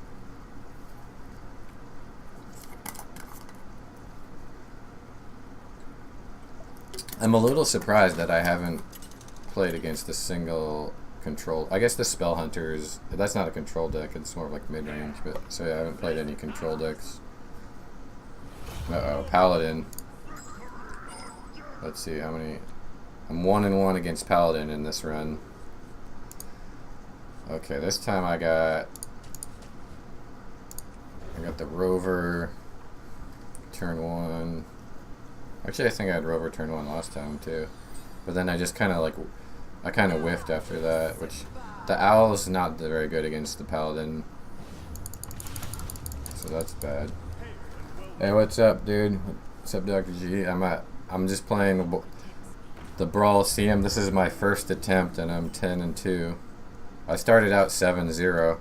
I'm a little surprised that I haven't played against a single control. I guess the Spell Hunter is, that's not a control deck, it's more like mid-range, but so yeah, I haven't played any control decks. Uh-oh, Paladin. Let's see how many. I'm 1-1 against Paladin in this run. Okay, this time I got the Rover turn 1. Actually, I think I had Rover turn 1 last time too, but then I just kind of whiffed after that, which the Owl is not very good against the Paladin, so that's bad. Hey, what's up, dude? What's up, Dr. G? I'm just playing the Brawliseum. This is my first attempt, and I'm 10-2. I started out 7-0.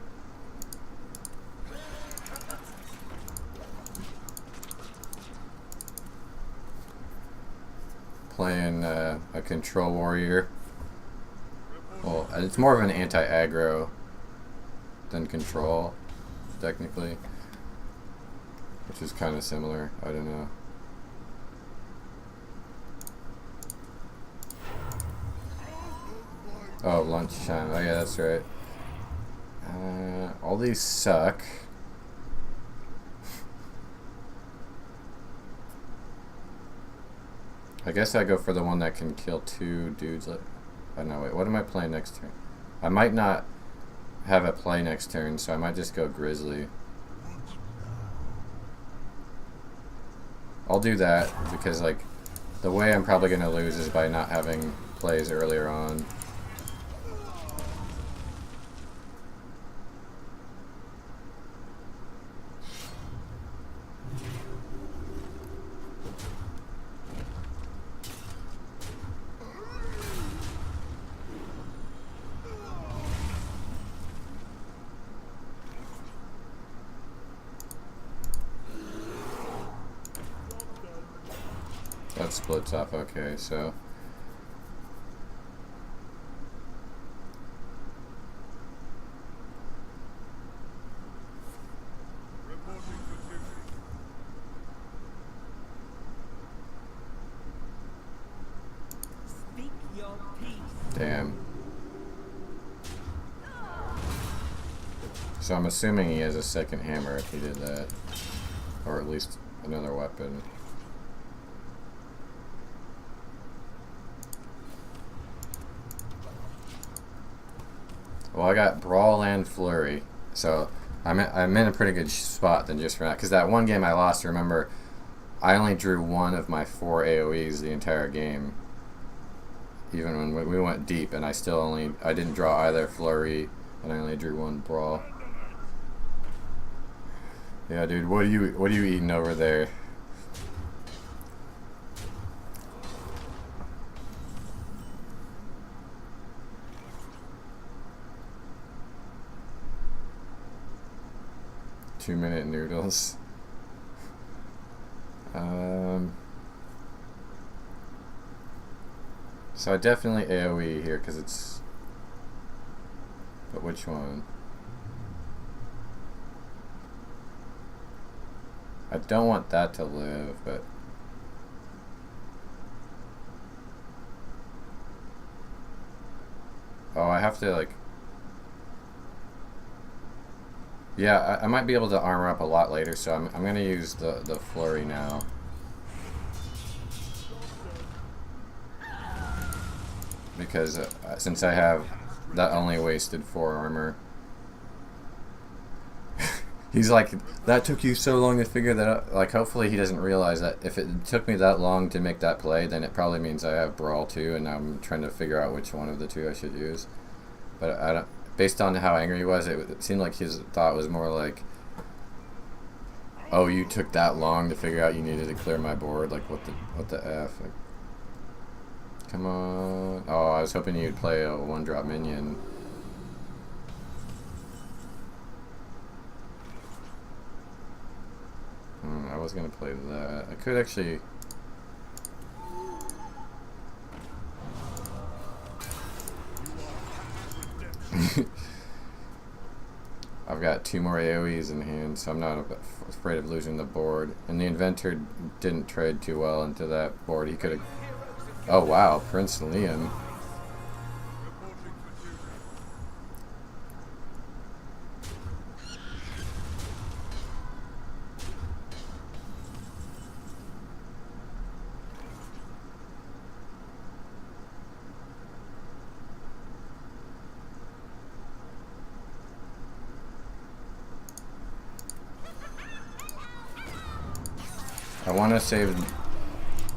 Playing a control warrior. Well, it's more of an anti-aggro than control, technically, which is kind of similar. I don't know. Oh, lunchtime. Oh yeah, that's right. All these suck. I guess I go for the one that can kill 2 dudes. Oh no, wait, what am I playing next turn? I might not have a play next turn, so I might just go Grizzly. I'll do that, because like, the way I'm probably going to lose is by not having plays earlier on. That splits off, okay, so damn. So I'm assuming he has a second hammer if he did that, or at least another weapon. Well, I got Brawl and Flurry, so I'm in a pretty good spot than just for that. Because that one game I lost, remember, I only drew 1 of my 4 AoEs the entire game. Even when we went deep, and I didn't draw either Flurry, and I only drew 1 Brawl. Yeah, dude, what are you eating over there? Two-minute noodles. So I definitely AoE here because it's. But which one? I don't want that to live, but. Oh, I have have to like. Yeah, I might be able to armor up a lot later, so I'm gonna use the flurry now. Because since I have that only wasted 4 armor. He's like, that took you so long to figure that out. Like, hopefully he doesn't realize that if it took me that long to make that play, then it probably means I have Brawl too, and I'm trying to figure out which one of the two I should use. But I don't. Based on how angry he was, it seemed like his thought was more like, "Oh, you took that long to figure out you needed to clear my board. Like, what the f? Like, come on! Oh, I was hoping you'd play a 1-drop minion." I was gonna play that. I could actually. I've got 2 more AoEs in hand, so I'm not afraid of losing the board. And the inventor didn't trade too well into that board. He could have. Oh wow, Prince Liam. I want to save.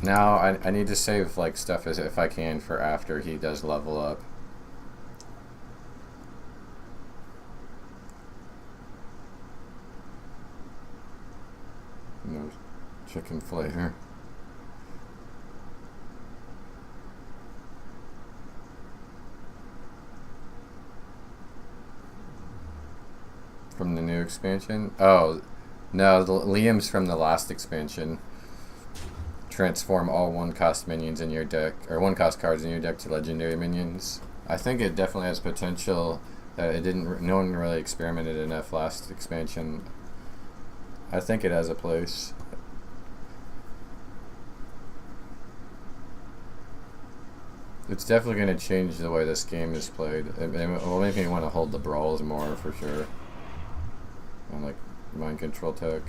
Now I need to save like stuff as if I can for after he does level up. No chicken flavor. From the new expansion? Oh, no, Liam's from the last expansion. Transform all 1-cost minions in your deck, or 1-cost cards in your deck to legendary minions. I think it definitely has potential. It didn't. No one really experimented enough last expansion. I think it has a place. It's definitely going to change the way this game is played. It will make me want to hold the brawls more for sure. And like mind control tech.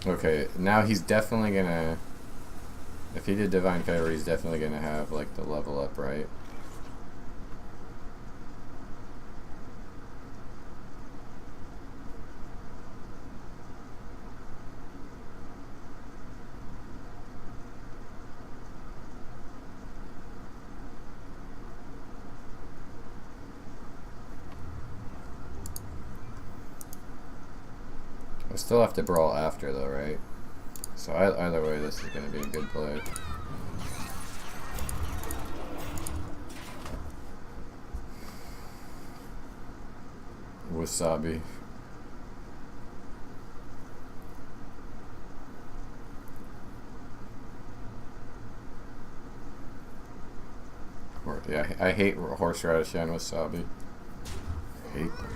Okay, now he's definitely gonna. If he did Divine Favor, he's definitely gonna have like the level up, right? I still have to brawl after though, right? So either way, this is going to be a good play. Wasabi. Yeah, I hate horseradish and wasabi. I hate them.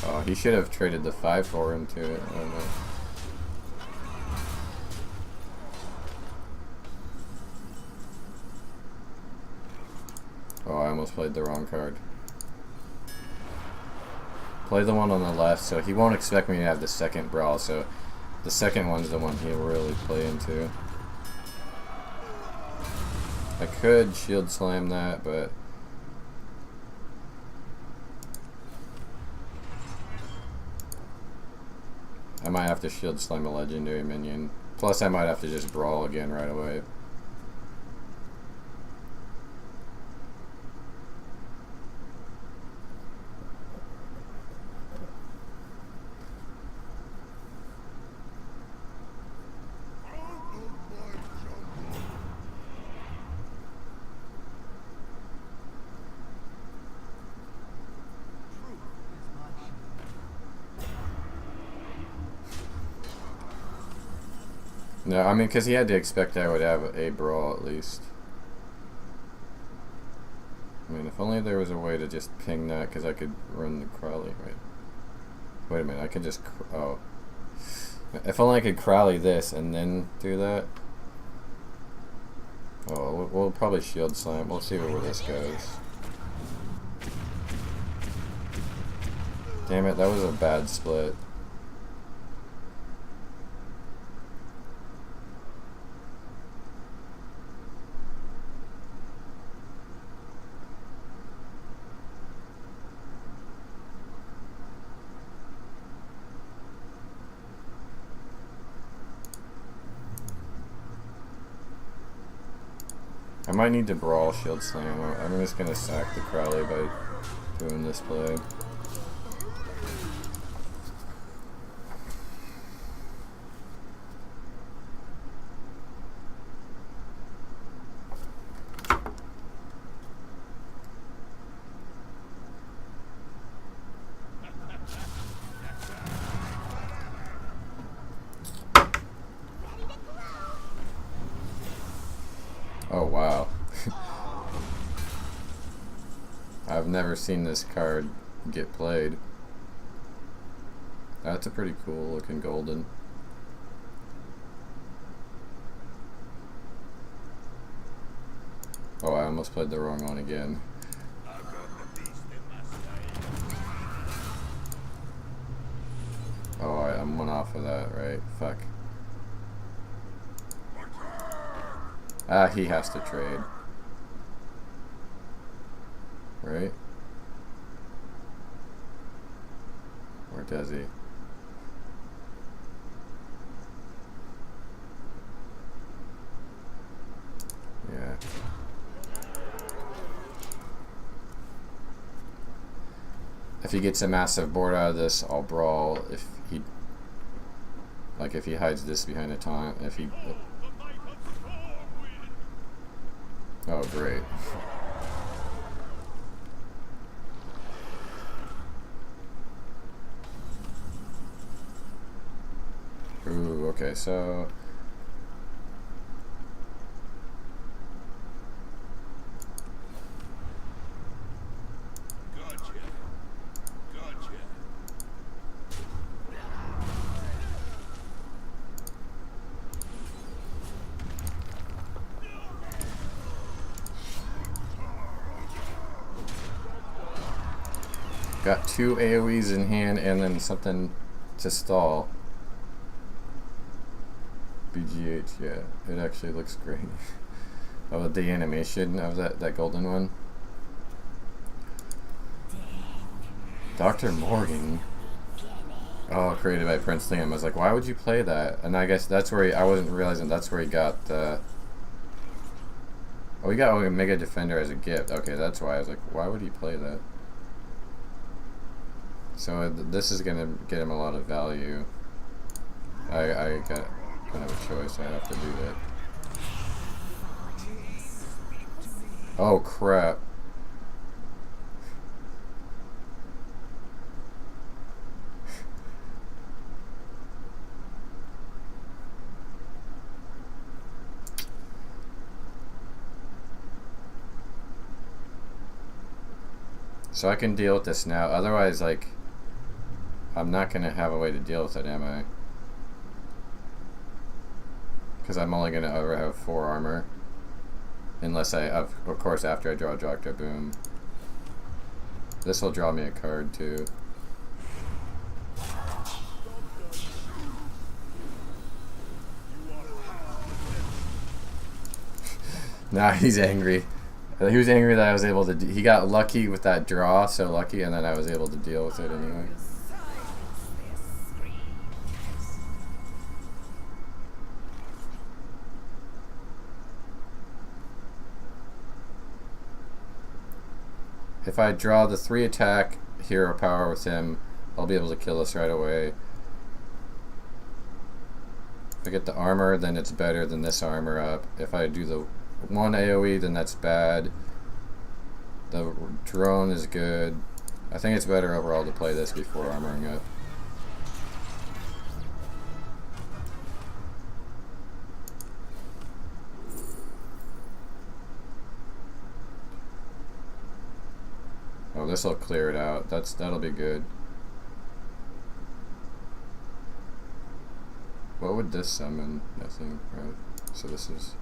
Oh, he should have traded the 5-4 into it. I don't know. Oh, I almost played the wrong card. Play the one on the left, so he won't expect me to have the second brawl, so the second one's the one he'll really play into. I could shield slam that, but I might have to shield slam a legendary minion. Plus I might have to just brawl again right away. No, I mean, because he had to expect I would have a brawl at least. I mean, if only there was a way to just ping that, because I could run the Crowley. Wait a minute, I can just... Oh. If only I could Crowley this and then do that. Oh, we'll probably shield slam. We'll see where this goes. Damn it, that was a bad split. I might need to brawl shield slam. I'm just gonna sack the Crowley by doing this play. Oh wow. I've never seen this card get played. That's a pretty cool looking golden. Oh, I almost played the wrong one again. Oh, I'm one off of that, right? Fuck. Ah, he has to trade. Right? Or does he? Yeah. If he gets a massive board out of this, I'll brawl. If he... Like, if he hides this behind a taunt, if he... Oh, great. Ooh, okay, so... Got 2 AoEs in hand and then something to stall. BGH, yeah, it actually looks great. Oh, the animation of that golden one. Dr. Morgan. Oh, created by Prince Liam. I was like, why would you play that? And I guess that's where I wasn't realizing that's where he got the... Oh, he got a Mega Defender as a gift. Okay, that's why I was like, why would he play that? So this is gonna get him a lot of value. I got kind of a choice. I have to do that. Oh crap! So I can deal with this now. Otherwise, like, I'm not gonna have a way to deal with it, am I? Because I'm only gonna ever have 4 armor, unless of course, after I draw Doctor Boom. This will draw me a card too. Nah, he's angry. He was angry that I was able to. He got lucky with that draw, so lucky, and then I was able to deal with it anyway. If I draw the 3 attack hero power with him, I'll be able to kill us right away. If I get the armor, then it's better than this armor up. If I do the 1 AoE, then that's bad. The drone is good. I think it's better overall to play this before armoring up. this will clear it out. That'll be good. What would this summon? Nothing, right? So this is...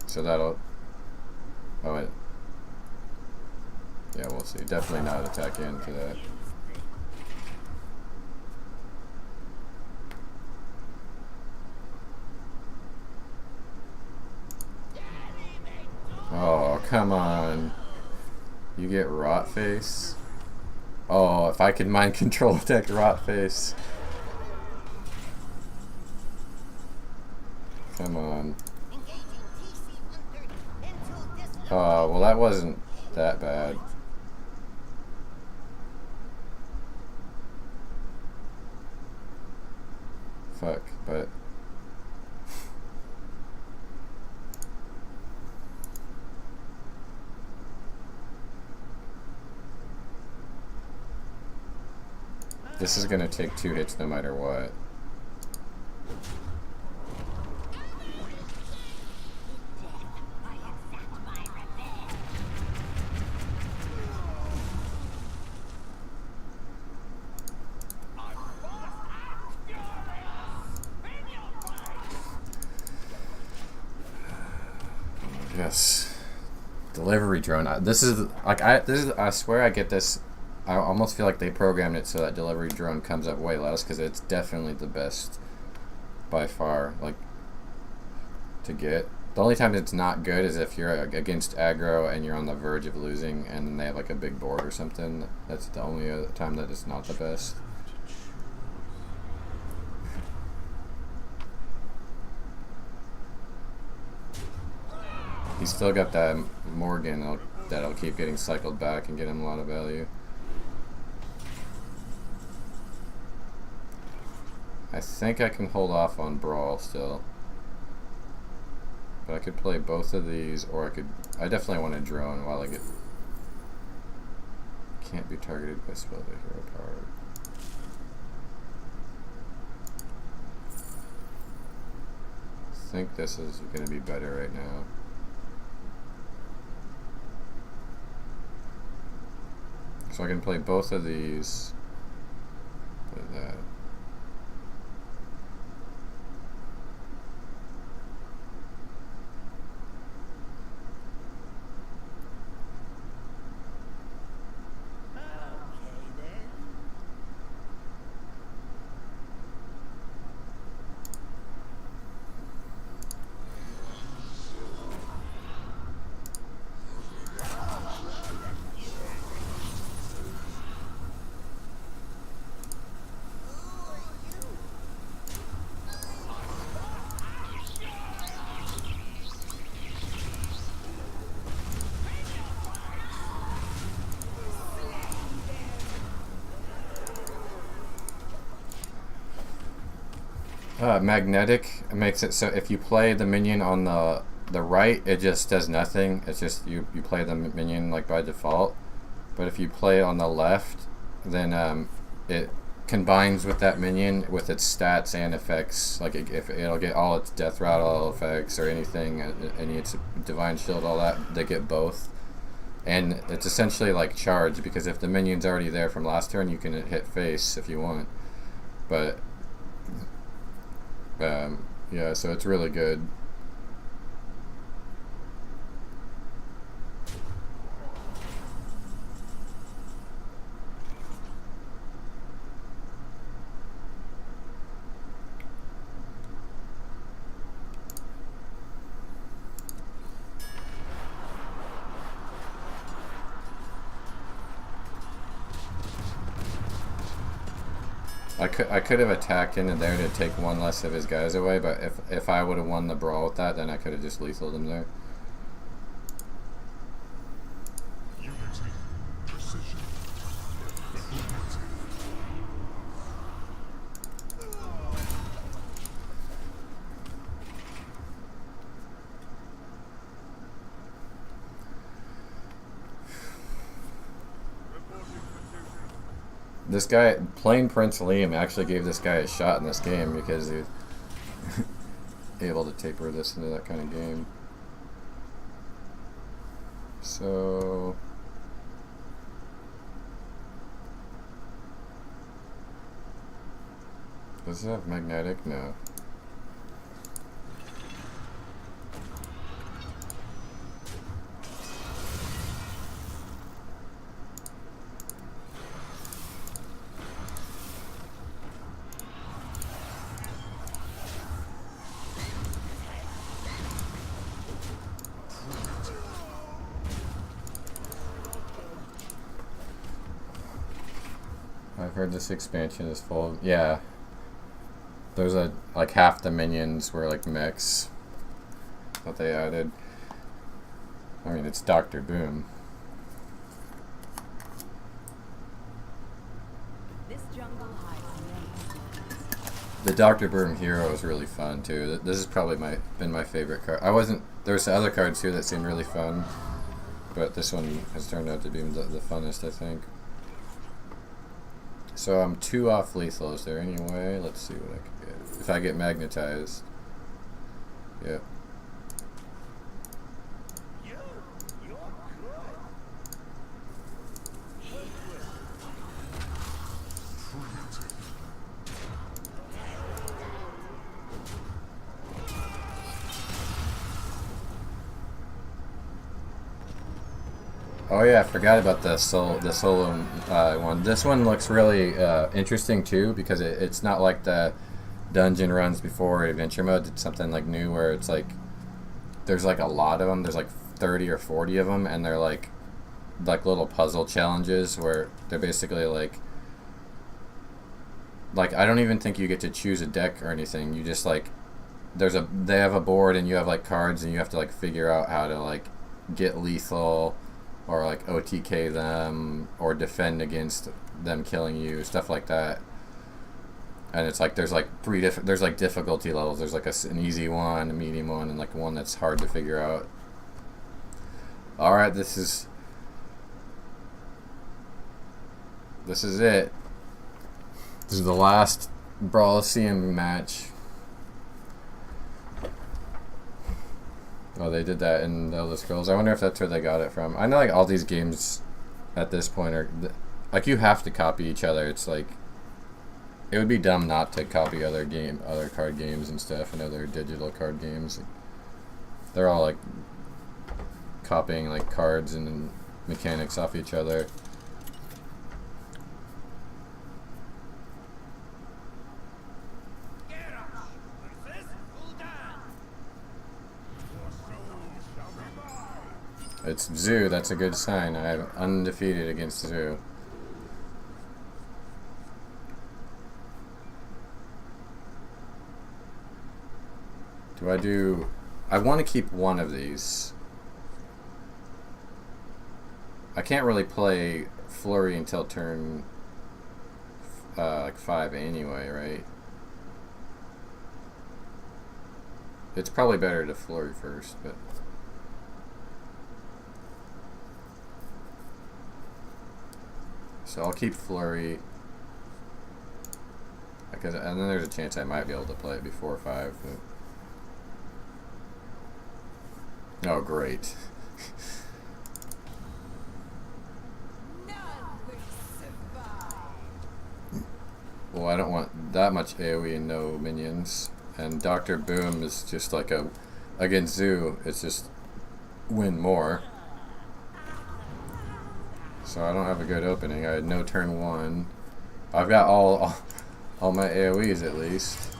So that'll... Oh, wait. Yeah, we'll see. Definitely not attack into that. Oh, come on. You get Rot Face? Oh, if I could mind control deck Rot Face. Come on. Oh, well that wasn't that bad. Fuck, but... This is gonna take 2 hits no matter what. Yes. Delivery drone. This is like I swear I get this. I almost feel like they programmed it so that delivery drone comes up way less because it's definitely the best by far. Like to get. The only time it's not good is if you're against aggro and you're on the verge of losing and then they have like a big board or something. That's the only other time that it's not the best. He's still got that Morgan that'll keep getting cycled back and get him a lot of value. I think I can hold off on Brawl still. But I could play both of these, or I definitely want to drone while I get... Can't be targeted by spell by hero power. I think this is going to be better right now. So I can play both of these. Play that. Magnetic makes it so if you play the minion on the right, it just does nothing. It's just you play the minion like by default. But if you play on the left, then it combines with that minion with its stats and effects. Like if it'll get all its death rattle effects or anything, any its divine shield, all that, they get both. And it's essentially like charge, because if the minion's already there from last turn, you can hit face if you want. But yeah, so it's really good. I could have attacked into there to take one less of his guys away, but if I would have won the brawl with that, then I could have just lethaled him there. This guy, playing Prince Liam, actually gave this guy a shot in this game because he was able to taper this into that kind of game. So So does it have magnetic? No. I've heard this expansion is full of, yeah. There's like half the minions were like mechs that they added. I mean, it's Dr. Boom. This jungle hides The Dr. Boom hero is really fun too. This is probably been my favorite card. There's other cards here that seem really fun, but this one has turned out to be the funnest, I think. So I'm 2 off lethal. Is there any way? Let's see what I can get. If I get magnetized. Yep. Oh yeah, I forgot about the solo one. This one looks really interesting too, because it's not like the dungeon runs before adventure mode. It's something like new where it's like there's like a lot of them. There's like 30 or 40 of them, and they're like little puzzle challenges where they're basically like I don't even think you get to choose a deck or anything. You just like they have a board and you have like cards and you have to like figure out how to like get lethal or like OTK them or defend against them killing you, stuff like that. And it's like there's like there's like difficulty levels. There's like an easy one, a medium one, and like one that's hard to figure out. All right, this is it. This is the last Brawliseum match. Oh, they did that in the Elder Scrolls. I wonder if that's where they got it from. I know like all these games at this point are like you have to copy each other. It's like it would be dumb not to copy other card games and stuff and other digital card games. They're all like copying like cards and mechanics off each other. It's Zoo, that's a good sign. I'm undefeated against Zoo. I want to keep one of these. I can't really play Flurry until turn like 5 anyway, right? It's probably better to Flurry first, but so I'll keep Flurry, and then there's a chance I might be able to play it before 5. But oh, great. Well, I don't want that much AoE and no minions. And Dr. Boom is just like against Zoo, it's just win more. So I don't have a good opening. I had no turn 1. I've got all my AoEs at least.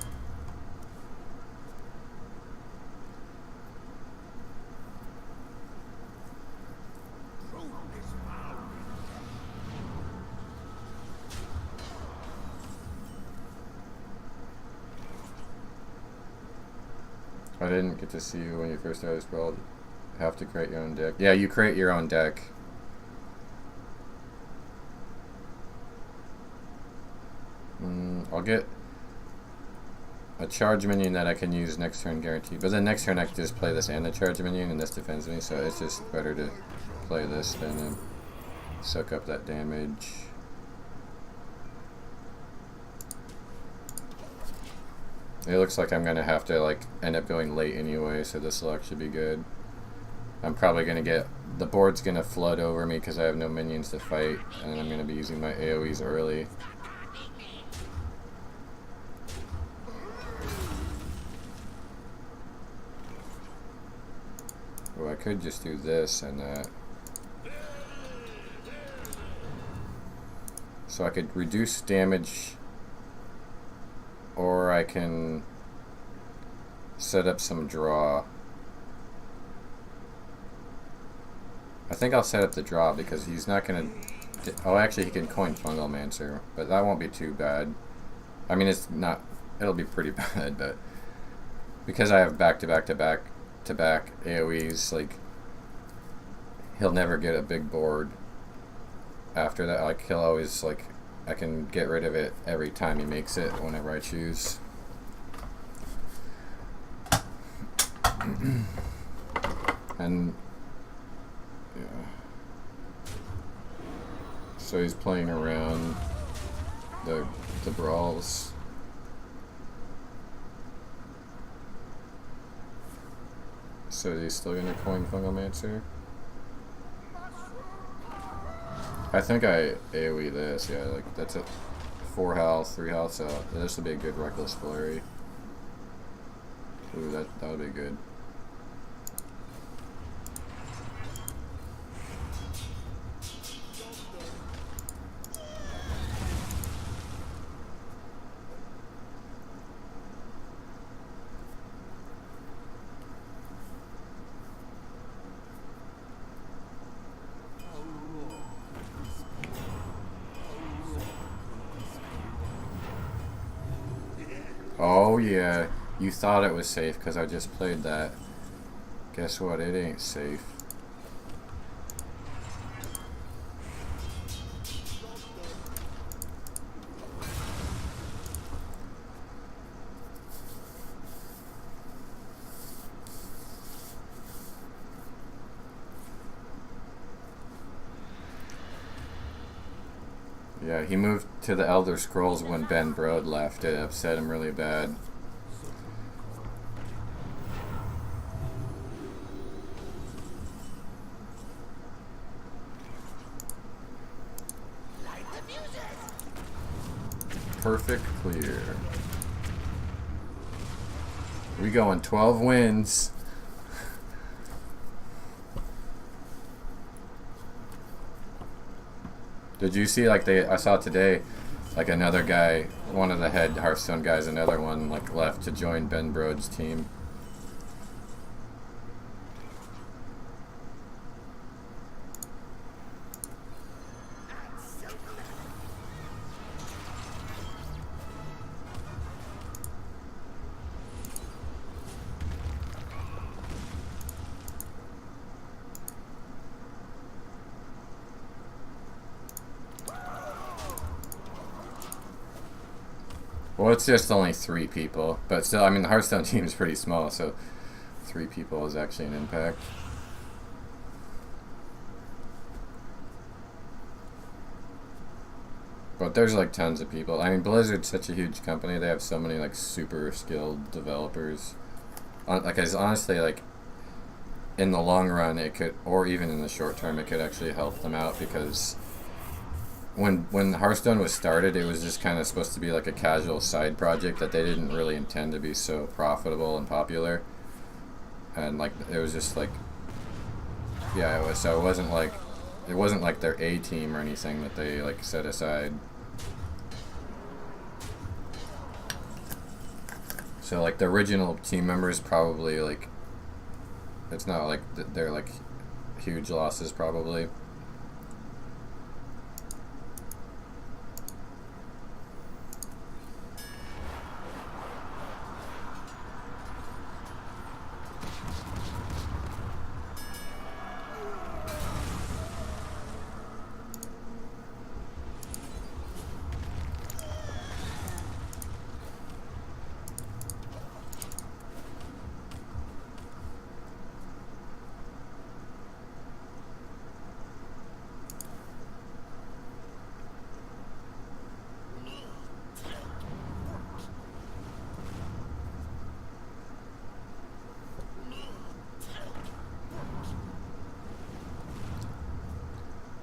I didn't get to see you when you first started Sprawl. Have to create your own deck. Yeah, you create your own deck. I'll get a charge minion that I can use next turn guaranteed. But then next turn I can just play this and the charge minion and this defends me, so it's just better to play this than soak up that damage. It looks like I'm gonna have to like end up going late anyway, so this will actually be good. I'm probably gonna get the board's gonna flood over me because I have no minions to fight, and I'm gonna be using my AoEs early. Oh, I could just do this and that. So I could reduce damage, or I can set up some draw. I think I'll set up the draw because he's not gonna. Oh, actually, he can coin Fungalmancer, but that won't be too bad. I mean, it's not. It'll be pretty bad, but because I have back to back AoEs, like he'll never get a big board after that. Like he'll always like I can get rid of it every time he makes it whenever I choose. And yeah, so he's playing around the brawls. So he's still gonna coin Fungalmancer? I think I AoE this, yeah, like that's a 4 health, 3 health, so this would be a good Reckless Flurry. Ooh, that would be good. Oh yeah, you thought it was safe because I just played that. Guess what? It ain't safe. Yeah, he moved to the Elder Scrolls when Ben Brode left. It upset him really bad. Perfect clear. We going 12 wins. Did you see, like, I saw today, like, another guy, one of the head Hearthstone guys, another one, like, left to join Ben Brode's team. Well, it's just only 3 people, but still, I mean, the Hearthstone team is pretty small, so 3 people is actually an impact. But there's like tons of people. I mean, Blizzard's such a huge company; they have so many like super skilled developers. Like, it's honestly like, in the long run, it could, or even in the short term, it could actually help them out because when Hearthstone was started, it was just kind of supposed to be like a casual side project that they didn't really intend to be so profitable and popular. And like it was just like, yeah, it wasn't like their A team or anything that they like set aside. So like the original team members probably like, it's not like they're like huge losses probably.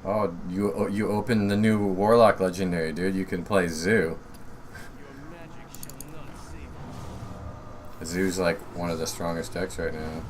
Oh, you opened the new Warlock Legendary, dude. You can play Zoo. Zoo's like one of the strongest decks right now.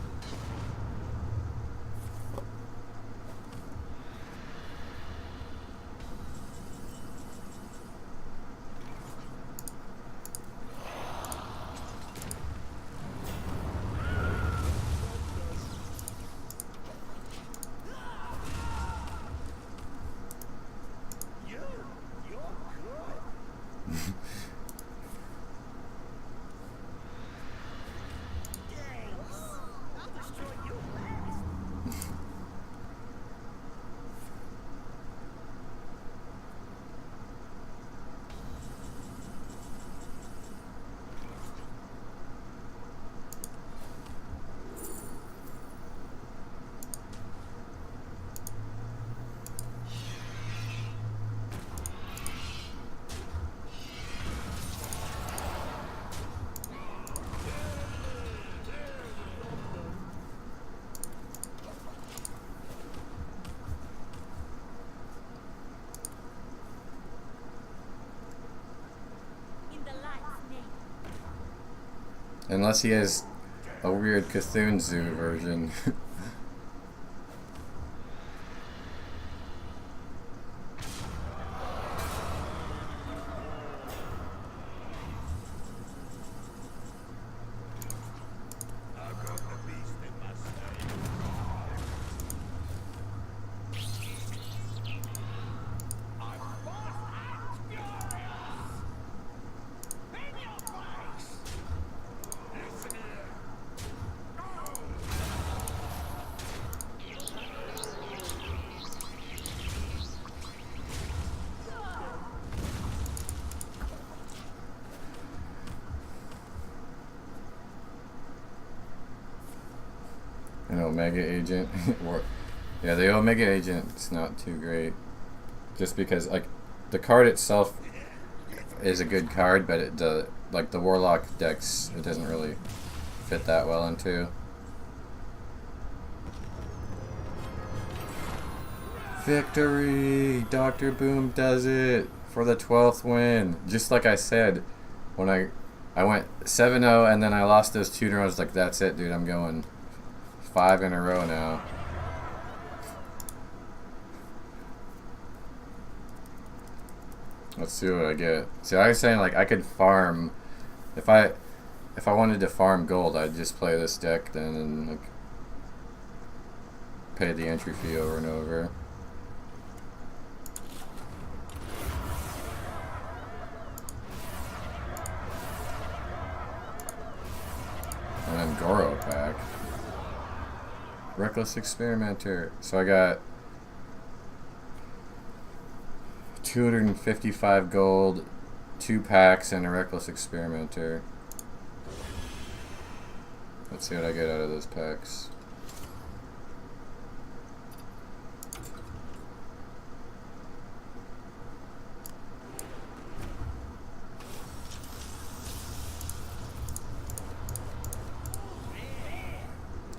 Unless he has a weird Cthulhu Zoo version. An Omega Agent. Yeah, the Omega Agent's not too great. Just because, like, the card itself is a good card, but like the Warlock decks, it doesn't really fit that well into. Victory! Dr. Boom does it for the 12th win. Just like I said, when I went 7-0 and then I lost those 2 in a row, I was like, that's it, dude. I'm going 5 in a row now. Let's see what I get. See, I was saying, like, I could farm if I wanted to farm gold, I'd just play this deck then and, like, pay the entry fee over and over. And then Goro pack. Reckless Experimenter. So I got 255 gold, 2 packs, and a Reckless Experimenter. Let's see what I get out of those packs.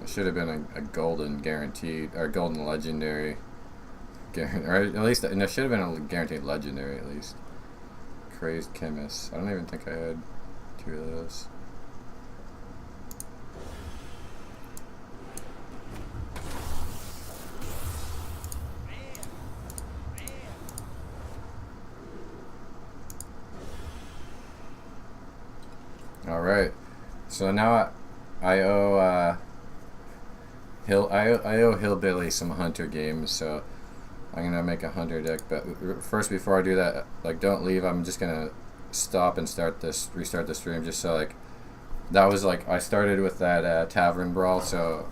Should have been a golden guaranteed, or golden legendary, or at least, no, should have been a guaranteed legendary at least. Crazed Chemist. I don't even think I had 2 of those. All right, so now I owe. I owe Hillbilly some Hunter games, so I'm gonna make a Hunter deck. But first, before I do that, like, don't leave. I'm just gonna stop and restart the stream, just so, like, that was, like, I started with that Tavern Brawl, so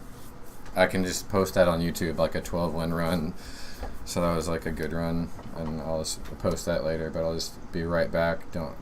I can just post that on YouTube, like a 12-win run. So that was like a good run, and I'll just post that later. But I'll just be right back. Don't